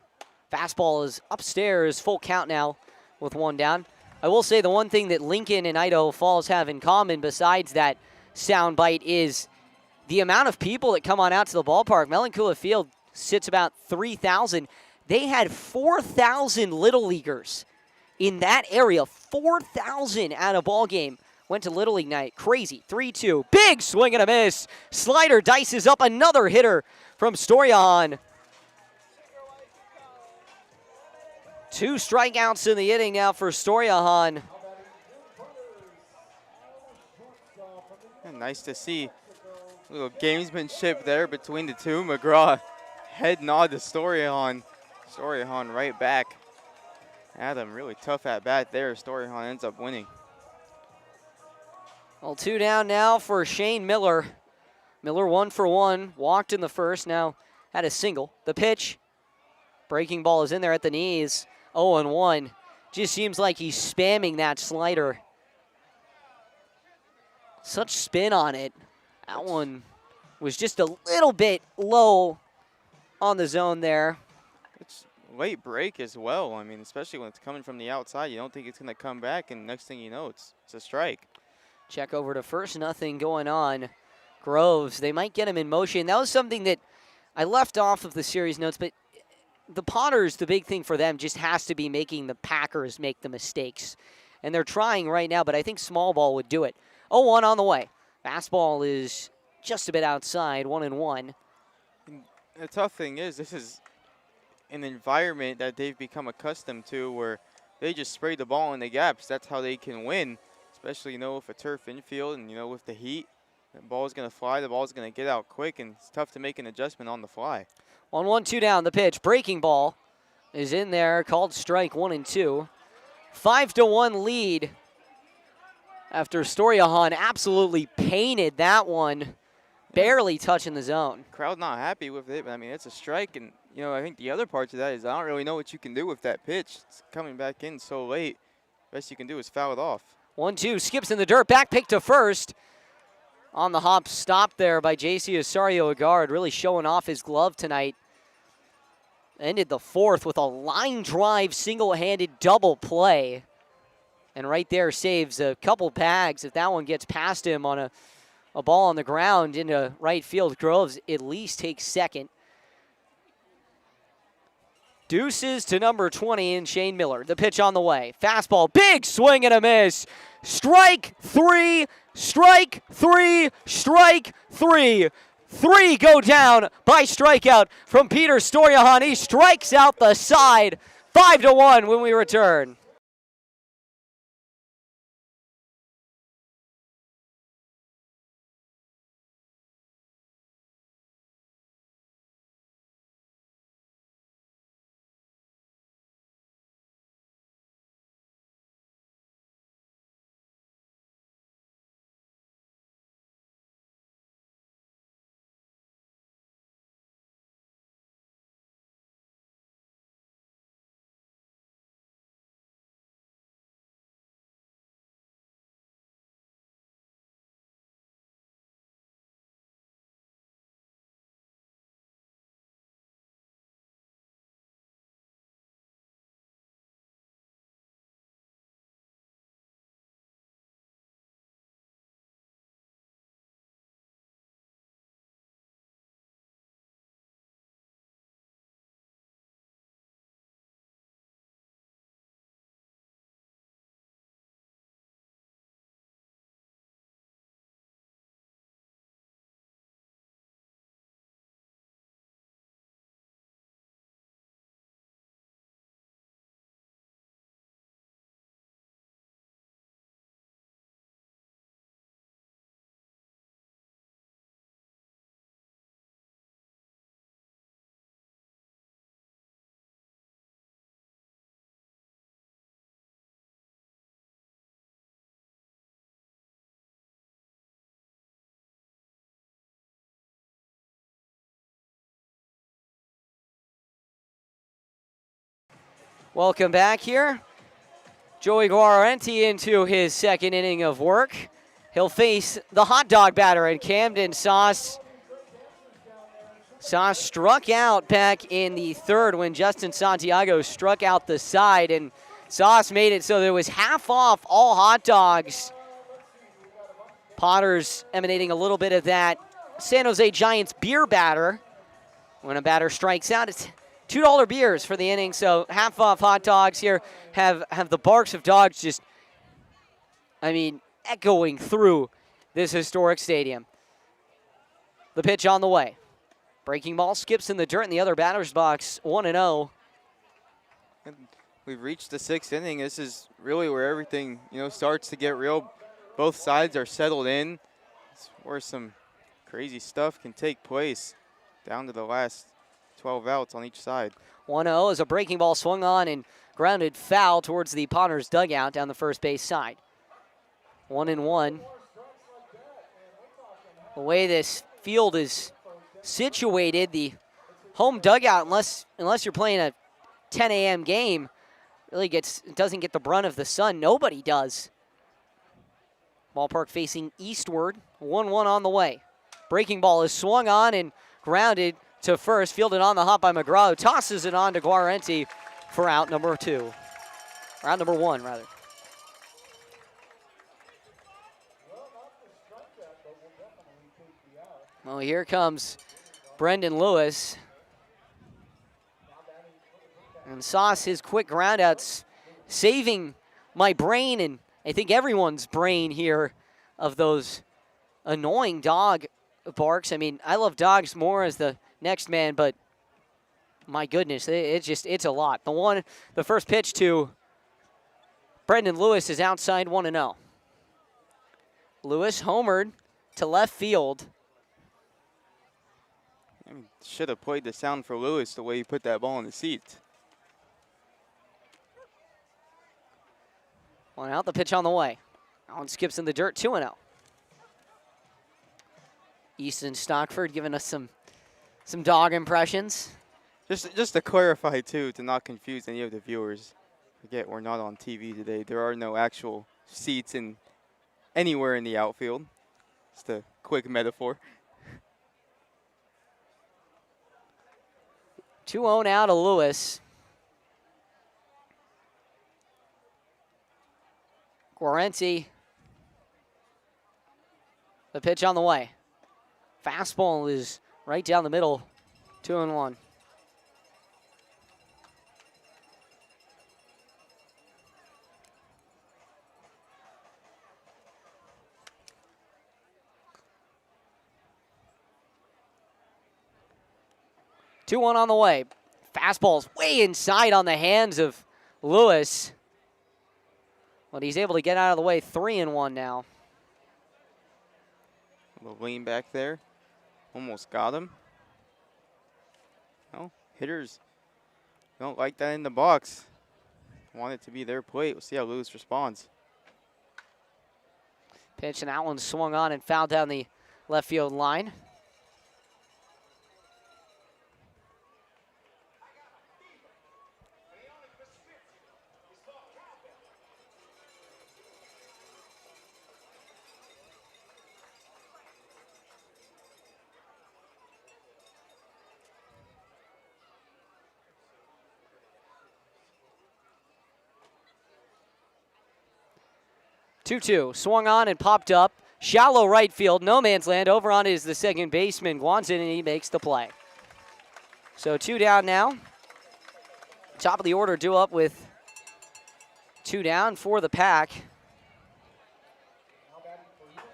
Fastball is upstairs, full count now with 1 down. I will say the one thing that Lincoln and Idaho Falls have in common besides that sound bite is the amount of people that come on out to the ballpark. Melancula Field sits about 3,000. They had 4,000 Little Leaguers in that area. 4,000 at a ball game went to Little League night. Crazy. 3-2. Big swing and a miss. Slider dices up another hitter from Stoyan. 2 strikeouts in the inning now for Stoyan. Nice to see a little gamesmanship there between the two. McGraw head nod to Storyhan. Storyhan right back at him. Really tough at bat there. Storyhan ends up winning. Well, 2 down now for Shane Miller. Miller 1 for 1. Walked in the first. Now had a single. The pitch. Breaking ball is in there at the knees. 0-1. Just seems like he's spamming that slider. Such spin on it. That one was just a little bit low on the zone there. It's late break as well. I mean, especially when it's coming from the outside. You don't think it's going to come back, and next thing you know, it's a strike. Check over to first. Nothing going on. Groves, they might get him in motion. That was something that I left off of the series notes, but the Potters, the big thing for them just has to be making the Packers make the mistakes. And they're trying right now, but I think small ball would do it. 0-1 on the way. Fastball is just a bit outside, 1-1. The tough thing is, this is an environment that they've become accustomed to where they just spray the ball in the gaps. That's how they can win, especially, with a turf infield and, with the heat. The ball's going to fly, the ball's going to get out quick, and it's tough to make an adjustment on the fly. 1-1, 2 down. The pitch. Breaking ball is in there. Called strike 1-2. 5-1 lead after Storyhan absolutely painted that one. Barely touching the zone. Crowd not happy with it, but I mean, it's a strike. And, I think the other part of that is I don't really know what you can do with that pitch. It's coming back in so late. Best you can do is foul it off. 1-2. Skips in the dirt. Back pick to first. On the hop, stopped there by J.C. Osorio-Agard, really showing off his glove tonight. Ended the fourth with a line drive, single-handed double play. And right there saves a couple bags. If that one gets past him on a ball on the ground into right field, Groves at least takes second. Deuces to number 20 in Shane Miller. The pitch on the way. Fastball, big swing and a miss. Strike 3, strike 3, strike 3. 3 go down by strikeout from Peter Storyhan. He strikes out the side. 5-1 when we return. Welcome back here. Joey Guarenti into his second inning of work. He'll face the hot dog batter in Camden. Sauce struck out back in the third when Justin Santiago struck out the side, and Sauce made it so there was half off all hot dogs. Potters emanating a little bit of that San Jose Giants beer batter. When a batter strikes out, it's $2 beers for the inning, so half off hot dogs here have the barks of dogs just, echoing through this historic stadium. The pitch on the way. Breaking ball skips in the dirt in the other batter's box, 1-0. We've reached the 6th inning. This is really where everything, starts to get real. Both sides are settled in. It's where some crazy stuff can take place down to the last 12 outs on each side. 1-0 as a breaking ball swung on and grounded foul towards the Potters dugout down the first base side. 1-1. The way this field is situated, the home dugout, unless you're playing a 10 a.m. game, really doesn't get the brunt of the sun. Nobody does. Ballpark facing eastward. 1-1 on the way. Breaking ball is swung on and grounded to first, fielded on the hop by McGraw, who tosses it on to Guarenti for out number 2. Or out number 1, rather. Well, here comes Brendan Lewis. And Sauce, his quick groundouts, saving my brain and I think everyone's brain here of those annoying dog barks. I love dogs more as the next man, but my goodness, it's a lot. The first pitch to Brendan Lewis is outside 1-0. Lewis homered to left field. Should have played the sound for Lewis the way he put that ball in the seat. One out, the pitch on the way. That one skips in the dirt, 2-0. Easton Stockford giving us some dog impressions. Just to clarify, too, to not confuse any of the viewers. Forget, we're not on TV today. There are no actual seats anywhere in the outfield. Just a quick metaphor. 2-0 now to Lewis. Guarenti. The pitch on the way. Fastball is right down the middle. 2-1. On the way. Fastball's way inside on the hands of Lewis. But he's able to get out of the way. 3-1 now. A little lean back there. Almost got him. No, hitters don't like that in the box. Want it to be their plate. We'll see how Lewis responds. Pitch, and that one swung on and fouled down the left field line. Swung on and popped up. Shallow right field, no man's land. Over on is the second baseman, Guanzin, and he makes the play. So 2 down now. Top of the order due up with 2 down for the Pack.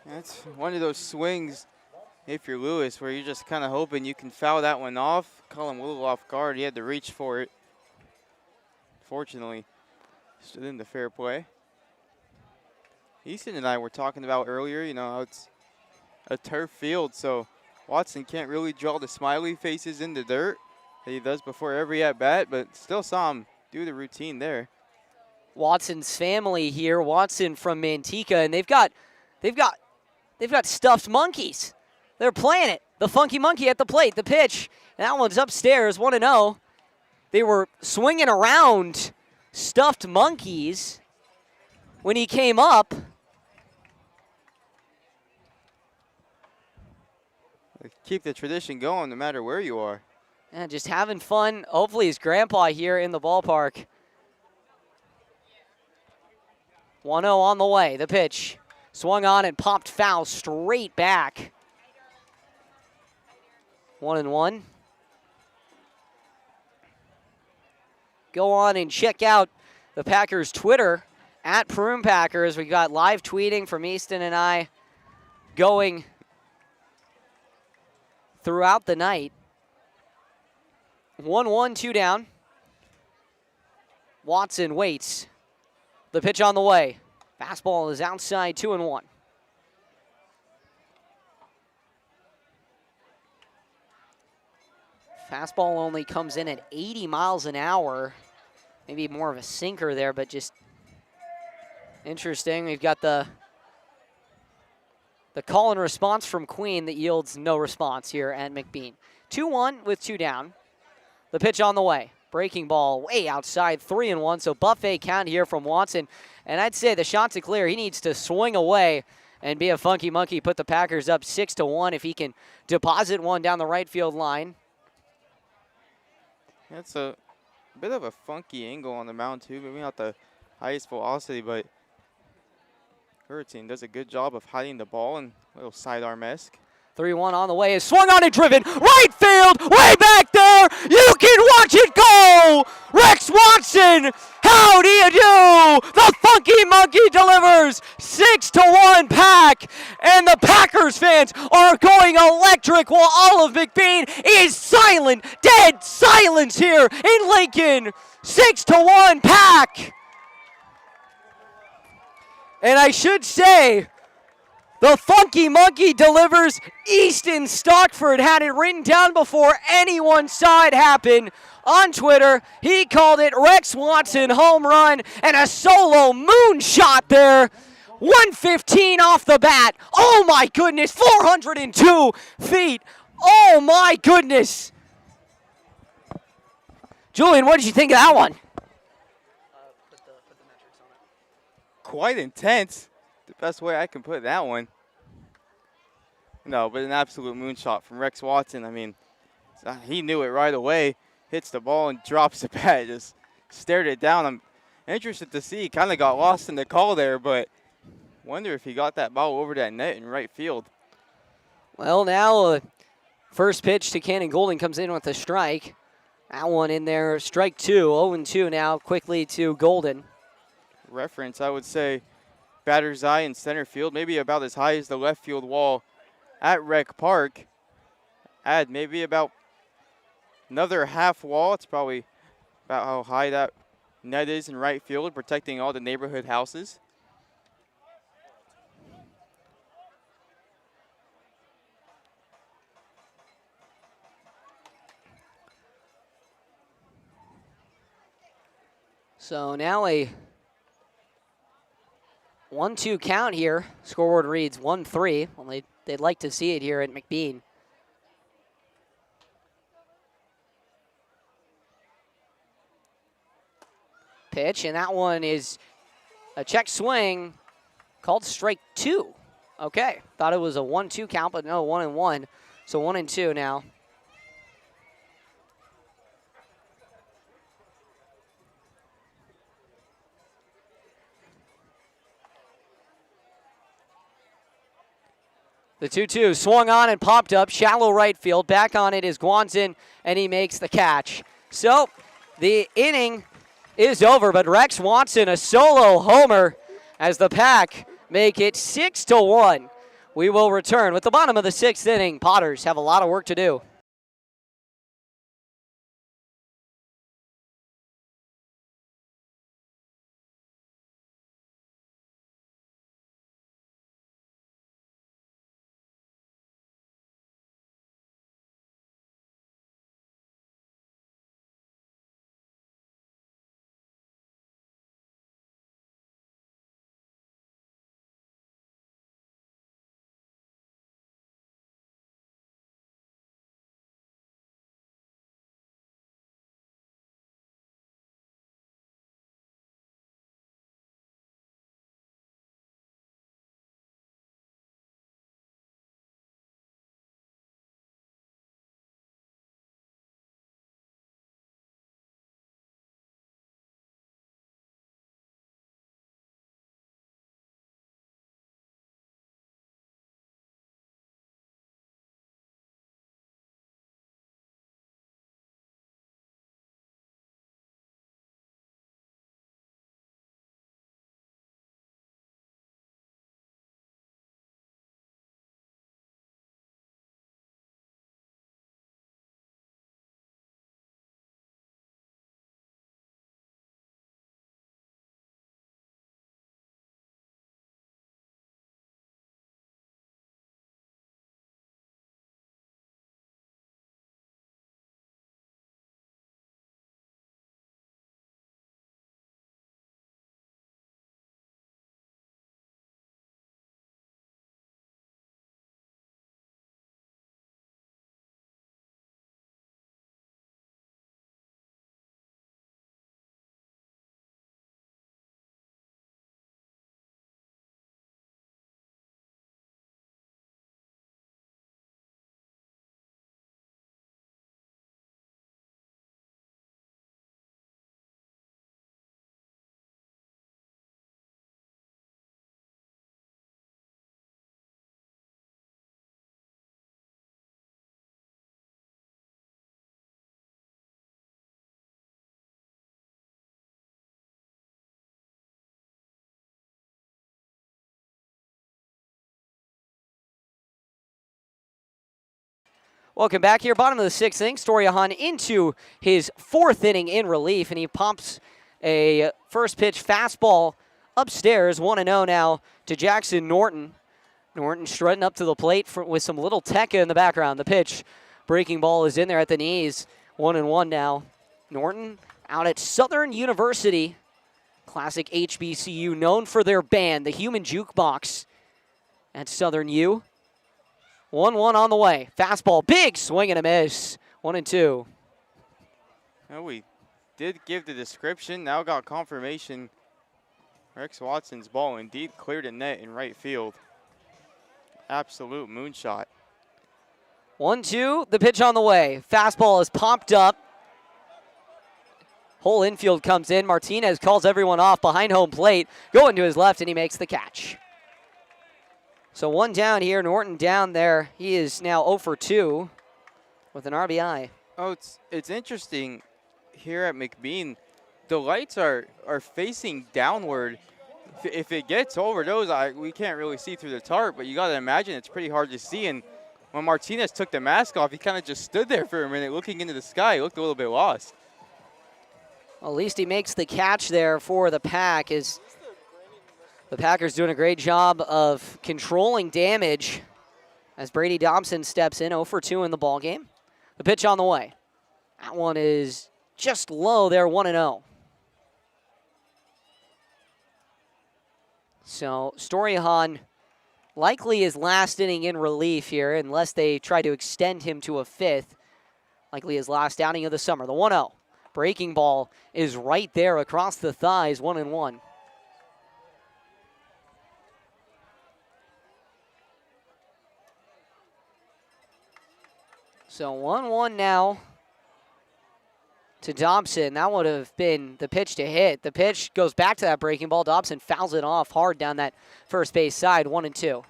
That's one of those swings, if you're Lewis, where you're just kind of hoping you can foul that one off. Call him a little off guard. He had to reach for it. Fortunately, stood in the fair play. Easton and I were talking about earlier, how it's a turf field, so Watson can't really draw the smiley faces in the dirt that he does before every at-bat, but still saw him do the routine there. Watson's family here, Watson from Manteca, and they've got stuffed monkeys. They're playing it. The funky monkey at the plate, the pitch, and that one's upstairs, 1-0. They were swinging around stuffed monkeys when he came up. Keep the tradition going no matter where you are. And just having fun. Hopefully his grandpa here in the ballpark. 1-0 on the way. The pitch swung on and popped foul straight back. 1-1. Go on and check out the Packers Twitter at Prune Packers. We got live tweeting from Easton and I going throughout the night. 1-1, 2 down. Watson waits. The pitch on the way. Fastball is outside, 2-1. Fastball only comes in at 80 miles an hour. Maybe more of a sinker there, but just interesting. We've got the call and response from Queen that yields no response here at McBean. 2-1 with 2 down. The pitch on the way. Breaking ball way outside, 3-1. So buffet count here from Watson. And I'd say the shot's a clear. He needs to swing away and be a funky monkey, put the Packers up 6-1 if he can deposit one down the right field line. That's a bit of a funky angle on the mound, too. Maybe not the highest velocity, but Hurricane does a good job of hiding the ball and a little sidearm-esque. 3-1 on the way is swung on and driven. Right field, way back there. You can watch it go. Rex Watson, how do you do? The funky monkey delivers. 6-1 Pack. And the Packers fans are going electric while all of McBean is silent. Dead silence here in Lincoln. 6-1 Pack. And I should say, the funky monkey delivers. Easton Stockford had it written down before anyone saw it happen on Twitter. He called it Rex Watson home run and a solo moonshot there. 115 off the bat. Oh my goodness, 402 feet. Oh my goodness. Julian, what did you think of that one? Quite intense. The best way I can put that one. No, but an absolute moonshot from Rex Watson. I mean, he knew it right away. Hits the ball and drops the bat. Just stared it down. I'm interested to see. Kind of got lost in the call there, but wonder if he got that ball over that net in right field. Well, now first pitch to Cannon Golden comes in with a strike. That one in there, strike 2, 0-2 now, quickly to Golden. Reference, I would say, batter's eye in center field, maybe about as high as the left field wall at Rec Park. Add maybe about another half wall. It's probably about how high that net is in right field, protecting all the neighborhood houses. So now a 1-2 count here. Scoreboard reads 1-3. Well, they'd like to see it here at McBean. Pitch, and that one is a check swing called strike 2. Okay, thought it was a 1-2 count, but no, 1-1. So 1-2 now. The 2-2 swung on and popped up, shallow right field. Back on it is Guanzin, and he makes the catch. So the inning is over, but Rex Watson, a solo homer as the Pack make it 6-1. We will return with the bottom of the 6th inning. Potters have a lot of work to do. Welcome back here. Bottom of the sixth inning. Storyahan into his fourth inning in relief, and he pops a first pitch fastball upstairs. 1-0 now to Jackson Norton. Norton strutting up to the plate with some little Tekka in the background. The pitch, breaking ball is in there at the knees. 1-1 now. Norton out at Southern University. Classic HBCU, known for their band, the Human Jukebox at Southern U. 1-1 on the way. Fastball, big swing and a miss. 1-2. Well, we did give the description. Now got confirmation. Rex Watson's ball indeed cleared a net in right field. Absolute moonshot. 1-2, the pitch on the way. Fastball is popped up. Whole infield comes in. Martinez calls everyone off behind home plate. Going to his left, and he makes the catch. So one down here, Norton down there. He is now 0 for 2 with an RBI. Oh, it's interesting here at McBean. The lights are facing downward. If it gets over those, we can't really see through the tarp, but you got to imagine it's pretty hard to see. And when Martinez took the mask off, he kind of just stood there for a minute looking into the sky. He looked a little bit lost. Well, at least he makes the catch there for the Pack. The Packers doing a great job of controlling damage as Brady Dobson steps in 0 for 2 in the ballgame. The pitch on the way. That one is just low there, 1-0. So Storyahan likely his last inning in relief here, unless they try to extend him to a fifth. Likely his last outing of the summer. The 1-0. Breaking ball is right there across the thighs, 1-1. So 1-1 now to Dobson. That would have been the pitch to hit. The pitch goes back to that breaking ball. Dobson fouls it off hard down that first base side, 1-2.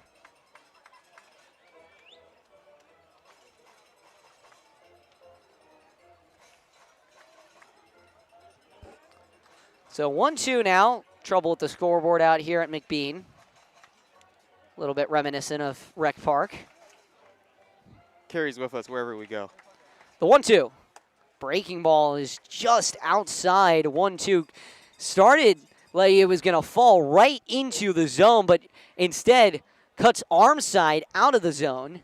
So 1-2 now. Trouble with the scoreboard out here at McBean. A little bit reminiscent of Rec Park. Carries with us wherever we go. The 1-2. Breaking ball is just outside. 1-2. Started like it was going to fall right into the zone, but instead cuts arm side out of the zone.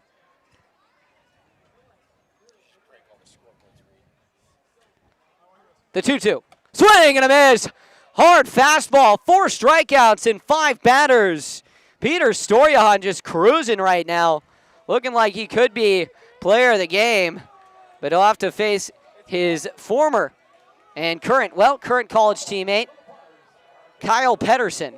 The 2-2. Swing and a miss. Hard fastball. 4 strikeouts and 5 batters. Peter Storyahan just cruising right now. Looking like he could be player of the game, but he'll have to face his former and current college teammate, Kyle Pedersen.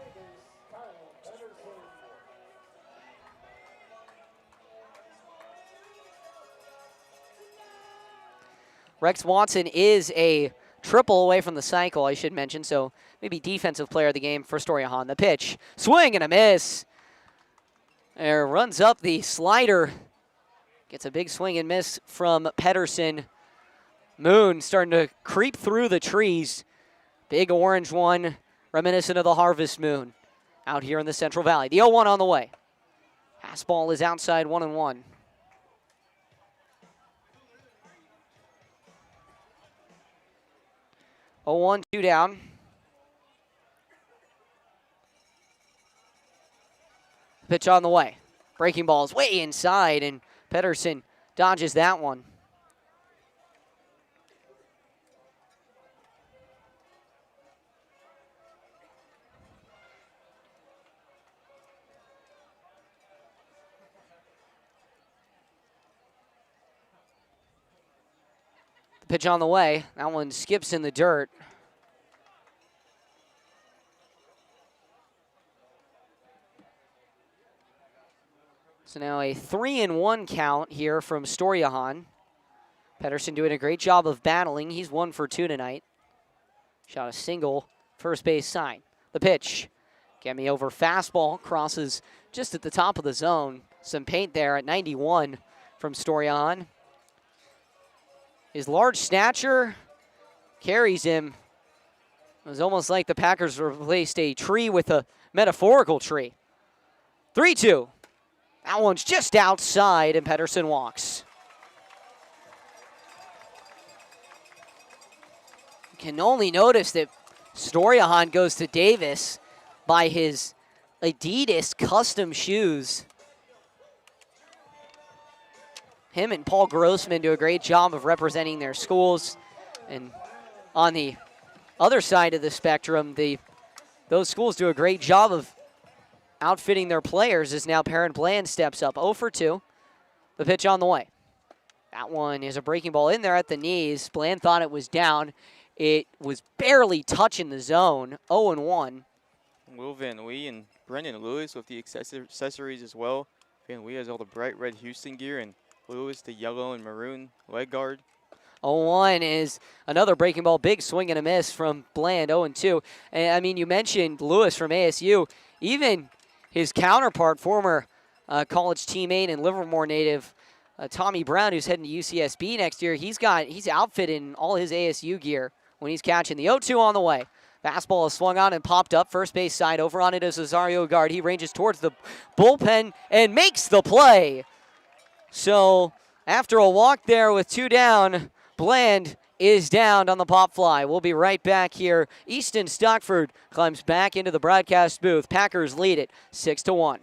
Rex Watson is a triple away from the cycle, I should mention, so maybe defensive player of the game for Storyahan. The pitch, swing and a miss. There runs up the slider. Gets a big swing and miss from Pedersen. Moon starting to creep through the trees. Big orange one, reminiscent of the harvest moon out here in the Central Valley. The 0-1 on the way. Fastball is outside, 1-1. Oh, 1, 2 down. Pitch on the way. Breaking ball is way inside, and Pedersen dodges that one. The pitch on the way. That one skips in the dirt. So now a 3-1 count here from Storyahan. Pedersen doing a great job of battling. He's 1 for 2 tonight. Shot a single, first base side. The pitch. Get me over fastball. Crosses just at the top of the zone. Some paint there at 91 from Storyahan. His large stature carries him. It was almost like the Packers replaced a tree with a metaphorical tree. 3-2. That one's just outside, and Pedersen walks. can only notice that Storyhan goes to Davis by his Adidas custom shoes. Him and Paul Grossman do a great job of representing their schools. And on the other side of the spectrum, those schools do a great job of outfitting their players as now Perrin Bland steps up. 0 for 2. The pitch on the way. That one is a breaking ball in there at the knees. Bland thought it was down. It was barely touching the zone. 0 and 1. Will Van Lee and Brendan Lewis with the accessories as well. Van Lee has all the bright red Houston gear, and Lewis the yellow and maroon leg guard. 0-1 is another breaking ball. Big swing and a miss from Bland. 0-2. And I mean, you mentioned Lewis from ASU. Even his counterpart, former college teammate and Livermore native, Tommy Brown, who's heading to UCSB next year, he's outfitted in all his ASU gear when he's catching. The 0-2 on the way. Fastball is swung on and popped up. First base side. Over on it is Rosario Guard. He ranges towards the bullpen and makes the play. So after a walk there with 2 down, Bland is downed on the pop fly. We'll be right back here. Easton Stockford climbs back into the broadcast booth. Packers lead it 6-1.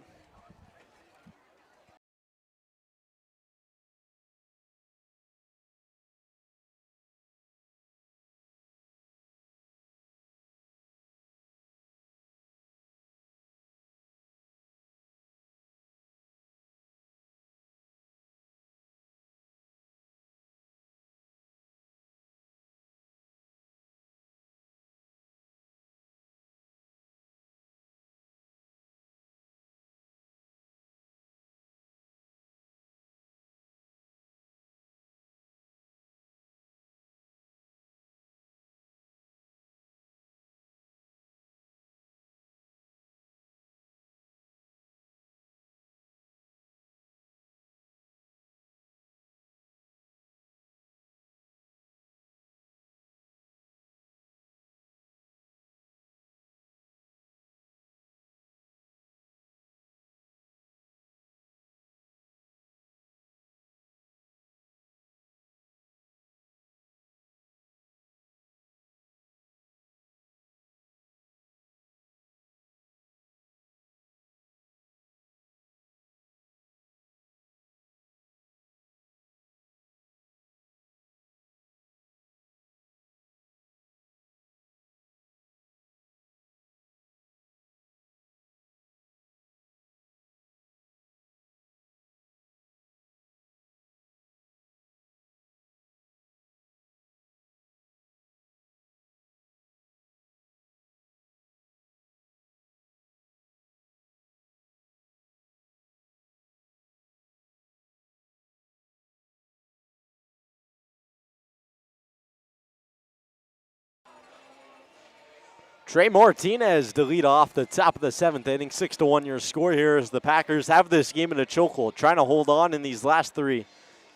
Trey Martinez to lead off the top of the 7th inning. 6-1 your score here as the Packers have this game in a chokehold, trying to hold on in these last 3.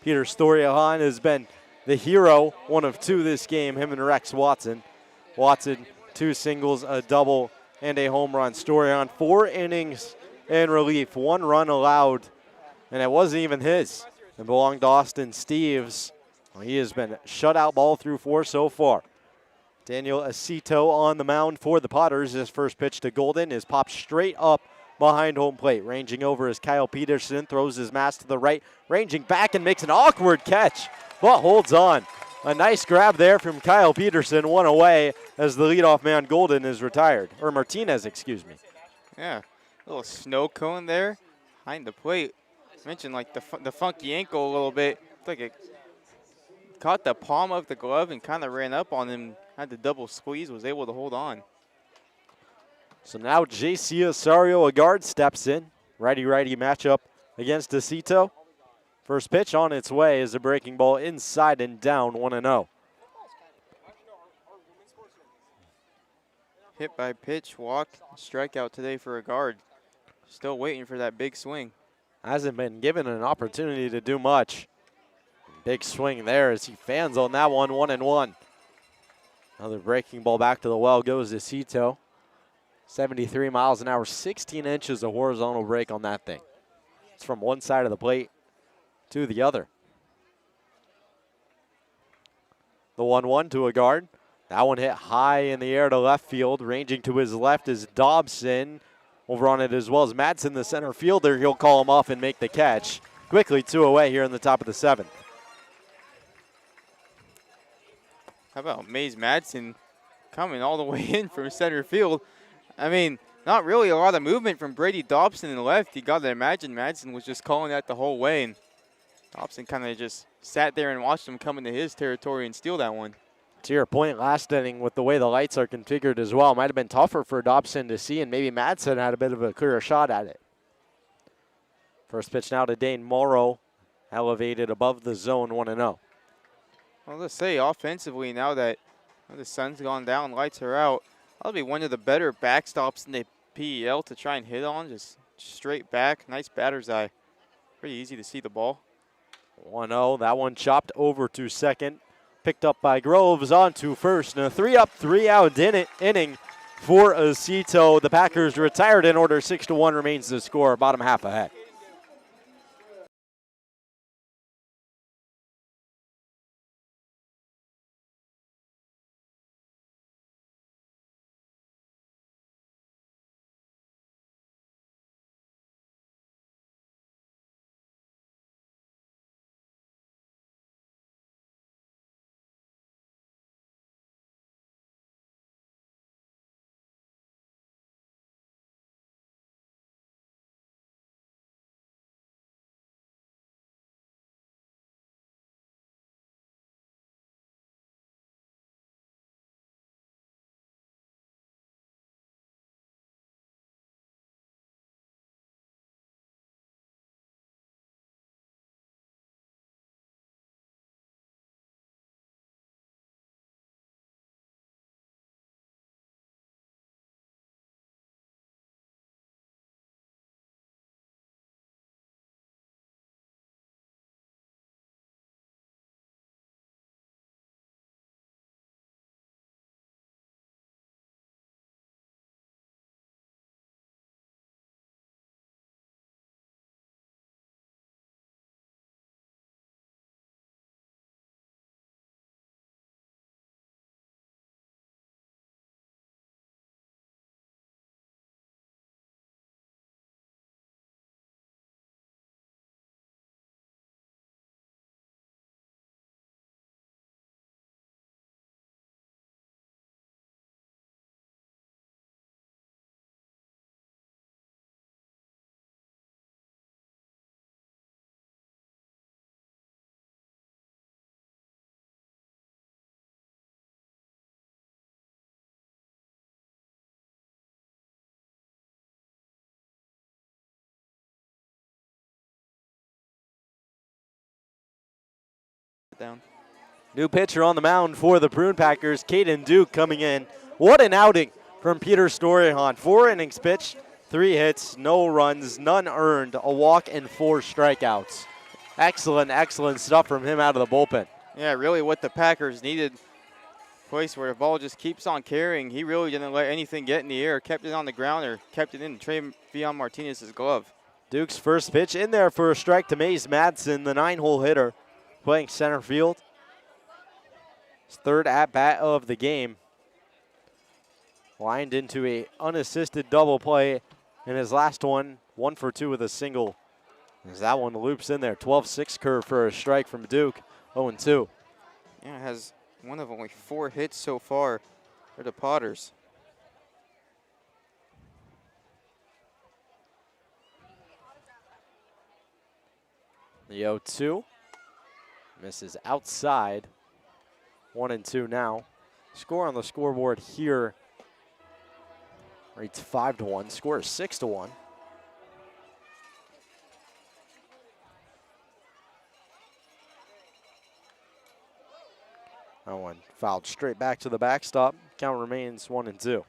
Peter Storyhan has been the hero, 1 of 2 this game, him and Rex Watson. Watson, 2 singles, a double, and a home run. Storyhan, 4 innings in relief, 1 run allowed, and it wasn't even his. It belonged to Austin Steves. Well, he has been shut out ball through 4 so far. Daniel Acito on the mound for the Potters. His first pitch to Golden is popped straight up behind home plate. Ranging over is Kyle Peterson, throws his mask to the right, ranging back and makes an awkward catch, but holds on. A nice grab there from Kyle Peterson, 1 away as the leadoff man Golden is retired, or Martinez, excuse me. Yeah, a little snow cone there behind the plate. Mentioned like the funky ankle a little bit. It's like it caught the palm of the glove and kind of ran up on him. Had the double squeeze, was able to hold on. So now J.C. Osario, a guard, steps in. Righty-righty matchup against Acito. First pitch on its way is a breaking ball inside and down, 1-0. Hit by pitch, walk, strikeout today for a guard. Still waiting for that big swing. Hasn't been given an opportunity to do much. Big swing there as he fans on that one, 1-1. Another breaking ball back to the well goes to Cito. 73 miles an hour, 16 inches of horizontal break on that thing. It's from one side of the plate to the other. The 1-1 to a guard. That one hit high in the air to left field. Ranging to his left is Dobson. Over on it as well as Madsen, the center fielder. He'll call him off and make the catch. Quickly 2 away here in the top of the 7th. How about Mays Madsen coming all the way in from center field? I mean, not really a lot of movement from Brady Dobson in the left. You got to imagine Madsen was just calling that the whole way, and Dobson kind of just sat there and watched him come into his territory and steal that one. To your point, last inning, with the way the lights are configured as well, might have been tougher for Dobson to see, and maybe Madsen had a bit of a clearer shot at it. First pitch now to Dane Morrow, elevated above the zone, 1-0. Well, let's say offensively, now that the sun's gone down, lights are out, that'll be one of the better backstops in the PEL to try and hit on. Just straight back, nice batter's eye. Pretty easy to see the ball. 1-0, that one chopped over to second. Picked up by Groves on to first. And a 3-up, 3-out inning for Aceto. The Packers retired in order. 6-1 remains the score. Bottom half ahead. Down. New pitcher on the mound for the Prune Packers, Caden Duke coming in. What an outing from Peter Storyhon. 4 innings pitched, 3 hits, no runs, none earned, a walk, and 4 strikeouts. Excellent, excellent stuff from him out of the bullpen. Yeah, really what the Packers needed. Place where the ball just keeps on carrying. He really didn't let anything get in the air, kept it on the ground or kept it in Trevion Martinez's glove. Duke's first pitch in there for a strike to Mays Madsen, the 9-hole hitter, playing center field. His 3rd at-bat of the game. Lined into a unassisted double play in his last one, 1 for 2 with a single. As that one loops in there, 12-6 curve for a strike from Duke, 0-2. Yeah, it has one of only 4 hits so far for the Potters. The 0-2 misses outside. 1-2 now. Score on the scoreboard here reads 5-1. Score is 6-1. That one fouled straight back to the backstop. Count remains 1-2.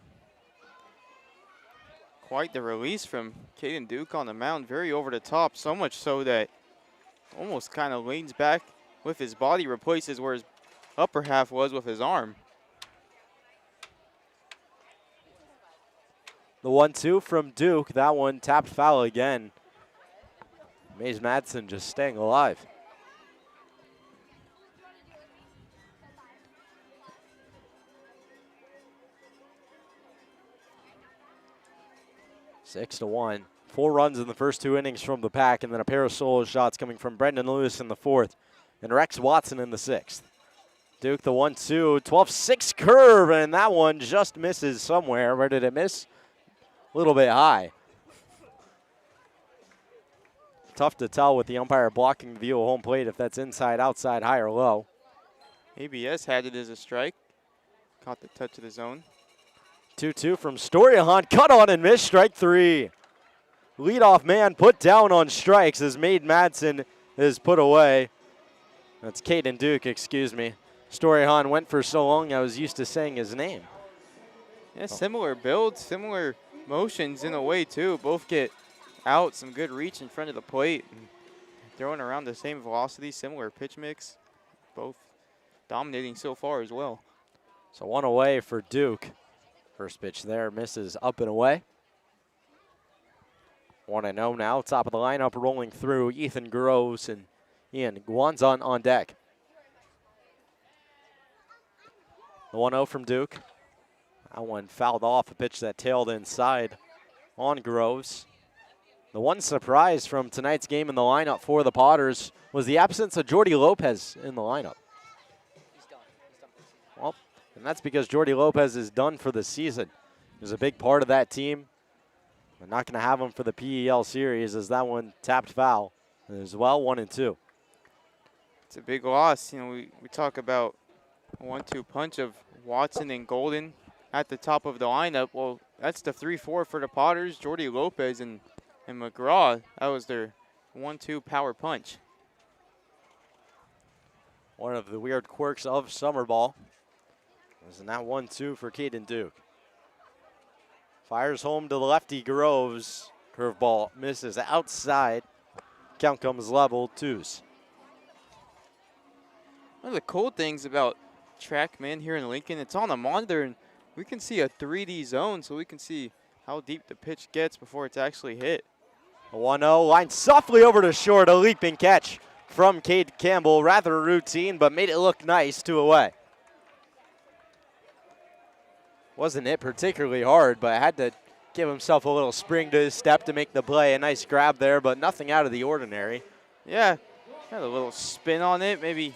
Quite the release from Caden Duke on the mound. Very over the top, so much so that almost kind of leans back with his body, replaces where his upper half was with his arm. The 1-2 from Duke. That one tapped foul again. Mays Madsen just staying alive. 6-1. 4 runs in the first 2 innings from the pack, and then a pair of solo shots coming from Brendan Lewis in the 4th and Rex Watson in the 6th. Duke the 1-2, 12-6 curve, and that one just misses somewhere. Where did it miss? A little bit high. Tough to tell with the umpire blocking the view of home plate if that's inside, outside, high, or low. ABS had it as a strike. Caught the touch of the zone. 2-2 from Storyhunt. Cut on and miss, strike 3. Leadoff man put down on strikes as Made Madsen is put away. That's Caden Duke, excuse me. Storyhunt went for so long I was used to saying his name. Yeah, similar build, similar motions in a way too. Both get out, some good reach in front of the plate. And throwing around the same velocity, similar pitch mix. Both dominating so far as well. So 1 away for Duke. First pitch there misses up and away. 1-0 now, top of the lineup rolling through. Ethan Groves and Ian Guanzon on deck. The 1-0 from Duke. That one fouled off, a pitch that tailed inside on Groves. The one surprise from tonight's game in the lineup for the Potters was the absence of Jordy Lopez in the lineup. He's done. Well, and that's because Jordy Lopez is done for the season. He was a big part of that team. We're not going to have him for the PEL series as that one tapped foul as well, 1-2. It's a big loss. You know, we talk about a 1-2 punch of Watson and Golden at the top of the lineup. Well, that's the 3-4 for the Potters. Jordy Lopez and McGraw, that was their 1-2 power punch. One of the weird quirks of summer ball. Isn't that 1-2 for Caden Duke? Fires home to the lefty Groves. Curveball misses outside. Count comes level, 2s. One of the cool things about TrackMan here in Lincoln, it's on a monitor and we can see a 3D zone so we can see how deep the pitch gets before it's actually hit. A 1-0 line softly over to short. A leaping catch from Cade Campbell. Rather routine, but made it look nice, 2 away. Wasn't hit particularly hard, but had to give himself a little spring to his step to make the play. A nice grab there, but nothing out of the ordinary. Yeah, had a little spin on it, maybe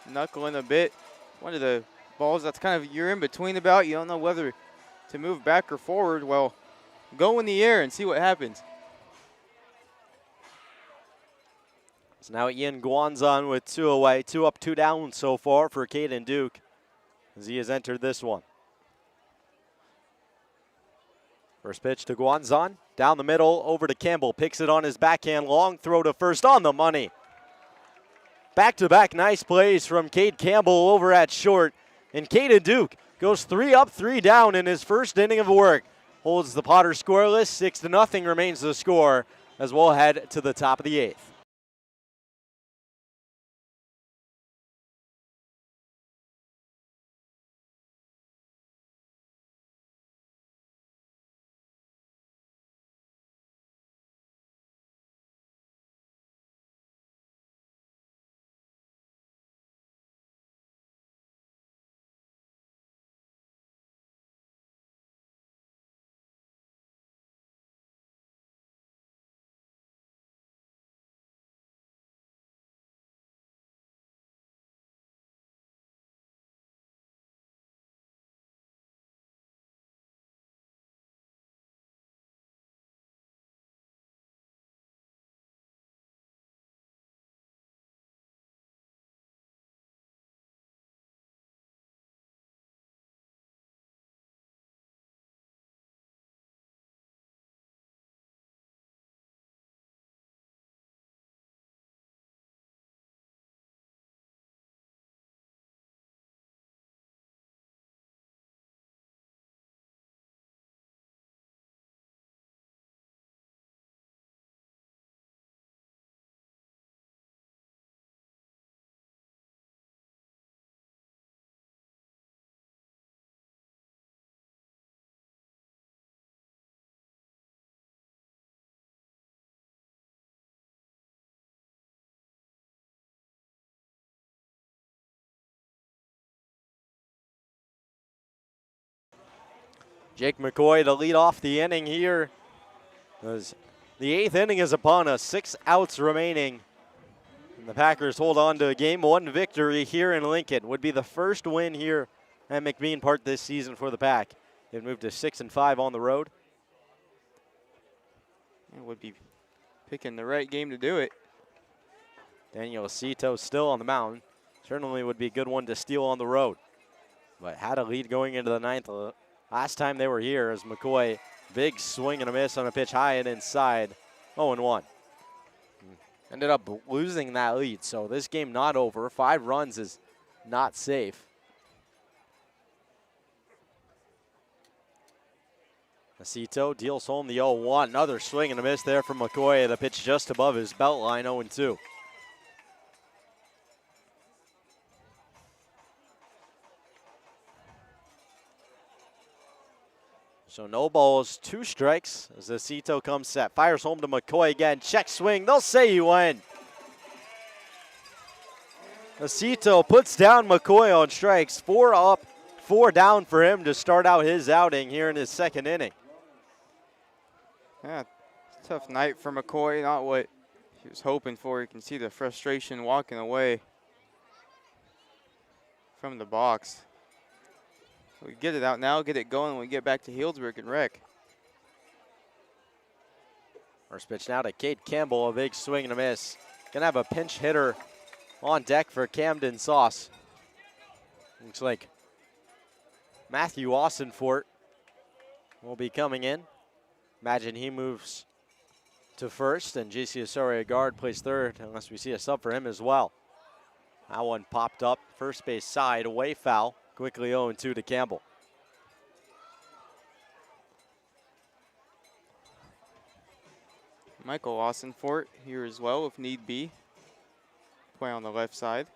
knuckling a bit. One of the balls that's kind of you're in between about. You don't know whether to move back or forward. Well, go in the air and see what happens. So now Ian Guanzon with 2 away. 2 up, 2 down so far for Caden Duke as he has entered this one. First pitch to Guanzon. Down the middle, over to Campbell. Picks it on his backhand. Long throw to first on the money. Back-to-back nice plays from Cade Campbell over at short. And Caden Duke goes 3 up, 3 down in his first inning of work. Holds the Potters scoreless. 6-0 remains the score as we'll head to the top of the 8th. Jake McCoy to lead off the inning here As the 8th inning is upon us, 6 outs remaining. And the Packers hold on to a Game 1 victory here in Lincoln. Would be the first win here at McBean Park this season for the Pack. They've moved to 6-5 on the road. It would be picking the right game to do it. Daniel Acito still on the mound. Certainly would be a good one to steal on the road. But had a lead going into the 9th last time they were here as McCoy, big swing and a miss on a pitch high and inside, 0-1. Ended up losing that lead, so this game not over. 5 runs is not safe. Acito deals home the 0-1. Another swing and a miss there from McCoy. The pitch just above his belt line, 0-2. So no balls, 2 strikes as Acito comes set. Fires home to McCoy again. Check swing. They'll say he went. Acito puts down McCoy on strikes. 4 up, 4 down for him to start out his outing here in his 2nd inning. Yeah, tough night for McCoy. Not what he was hoping for. You can see the frustration walking away from the box. We get it out now, get it going when we get back to Healdsburg and wreck. First pitch now to Cade Campbell, a big swing and a miss. Gonna have a pinch hitter on deck for Camden Sauce. Looks like Matthew Austinfort will be coming in. Imagine he moves to first and JC Osorio guard plays third unless we see a sub for him as well. That one popped up, first base side, away foul. Quickly 0-2 to Campbell. Michael Austinfort here as well if need be. Play on the left side.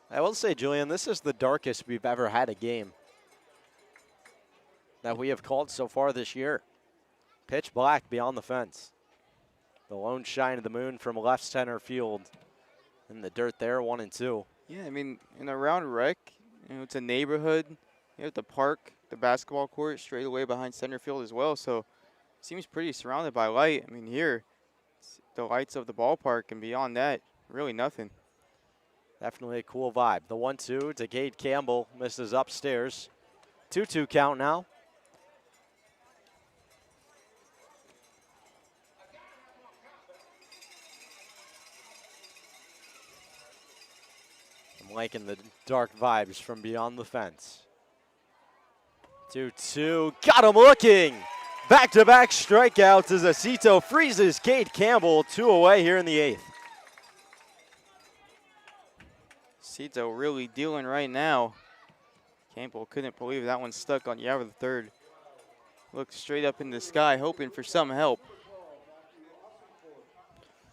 I will say, Julian, this is the darkest we've ever had a game that we have called so far this year. Pitch black beyond the fence. The lone shine of the moon from left center field. In the dirt there, 1-2. Yeah, I mean, in around rec, it's a neighborhood. You have the park, the basketball court straight away behind center field as well. So it seems pretty surrounded by light. I mean, here, it's the lights of the ballpark, and beyond that, really nothing. Definitely a cool vibe. The 1-2 to Cade Campbell misses upstairs. 2-2 count now. I'm liking the dark vibes from beyond the fence. 2-2, got him looking. Back-to-back strikeouts as Acito freezes Cade Campbell, 2 away here in the 8th. Acito really dealing right now. Campbell couldn't believe that one stuck on Yavor the third. Looked straight up in the sky, hoping for some help.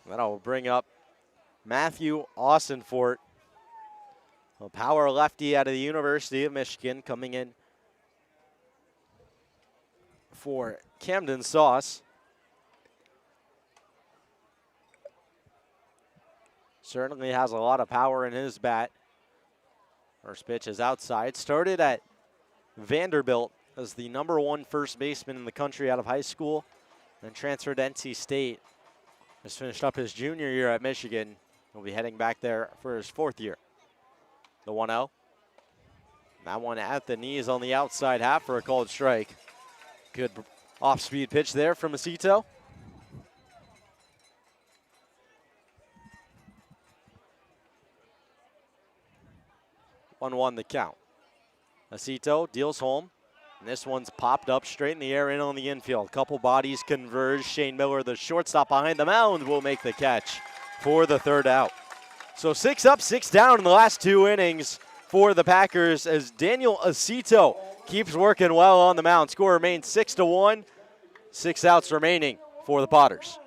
That'll bring up Matthew Austinfort, a power lefty out of the University of Michigan, coming in for Camden Sauce. Certainly has a lot of power in his bat. First pitch is outside. Started at Vanderbilt as the #1 first baseman in the country out of high school, then transferred to NC State. Just finished up his junior year at Michigan. He'll be heading back there for his 4th year. The 1-0. That one at the knees on the outside half for a called strike. Good off-speed pitch there from Acito. One the count. Acito deals home. And this one's popped up straight in the air in on the infield. Couple bodies converge. Shane Miller, the shortstop behind the mound, will make the catch for the 3rd out. So 6 up, 6 down in the last 2 innings for the Packers as Daniel Acito keeps working well on the mound. Score remains 6-1. 6 outs remaining for the Potters.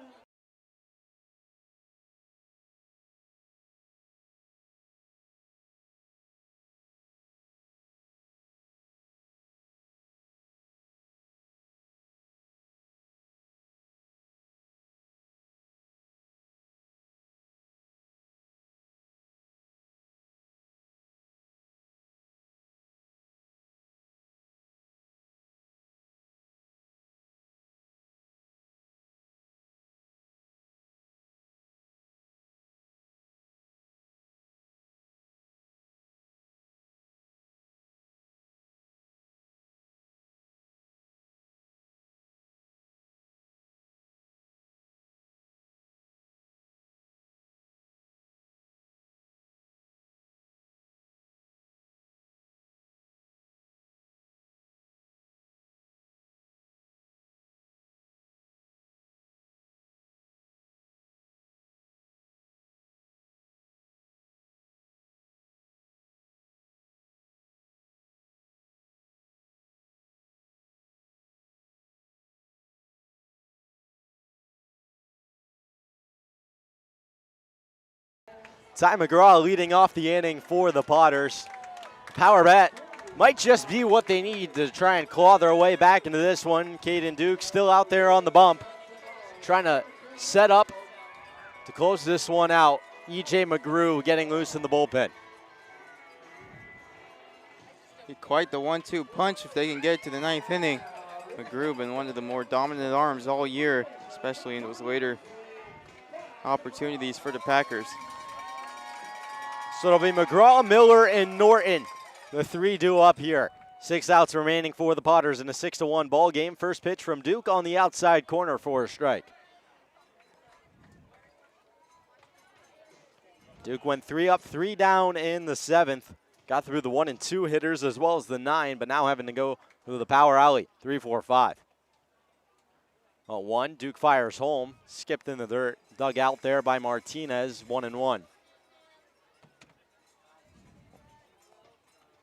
Ty McGraw leading off the inning for the Potters. Power bat might just be what they need to try and claw their way back into this one. Caden Duke still out there on the bump, trying to set up to close this one out. E.J. McGrew getting loose in the bullpen. Be quite the 1-2 punch if they can get to the 9th inning. McGrew been one of the more dominant arms all year, especially in those later opportunities for the Packers. So it'll be McGraw, Miller, and Norton. The three due up here. 6 outs remaining for the Potters in a 6-1 ball game. First pitch from Duke on the outside corner for a strike. Duke went 3 up, 3 down in the 7th. Got through the 1 and 2 hitters as well as the 9, but now having to go through the power alley. 3-4-5. 1, Duke fires home. Skipped in the dirt. Dug out there by Martinez. 1-1.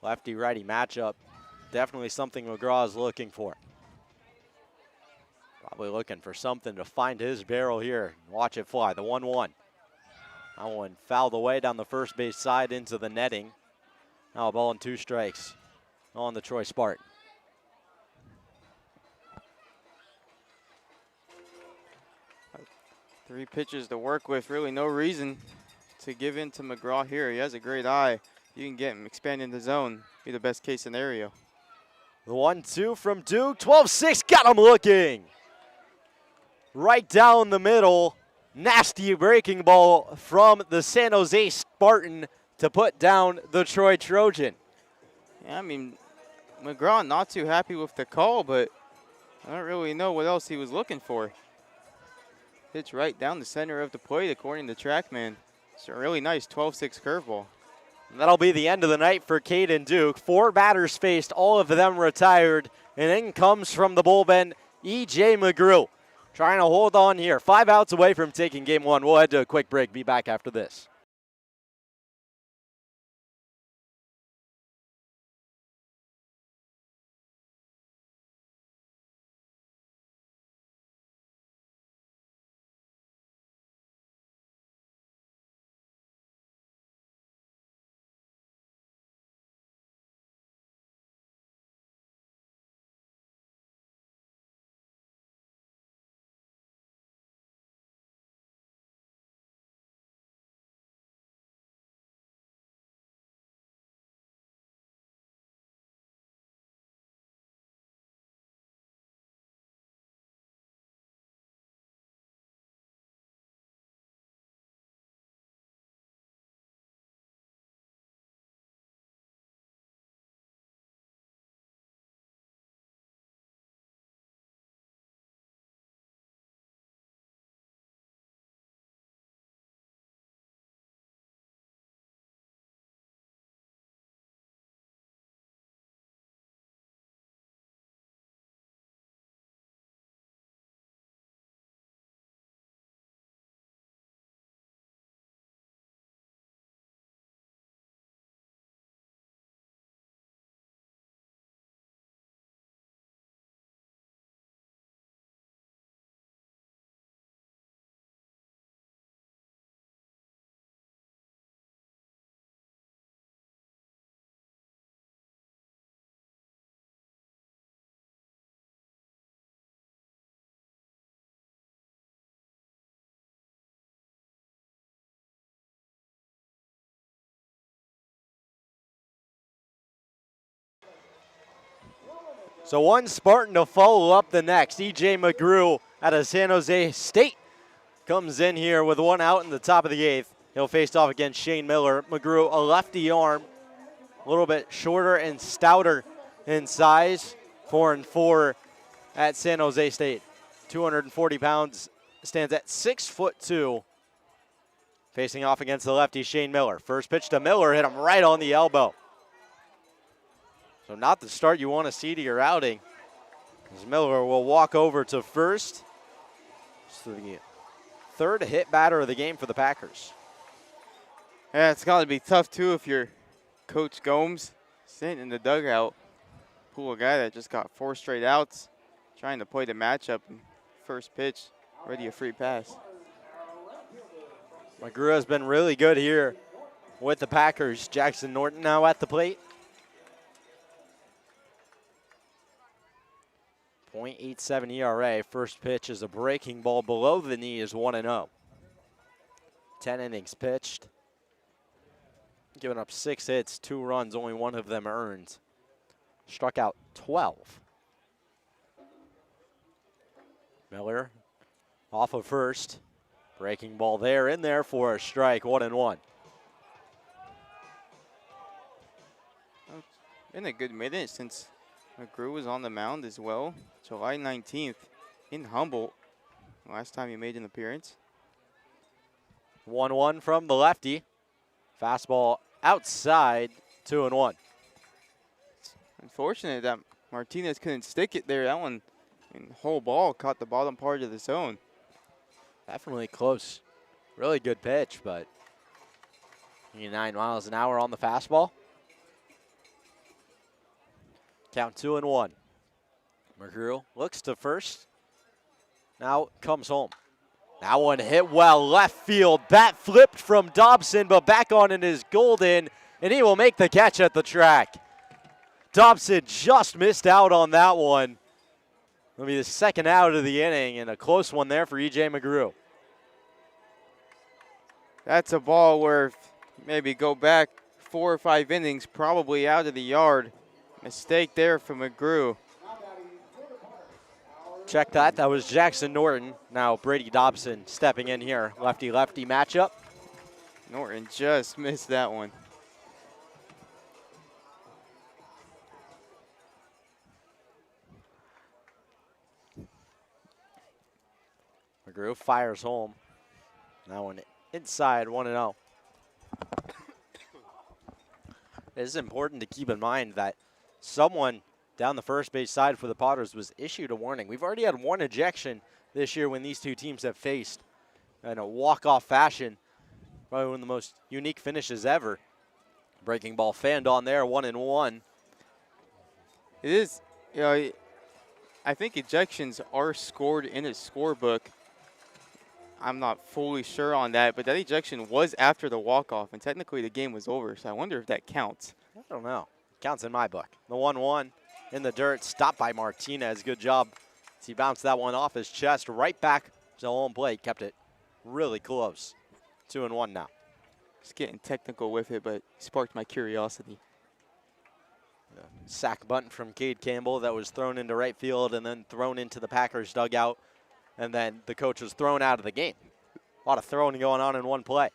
Lefty-righty matchup. Definitely something McGraw is looking for. Probably looking for something to find his barrel here. Watch it fly. The 1-1. That one fouled away down the first base side into the netting. Now a ball and 2 strikes on the Troy Spartan. Three pitches to work with. Really no reason to give in to McGraw here. He has a great eye. You can get him expanding the zone. Be the best case scenario. The 1-2 from Duke. 12-6. Got him looking. Right down the middle. Nasty breaking ball from the San Jose Spartan to put down the Troy Trojan. Yeah, I mean, McGraw not too happy with the call, but I don't really know what else he was looking for. Hits right down the center of the plate according to TrackMan. It's a really nice 12-6 curveball. And that'll be the end of the night for Caden Duke. 4 batters faced, all of them retired. And in comes from the bullpen, E.J. McGrew. Trying to hold on here. 5 outs away from taking game 1. We'll head to a quick break. Be back after this. So one Spartan to follow up the next. E.J. McGrew out of San Jose State comes in here with 1 out in the top of the 8th. He'll face off against Shane Miller. McGrew, a lefty arm, a little bit shorter and stouter in size. 4-4 at San Jose State. 240 pounds, stands at 6'2". Facing off against the lefty Shane Miller. First pitch to Miller, hit him right on the elbow. So not the start you want to see to your outing, as Miller will walk over to first. It's the 3rd hit batter of the game for the Packers. Yeah, it's got to be tough, too, if you're Coach Gomes sitting in the dugout. Pull a guy that just got 4 straight outs, trying to play the matchup. And first pitch, ready a free pass. McGrew has been really good here with the Packers. Jackson Norton now at the plate. .87 ERA. First pitch is a breaking ball below the knee, is 1-0. 10 innings pitched. Giving up 6 hits, 2 runs, only one of them earned. Struck out 12. Miller off of first. Breaking ball there, in there for a strike, 1-1. Been a good minute since McGrew was on the mound as well. July 19th in Humboldt. Last time he made an appearance. 1-1 from the lefty. Fastball outside, 2-1. Unfortunate that Martinez couldn't stick it there. That one, the whole ball caught the bottom part of the zone. Definitely close. Really good pitch, but 9 miles an hour on the fastball. Count 2-1. McGrew looks to first. Now comes home. That one hit well left field. Bat flipped from Dobson, but back on it is Golden, and he will make the catch at the track. Dobson just missed out on that one. It'll be the second out of the inning, and a close one there for E.J. McGrew. That's a ball where maybe go back 4 or 5 innings, probably out of the yard. Mistake there from McGrew. Check that. That was Jackson Norton. Now Brady Dobson stepping in here. Lefty-lefty matchup. Norton just missed that one. McGrew fires home. That one inside, 1-0. It is important to keep in mind that someone down the first base side for the Potters was issued a warning. We've already had 1 ejection this year when these two teams have faced in a walk-off fashion. Probably one of the most unique finishes ever. Breaking ball fanned on there, 1-1. It is, I think ejections are scored in a scorebook. I'm not fully sure on that, but that ejection was after the walk-off, and technically the game was over, so I wonder if that counts. I don't know. Counts in my book. The 1-1 in the dirt, stopped by Martinez. Good job. He bounced that one off his chest right back to home plate. Kept it really close. 2-1 now. Just getting technical with it, but sparked my curiosity. Sack bunt from Cade Campbell that was thrown into right field and then thrown into the Packers dugout. And then the coach was thrown out of the game. A lot of throwing going on in one play.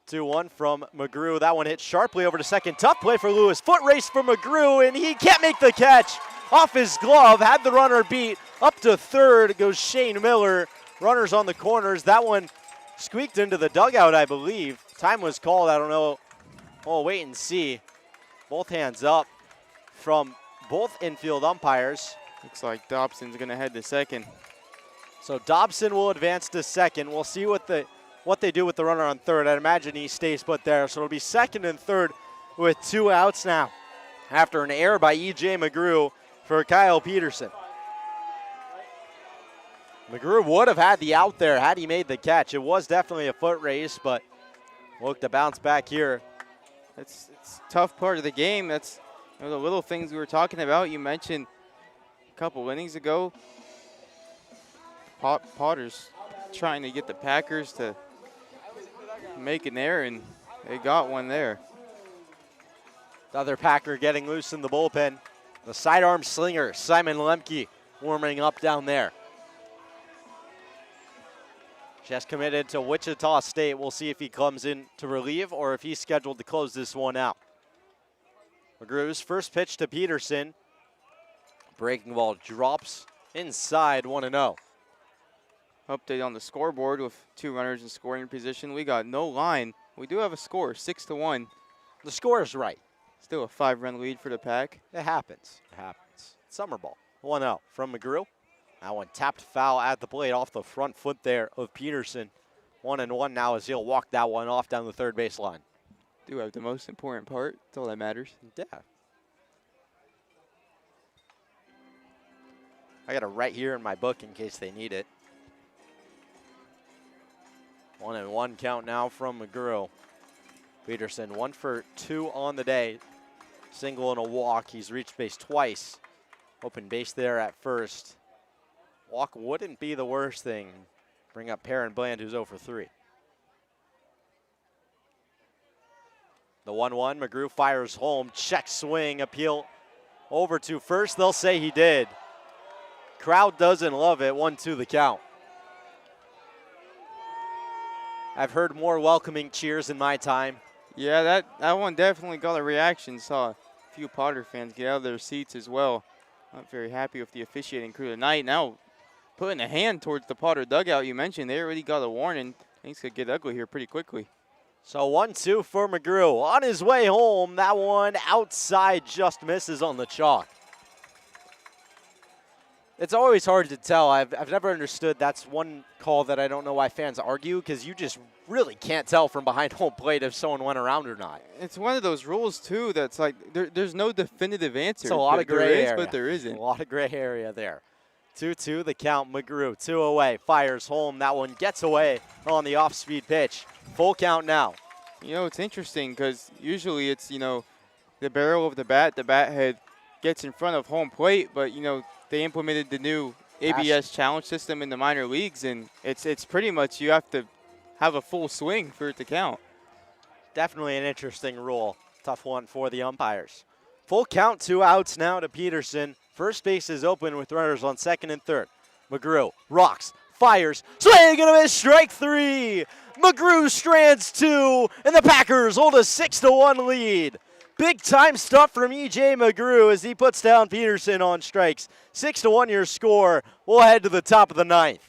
2-1 from McGrew. That one hit sharply over to second. Tough play for Lewis. Foot race for McGrew, and he can't make the catch. Off his glove, had the runner beat. Up to third goes Shane Miller. Runners on the corners. That one squeaked into the dugout, I believe. Time was called. I don't know. We'll wait and see. Both hands up from both infield umpires. Looks like Dobson's going to head to second. So Dobson will advance to second. We'll see what they do with the runner on third. I'd imagine he stays put there. So it'll be second and third with 2 outs now after an error by E.J. McGrew for Kyle Peterson. McGrew would have had the out there had he made the catch. It was definitely a foot race, but look to bounce back here. It's a tough part of the game. That's the little things we were talking about. You mentioned a couple innings ago, Potters trying to get the Packers to make an error, and they got one there. The other Packer getting loose in the bullpen. The sidearm slinger, Simon Lemke, warming up down there. Just committed to Wichita State. We'll see if he comes in to relieve or if he's scheduled to close this one out. McGrew's first pitch to Peterson. Breaking ball drops inside, 1-0. Update on the scoreboard with 2 runners in scoring position. We got no line. We do have a score, 6-1. The score is right. Still a 5-run lead for the Pack. It happens. It happens. Summer ball. 1-0 from McGrew. That one tapped foul at the plate off the front foot there of Peterson. 1-1 now as he'll walk that one off down the third baseline. Do have the most important part. That's all that matters. Yeah. I got it right here in my book in case they need it. 1-1 count now from McGrew. Peterson 1 for 2 on the day. Single and a walk. He's reached base twice. Open base there at first. Walk wouldn't be the worst thing. Bring up Perrin Bland, who's 0 for 3. The 1-1, McGrew fires home. Check swing, appeal over to first. They'll say he did. Crowd doesn't love it. 1-2 the count. I've heard more welcoming cheers in my time. Yeah, that one definitely got a reaction. Saw a few Potter fans get out of their seats as well. Not very happy with the officiating crew tonight. Now putting a hand towards the Potter dugout you mentioned. They already got a warning. Things could get ugly here pretty quickly. So 1-2 for McGrew. On his way home, that one outside just misses on the chalk. It's always hard to tell. I've never understood. That's one call that I don't know why fans argue, because you just really can't tell from behind home plate if someone went around or not. It's one of those rules, too, that's like there's no definitive answer. It's a lot of gray area. But there isn't. A lot of gray area there. 2-2 the count. McGrew 2 away. Fires home. That one gets away on the off-speed pitch. Full count now. You know, it's interesting because usually it's, the barrel of the bat head gets in front of home plate, but, they implemented the new ABS challenge system in the minor leagues, and it's pretty much you have to have a full swing for it to count. Definitely an interesting rule. Tough one for the umpires. Full count, 2 outs now to Peterson. First base is open with runners on second and third. McGrew rocks, fires, swing and a miss, strike 3. McGrew strands 2, and the Packers hold a 6-1 lead. Big time stuff from E.J. McGrew as he puts down Peterson on strikes. 6-1 your score. We'll head to the top of the 9th.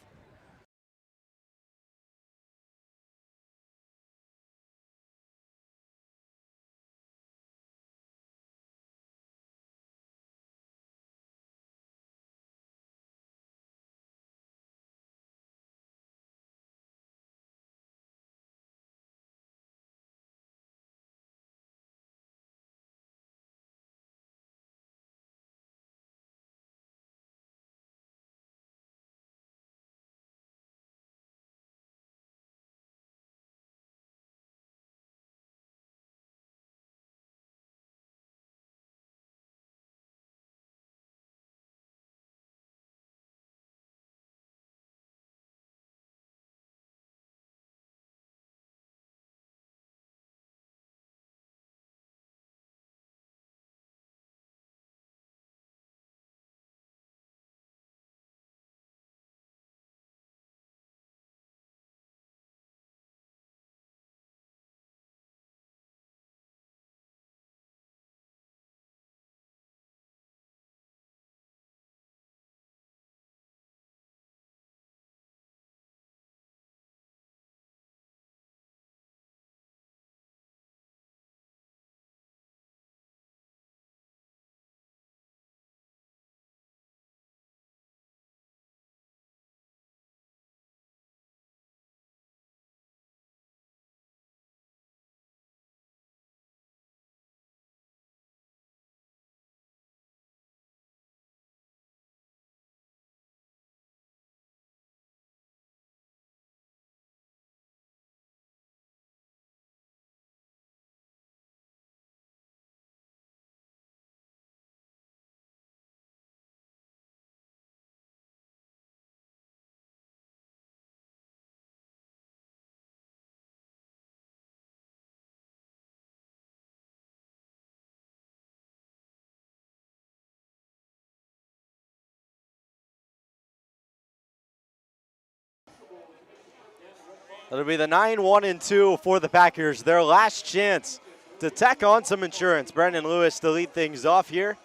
It'll be the 9-1-2 for the Packers. Their last chance to tack on some insurance. Brendan Lewis to lead things off here.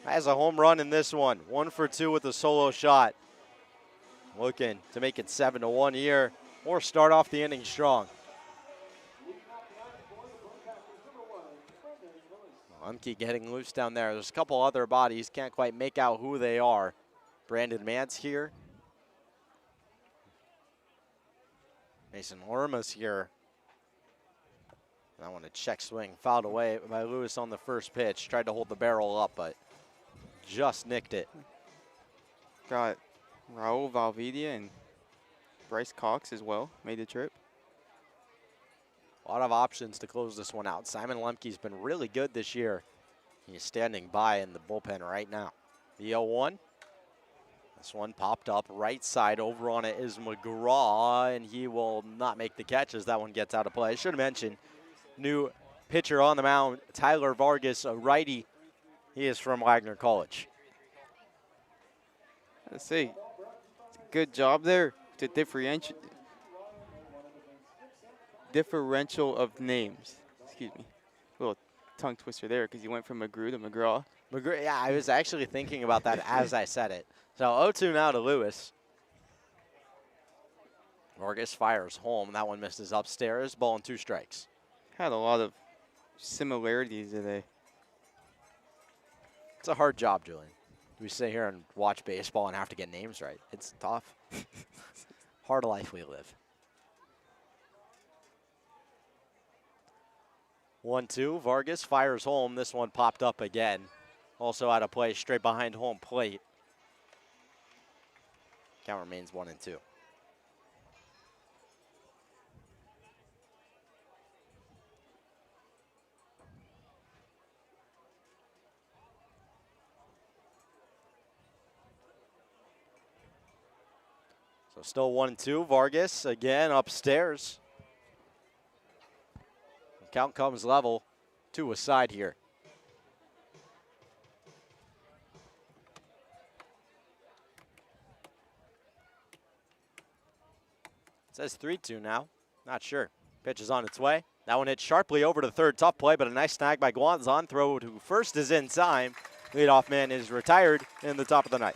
Has a home run in this one. 1 for 2 with a solo shot. Looking to make it 7-1 here or start off the inning strong. Umke getting loose down there. There's a couple other bodies. Can't quite make out who they are. Brandon Mance here. Mason Orma's here. That one a check swing. Fouled away by Lewis on the first pitch. Tried to hold the barrel up, but just nicked it. Got Raul Valvidia and Bryce Cox as well made the trip. A lot of options to close this one out. Simon Lemke's been really good this year. He's standing by in the bullpen right now. The 0-1. This one popped up right side. Over on it is McGraw, and he will not make the catch as that one gets out of play. I should have mentioned, new pitcher on the mound, Tyler Vargas, a righty. He is from Wagner College. Let's see. Good job there to differential of names. Excuse me. A little tongue twister there because you went from McGrew to McGraw. Yeah, I was actually thinking about that as I said it. So 0-2 now to Lewis. Vargas fires home. That one misses upstairs. Ball and 2 strikes. Had a lot of similarities today. It's a hard job, Julian. We sit here and watch baseball and have to get names right. It's tough. Hard life we live. 1-2. Vargas fires home. This one popped up again. Also out of play, straight behind home plate. Count remains 1-2. So still 1-2. Vargas again upstairs. Count comes level. 2 aside here. It says 3-2 now. Not sure. Pitch is on its way. That one hit sharply over to third. Tough play, but a nice snag by Guanzon. Throw to first is in time. Leadoff man is retired in the top of the ninth.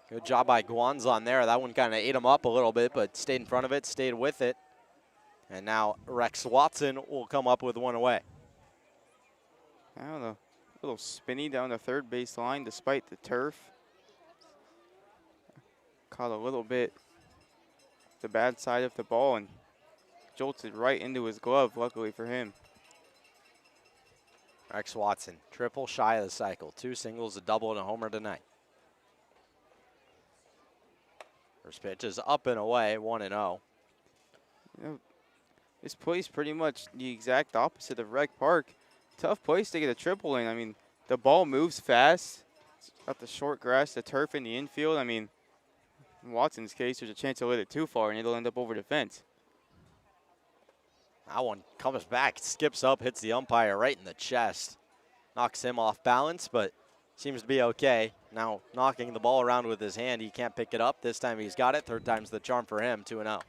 Good job by Guanzon there. That one kind of ate him up a little bit, but stayed in front of it, stayed with it. And now Rex Watson will come up with one away. I don't know. A little spinny down the third base line despite the turf. Caught a little bit the bad side of the ball and jolted right into his glove, luckily for him. Rex Watson, triple shy of the cycle. 2 singles, a double, and a homer tonight. First pitch is up and away, 1-0. You know, this place pretty much the exact opposite of Rec Park. Tough place to get a triple in. I mean, the ball moves fast. It's got the short grass, the turf in the infield. I mean, in Watson's case, there's a chance he'll hit it too far and it'll end up over the fence. That one comes back, skips up, hits the umpire right in the chest. Knocks him off balance, but seems to be okay. Now knocking the ball around with his hand, he can't pick it up. This time he's got it. Third time's the charm for him, 2-0.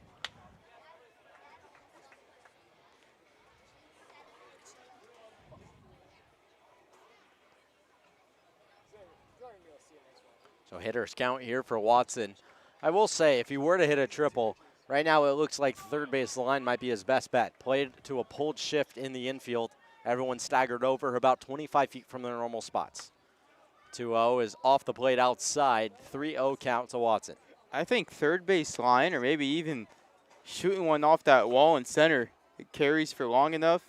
So hitters count here for Watson. I will say, if he were to hit a triple, right now it looks like the third base line might be his best bet. Played to a pulled shift in the infield. Everyone staggered over about 25 feet from their normal spots. 2-0 is off the plate outside. 3-0 count to Watson. I think third base line or maybe even shooting one off that wall in center. It carries for long enough.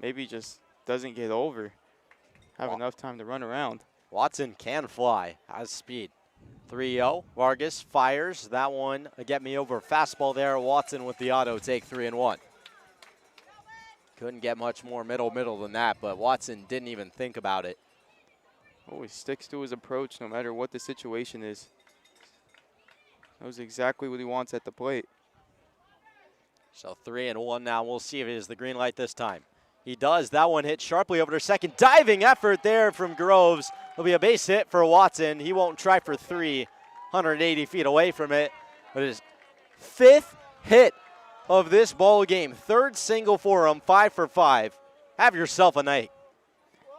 Maybe just doesn't get over. Have enough time to run around. Watson can fly, has speed. 3-0. Vargas fires. That one, a get me over fastball there. Watson with the auto take, 3-1. Couldn't get much more middle than that, but Watson didn't even think about it. Always sticks to his approach no matter what the situation is. Knows exactly what he wants at the plate. So 3-1 now. We'll see if it is the green light this time. He does. That one hit sharply over to second. Diving effort there from Groves. It'll be a base hit for Watson. He won't try for 3, 180 feet away from it. But his 5th hit of this ball game. 3rd single for him, 5 for 5. Have yourself a night.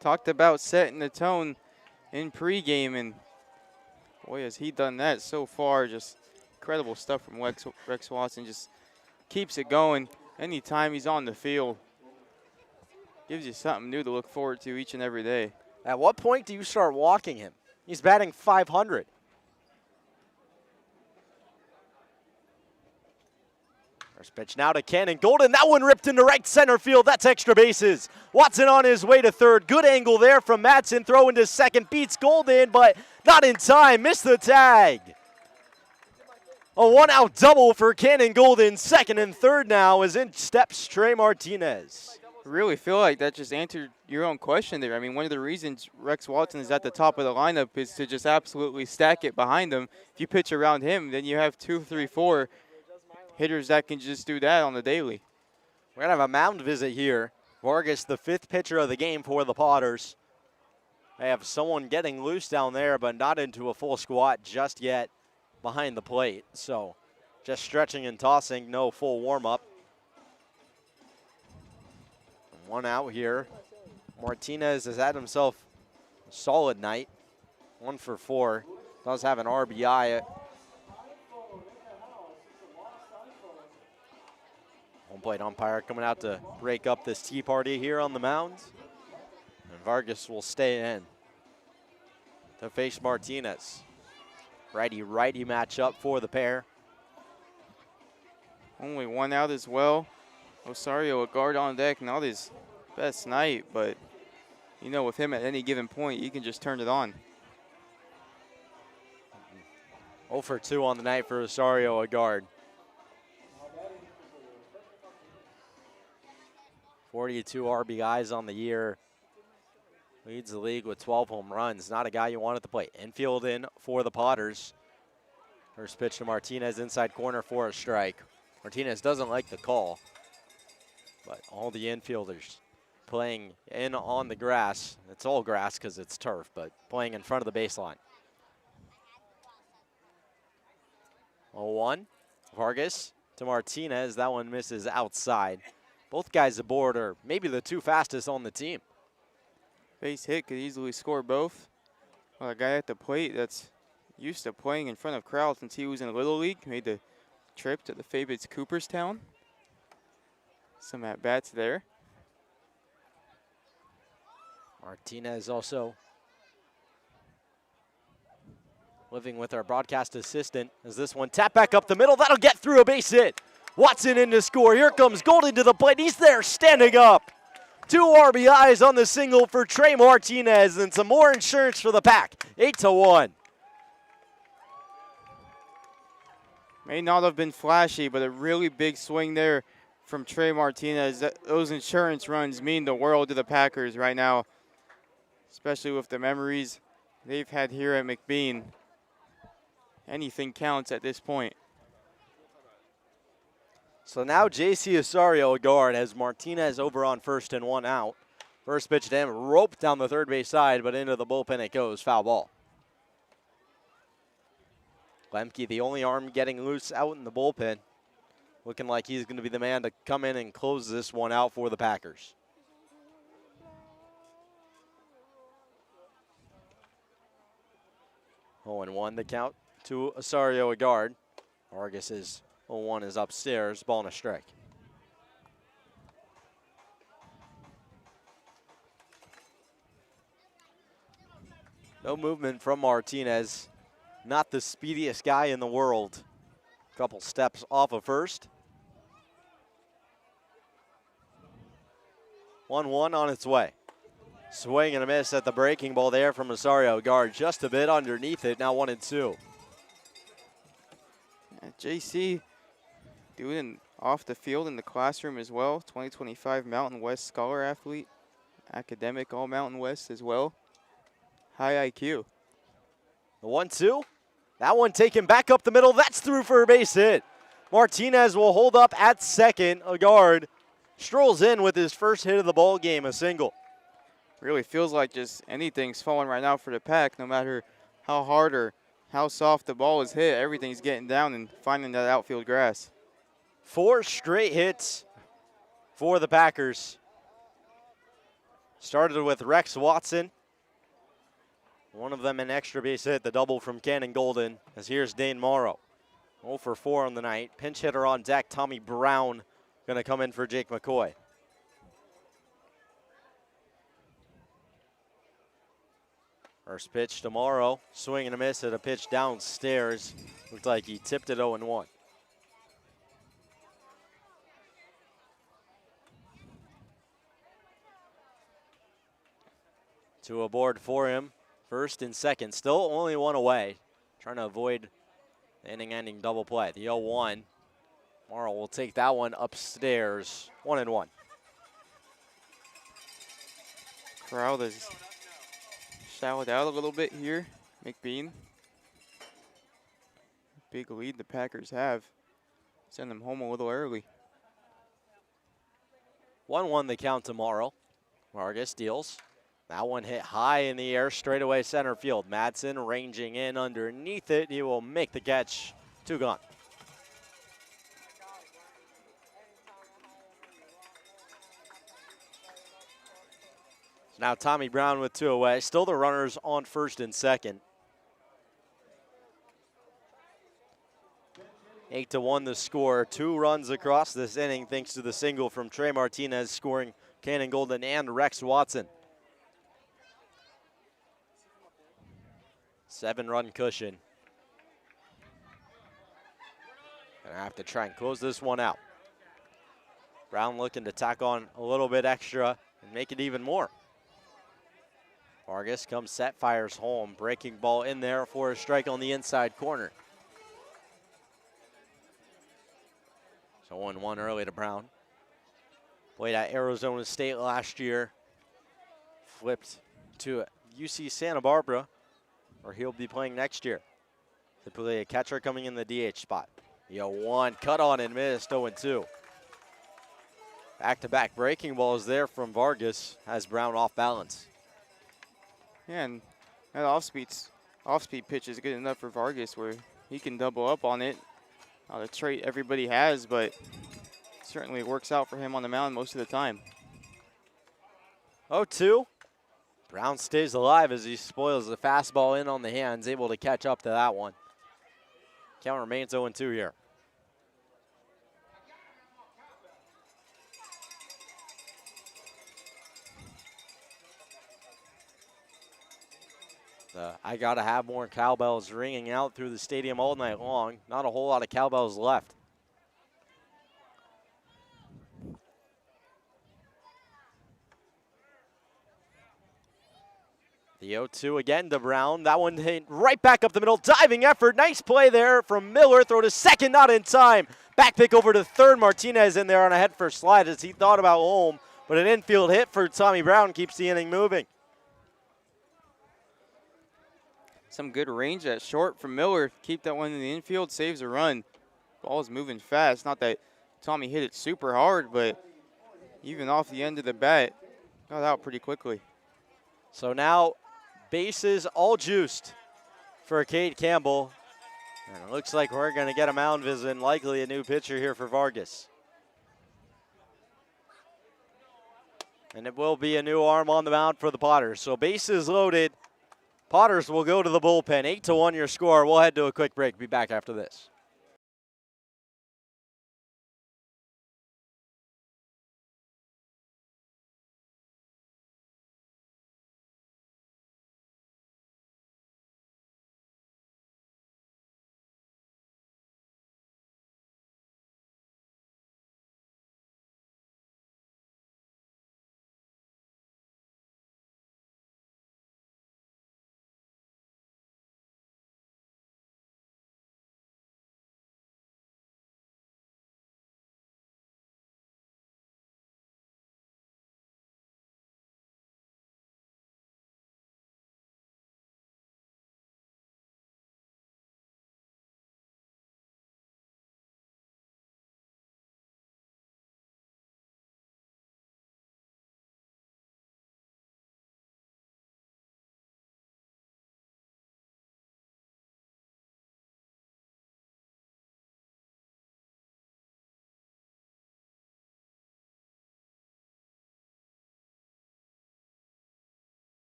Talked about setting the tone in pregame, and boy, has he done that so far. Just incredible stuff from Rex Watson. Just keeps it going anytime he's on the field. Gives you something new to look forward to each and every day. At what point do you start walking him? He's batting 500. First pitch now to Cannon Golden. That one ripped into right center field. That's extra bases. Watson on his way to third. Good angle there from Madsen. Throw into second. Beats Golden, but not in time. Missed the tag. A one-out double for Cannon Golden. Second and third now as in steps Trey Martinez. I really feel like that just answered your own question there. I mean, one of the reasons Rex Watson is at the top of the lineup is to just absolutely stack it behind him. If you pitch around him, then you have 2, 3, 4 hitters that can just do that on the daily. We're going to have a mound visit here. Vargas, the 5th pitcher of the game for the Potters. They have someone getting loose down there, but not into a full squat just yet behind the plate. So just stretching and tossing, no full warm-up. One out here. Martinez has had himself a solid night. 1 for 4. Does have an RBI. Home plate umpire coming out to break up this tea party here on the mound. And Vargas will stay in to face Martinez. Righty-righty matchup for the pair. Only 1 out as well. Osario, a guard on deck, not his best night, but you know, with him at any given point, you can just turn it on. 0 for 2 on the night for Osario, a guard. 42 RBIs on the year. Leads the league with 12 home runs. Not a guy you want at the plate. Infield in for the Potters. First pitch to Martinez, inside corner for a strike. Martinez doesn't like the call, but all the infielders playing in on the grass. It's all grass because it's turf, but playing in front of the baseline. 0-1. Vargas to Martinez. That one misses outside. Both guys aboard are maybe the 2 fastest on the team. Base hit could easily score both. Well, a guy at the plate that's used to playing in front of crowds since he was in Little League made the trip to the favorite Cooperstown. Some at-bats there. Martinez also living with our broadcast assistant as this one tap back up the middle. That'll get through a base hit. Watson in to score. Here comes Golden to the plate. He's there standing up. 2 RBIs on the single for Trey Martinez and some more insurance for the Pack. 8-1. May not have been flashy, but a really big swing there from Trey Martinez. Those insurance runs mean the world to the Packers right now, especially with the memories they've had here at McBean. Anything counts at this point. So now J.C. Osario, a guard, has Martinez over on first and 1 out. First pitch to him, roped down the third base side, but into the bullpen it goes, foul ball. Lemke, the only arm getting loose out in the bullpen. Looking like he's going to be the man to come in and close this one out for the Packers. Oh, and 1 the count to Osario, a guard. Vargas is 0-1 is upstairs, ball and a strike. No movement from Martinez. Not the speediest guy in the world. Couple steps off of first. 1-1 on its way. Swing and a miss at the breaking ball there from Osario. Guard just a bit underneath it, now 1-2. JC doing off the field in the classroom as well. 2025 Mountain West Scholar Athlete. Academic All Mountain West as well. High IQ. The 1-2. That one taken back up the middle. That's through for a base hit. Martinez will hold up at second. A guard strolls in with his first hit of the ball game, a single. Really feels like just anything's falling right now for the Pack. No matter how hard or how soft the ball is hit, everything's getting down and finding that outfield grass. 4 straight hits for the Packers. Started with Rex Watson. One of them an extra base hit, the double from Cannon Golden, as here's Dane Morrow. 0 for 4 on the night. Pinch hitter on deck, Tommy Brown going to come in for Jake McCoy. First pitch to Morrow. Swing and a miss at a pitch downstairs. Looked like he tipped it 0-1. Two aboard for him. First and second. Still only one away. Trying to avoid the inning-ending double play. The 0-1. Morrow will take that one upstairs. 1-1. Crowd has shouted out a little bit here. McBean. Big lead the Packers have. Send them home a little early. 1-1 the count tomorrow. Vargas deals. That one hit high in the air, straightaway center field. Madsen ranging in underneath it. He will make the catch. 2 gone. Now Tommy Brown with 2 away. Still the runners on first and second. 8-1 the score. 2 runs across this inning thanks to the single from Trey Martinez scoring Cannon Golden and Rex Watson. 7-run cushion. Gonna have to try and close this one out. Brown looking to tack on a little bit extra and make it even more. Vargas comes set, fires home. Breaking ball in there for a strike on the inside corner. So 1-1 early to Brown. Played at Arizona State last year. Flipped to UC Santa Barbara, where he'll be playing next year. Typically a catcher coming in the DH spot. 1 cut on and missed, 0-2. Back-to-back breaking balls there from Vargas. Has Brown off balance. Yeah, and that off-speed pitch is good enough for Vargas where he can double up on it. Not a trait everybody has, but certainly works out for him on the mound most of the time. 0-2. Brown stays alive as he spoils the fastball in on the hands, able to catch up to that one. Count remains 0-2 here. I gotta have more cowbells ringing out through the stadium all night long. Not a whole lot of cowbells left. The 0-2 again to Brown. That one hit right back up the middle. Diving effort. Nice play there from Miller. Throw to second, not in time. Back pick over to third. Martinez in there on a head first slide as he thought about home. But an infield hit for Tommy Brown keeps the inning moving. Some good range at short from Miller. Keep that one in the infield, saves a run. Ball's moving fast. Not that Tommy hit it super hard, but even off the end of the bat, got out pretty quickly. So now bases all juiced for Cade Campbell. And it looks like we're going to get a mound visit and likely a new pitcher here for Vargas. And it will be a new arm on the mound for the Potters. So bases loaded. Potters will go to the bullpen. 8-1 your score. We'll head to a quick break. Be back after this.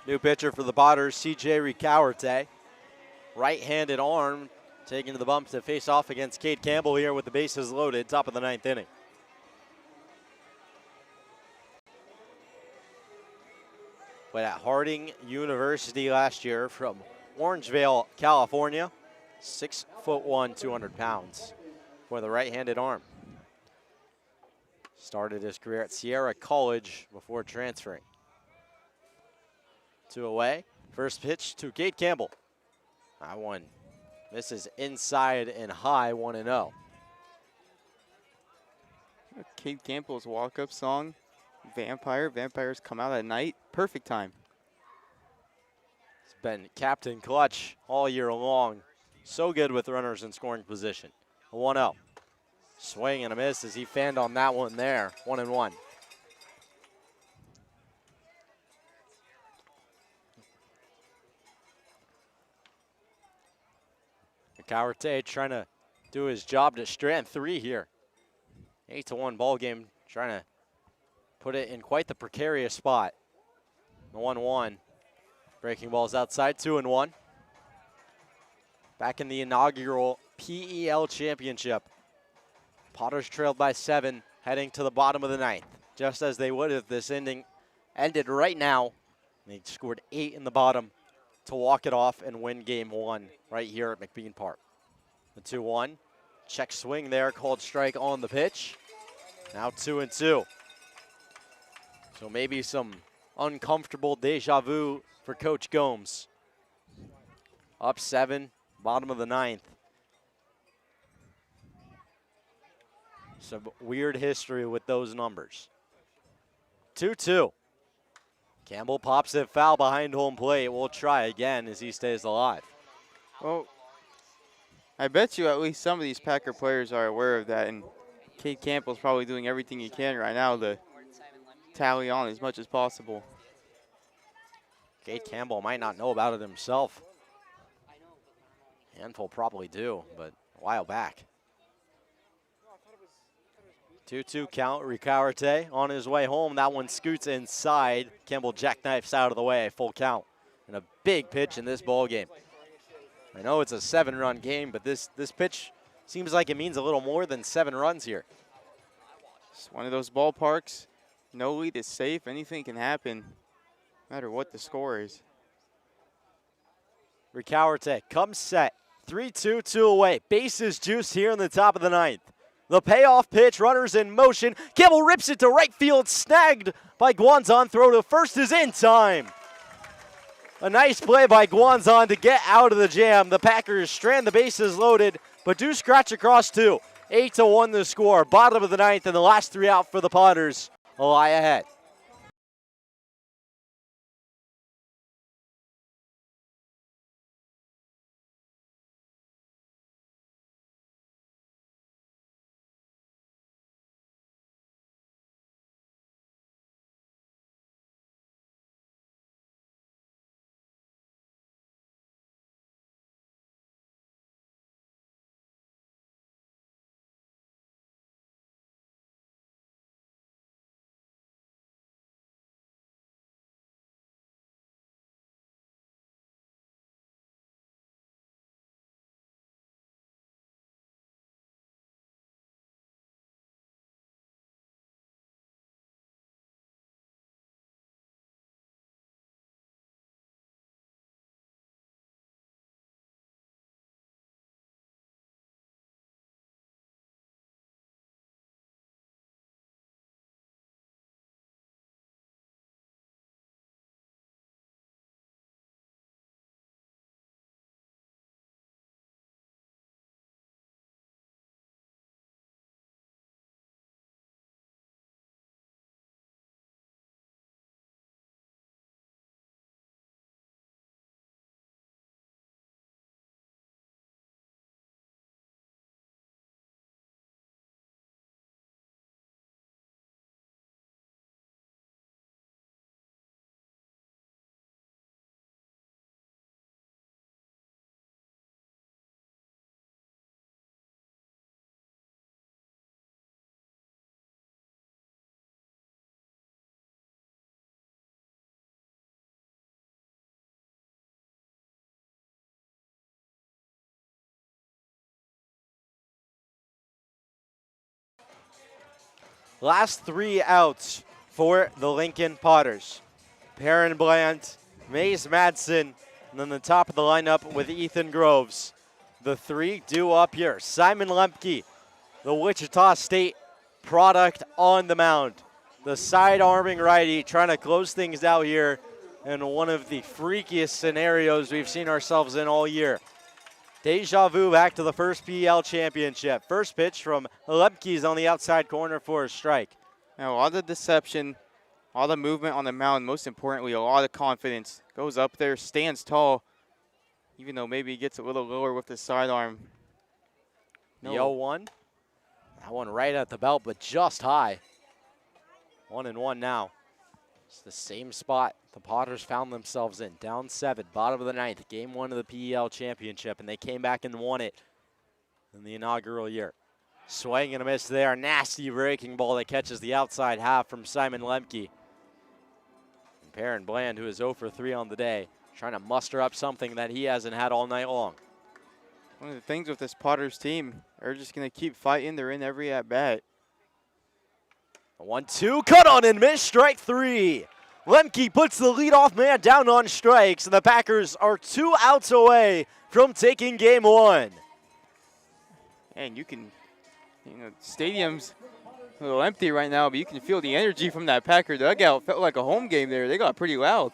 New pitcher for the Potters, C.J. Ricauerte. Right-handed arm taking to the bump to face off against Cade Campbell here with the bases loaded, top of the 9th inning. Played at Harding University last year from Orangevale, California. 6'1", 200 pounds for the right-handed arm. Started his career at Sierra College before transferring. 2 away. First pitch to Cade Campbell. That one misses inside and high, 1-0. Cade Campbell's walk-up song, Vampire. Vampires come out at night. Perfect time. He's been captain clutch all year long. So good with runners in scoring position. A 1-0. Swing and a miss as he fanned on that one there. 1-1. Ricauerte trying to do his job to strand 3 here. 8-1 ball game, trying to put it in quite the precarious spot. The 1-1. Breaking balls outside, 2-1. Back in the inaugural PEL Championship. Potters trailed by 7, heading to the bottom of the 9th. Just as they would if this inning ended right now. They scored 8 in the bottom to walk it off and win game 1 right here at McBean Park. The 2-1. Check swing there, called strike on the pitch. Now 2-2. So maybe some uncomfortable deja vu for Coach Gomes. Up 7, bottom of the 9th. Some weird history with those numbers. 2-2. Campbell pops it foul behind home plate. We'll try again as he stays alive. Well, I bet you at least some of these Packer players are aware of that, and Cade Campbell's probably doing everything he can right now to tally on as much as possible. Cade Campbell might not know about it himself. Handful probably do, but a while back. 2-2 count. Ricauerte on his way home. That one scoots inside. Campbell jackknifes out of the way. Full count. And a big pitch in this ball game. I know it's a 7-run game, but this pitch seems like it means a little more than 7 runs here. It's one of those ballparks. No lead is safe. Anything can happen, no matter what the score is. Ricauerte comes set. 3-2, 2 away. Bases juiced here in the top of the 9th. The payoff pitch, runners in motion. Campbell rips it to right field, snagged by Guanzon. Throw to first is in time. A nice play by Guanzon to get out of the jam. The Packers strand the bases loaded, but do scratch across 2. 8-1 the score. Bottom of the 9th, and the last 3 out for the Potters. A lie ahead. Last 3 outs for the Lincoln Potters. Perrin Bland, Mace Madsen, and then the top of the lineup with Ethan Groves. The 3 due up here. Simon Lemke, the Wichita State product on the mound. The side-arming righty trying to close things out here in one of the freakiest scenarios we've seen ourselves in all year. Deja vu back to the first PEL championship. First pitch from Lemke's on the outside corner for a strike. Now, a lot of deception, a lot of movement on the mound, most importantly, a lot of confidence. Goes up there, stands tall, even though maybe he gets a little lower with the sidearm. The 0-1. That one right at the belt, but just high. 1-1 now. It's the same spot the Potters found themselves in. Down 7, bottom of the 9th. Game 1 of the PEL championship, and they came back and won it in the inaugural year. Swing and a miss there. Nasty breaking ball that catches the outside half from Simon Lemke. And Perrin Bland, who is 0 for 3 on the day, trying to muster up something that he hasn't had all night long. One of the things with this Potters team, they're just going to keep fighting. They're in every at-bat. A 1-2, cut on and miss, strike 3. Lemke puts the leadoff man down on strikes, and the Packers are 2 outs away from taking game 1. And you can, stadium's a little empty right now, but you can feel the energy from that Packer dugout. Felt like a home game there. They got pretty loud.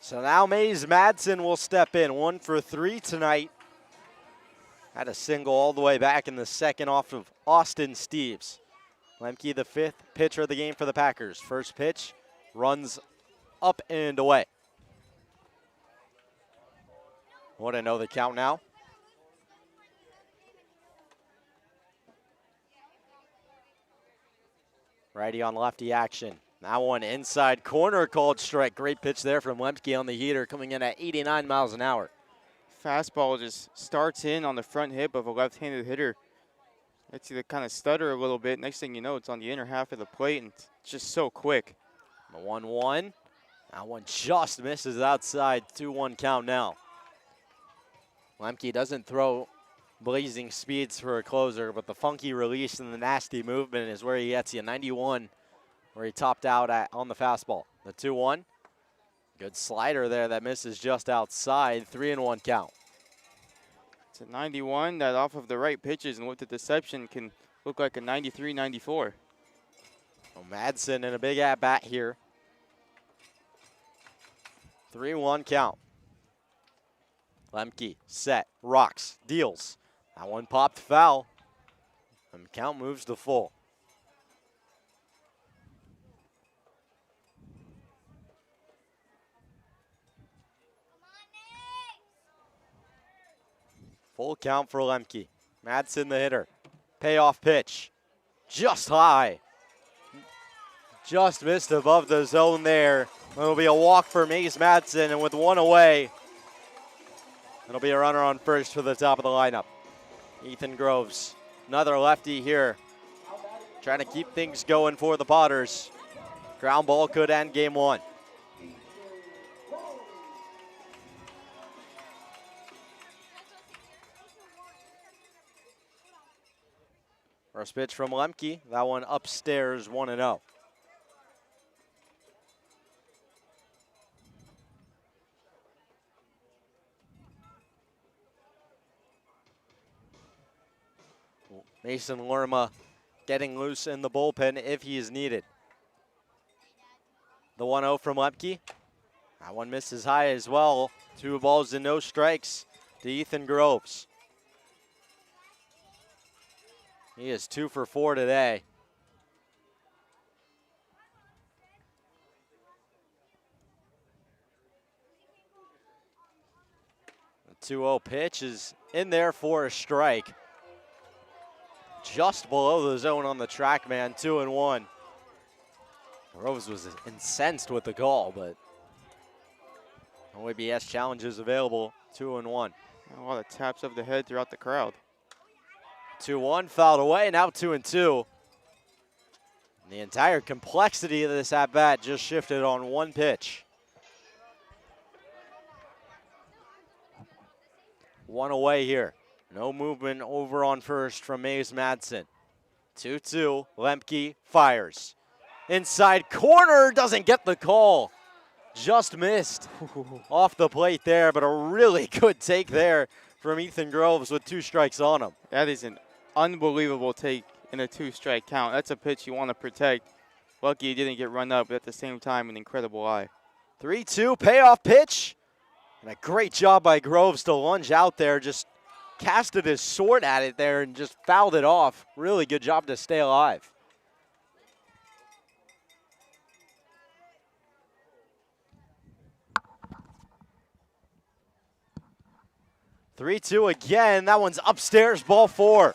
So now Maze Madsen will step in, 1 for 3 tonight. Had a single all the way back in the second off of Austin Steves. Lemke, the 5th pitcher of the game for the Packers. First pitch runs up and away. 1-0 the count now. Righty on lefty action. That one inside corner, called strike. Great pitch there from Lemke on the heater, coming in at 89 miles an hour. Fastball just starts in on the front hip of a left-handed hitter. It's to kind of stutter a little bit. Next thing you know, it's on the inner half of the plate, and it's just so quick. The 1-1. That one just misses outside. 2-1 count now. Lemke doesn't throw blazing speeds for a closer, but the funky release and the nasty movement is where he gets you. 91, where he topped out at on the fastball. The 2-1. Good slider there that misses just outside. 3-1 count. It's a 91 that off of the right pitches and with the deception can look like a 93, 94. Well, Madsen in a big at-bat here. 3-1 count. Lemke, set, rocks, deals. That one popped foul. And count moves to full. Full count for Lemke. Madsen the hitter. Payoff pitch. Just high. Just missed above the zone there. It'll be a walk for Mace Madsen, and with 1 away, it'll be a runner on first for the top of the lineup. Ethan Groves, another lefty here, trying to keep things going for the Potters. Ground ball could end game 1. First pitch from Lemke, that one upstairs, 1-0. Mason Lerma getting loose in the bullpen if he is needed. The 1-0 from Lemke. That one misses high as well. 2 balls and no strikes to Ethan Groves. He is 2 for 4 today. The 2-0 pitch is in there for a strike. Just below the zone on the track, man. 2-1. Groves was incensed with the call, but OABS challenges available. 2-1. A lot of taps of the head throughout the crowd. 2-1, fouled away, now 2-2. The entire complexity of this at-bat just shifted on one pitch. 1 away here. No movement over on first from Mace Madsen. 2-2. Lemke fires. Inside corner, doesn't get the call. Just missed off the plate there, but a really good take there from Ethan Groves with 2 strikes on him. That is an unbelievable take in a 2-strike count. That's a pitch you want to protect. Lucky he didn't get run up, but at the same time, an incredible eye. 3-2 payoff pitch. And a great job by Groves to lunge out there, just casted his sword at it there and just fouled it off. Really good job to stay alive. Three-two again. That one's upstairs, ball 4.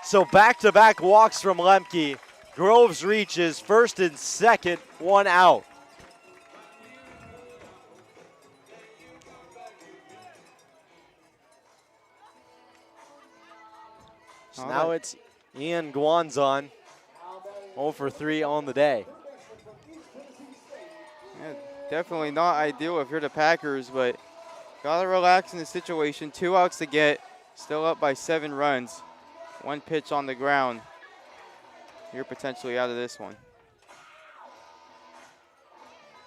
So back-to-back walks from Lemke. Groves reaches first and second, 1 out. So now it's Ian Guanzon, 0 for 3 on the day. Yeah, definitely not ideal if you're the Packers, but gotta relax in the situation. 2 outs to get, still up by 7 runs. 1 pitch on the ground. You're potentially out of this one.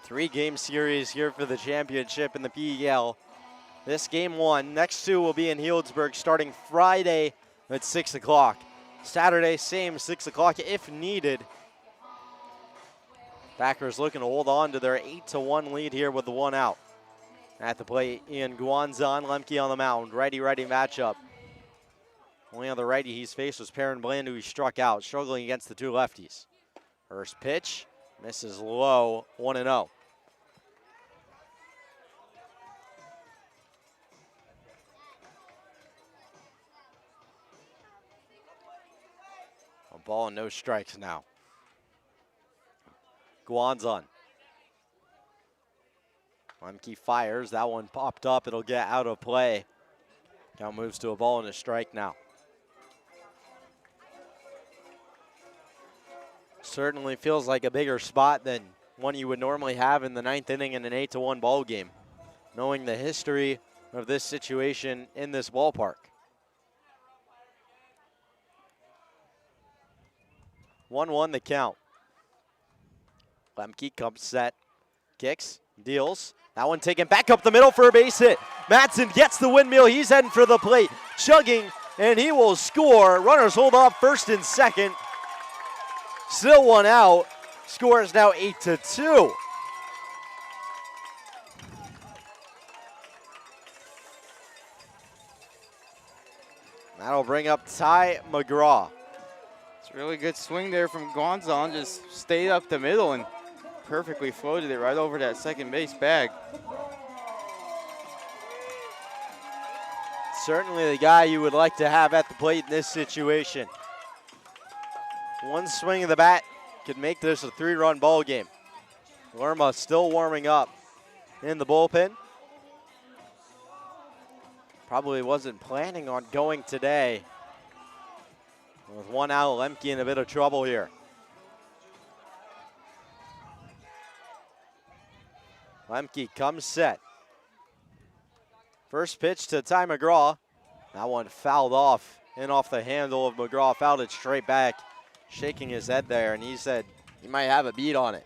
3-game series here for the championship in the PEL. This game 1. Next 2 will be in Healdsburg starting Friday at 6 o'clock. Saturday, same 6 o'clock if needed. Packers looking to hold on to their 8-1 lead here with the 1 out. At the plate, Ian Guanzon, Lemke on the mound. Righty-righty matchup. Only other righty he's faced was Perrin Bland, who he struck out, struggling against the 2 lefties. First pitch, misses low, 1-0. A ball and no strikes now. Guanzon. Lemke fires, that one popped up, it'll get out of play. Count moves to a ball and a strike now. Certainly feels like a bigger spot than one you would normally have in the 9th inning in an 8-1 ball game, knowing the history of this situation in this ballpark. 1-1 the count. Lemke comes set, kicks, deals. That one taken back up the middle for a base hit. Madsen gets the windmill. He's heading for the plate, chugging, and he will score. Runners hold off first and second. Still 1 out. Score is now 8-2. That'll bring up Ty McGraw. It's a really good swing there from Guanzon. Just stayed up the middle and perfectly floated it right over that second base bag. Certainly the guy you would like to have at the plate in this situation. One swing of the bat could make this a 3-run ball game. Lerma still warming up in the bullpen. Probably wasn't planning on going today. With 1 out, Lemke in a bit of trouble here. Lemke comes set. First pitch to Ty McGraw. That one fouled off and off the handle of McGraw. Fouled it straight back, shaking his head there, and he said he might have a beat on it.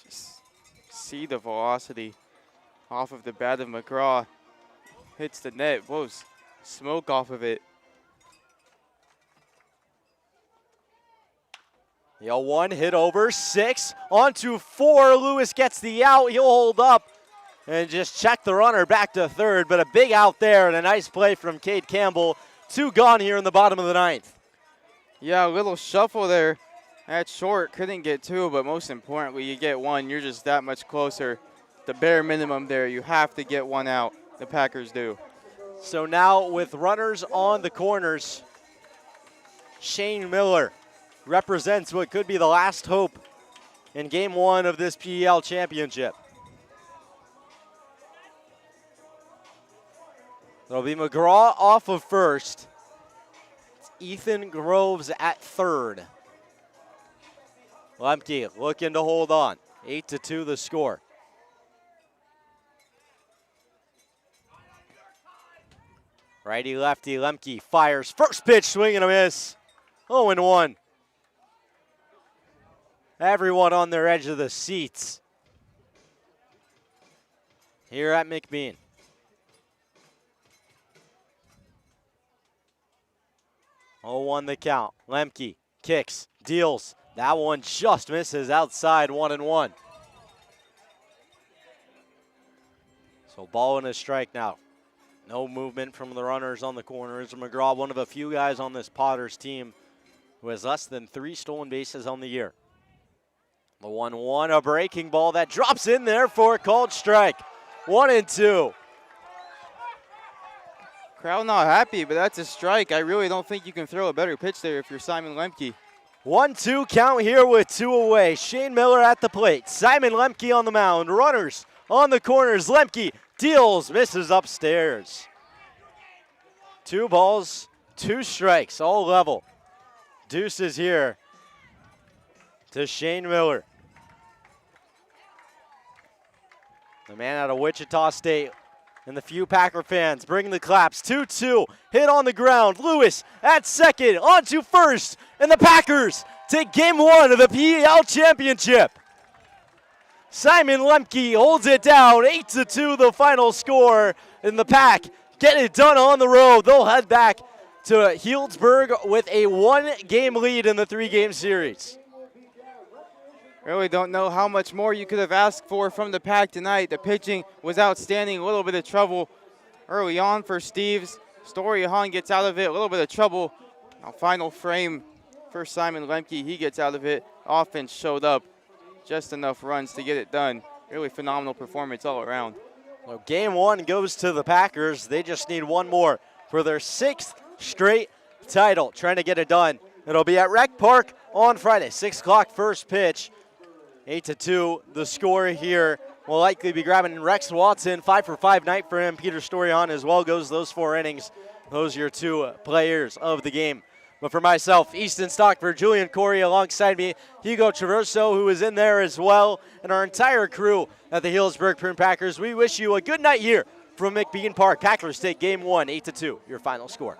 Just see the velocity off of the bat of McGraw. Hits the net, blows smoke off of it. The 0-1 hit over, 6 onto 4. Lewis gets the out. He'll hold up and just check the runner back to third. But a big out there and a nice play from Cade Campbell. 2 gone here in the bottom of the 9th. Yeah, a little shuffle there at short. Couldn't get 2, but most importantly, you get 1. You're just that much closer. The bare minimum there. You have to get 1 out. The Packers do. So now with runners on the corners, Shane Miller represents what could be the last hope in game 1 of this PEL championship. It'll be McGraw off of first. It's Ethan Groves at third. Lemke looking to hold on. 8-2 the score. Righty, lefty, Lemke fires. First pitch, swing and a miss. 0-1. Everyone on their edge of the seats here at McBean. 0-1 the count. Lemke kicks, deals. That one just misses outside, 1-1. So ball and a strike now. No movement from the runners on the corners. McGraw, one of a few guys on this Potters team who has less than 3 stolen bases on the year. The 1-1, a breaking ball that drops in there for a called strike. 1-2. Crowd not happy, but that's a strike. I really don't think you can throw a better pitch there if you're Simon Lemke. 1-2 count here with 2 away. Shane Miller at the plate. Simon Lemke on the mound. Runners on the corners. Lemke deals, misses upstairs. 2 balls, 2 strikes, all level. Deuces here to Shane Miller. The man out of Wichita State. And the few Packer fans bring the claps. 2-2, hit on the ground. Lewis at second, on to first. And the Packers take game 1 of the PEL Championship. Simon Lemke holds it down, 8-2 the final score. And the Pack get it done on the road. They'll head back to Healdsburg with a 1-game lead in the 3-game series. Really don't know how much more you could have asked for from the Pack tonight. The pitching was outstanding. A little bit of trouble early on for Steves. Story Hahn gets out of it. A little bit of trouble. Now final frame for Simon Lemke. He gets out of it. Offense showed up. Just enough runs to get it done. Really phenomenal performance all around. Well, game 1 goes to the Packers. They just need 1 more for their 6th straight title. Trying to get it done. It'll be at Rec Park on Friday. 6 o'clock first pitch. 8-2 the score here. Will likely be grabbing Rex Watson. 5-for-5 night for him. Peter Storion as well goes those 4 innings. Those are your 2 players of the game. But for myself, Easton Stockford, Julian Corey alongside me, Hugo Traverso, who is in there as well, and our entire crew at the Healdsburg Prune Packers, we wish you a good night here from McBean Park. Packers take game 1, 8-2, your final score.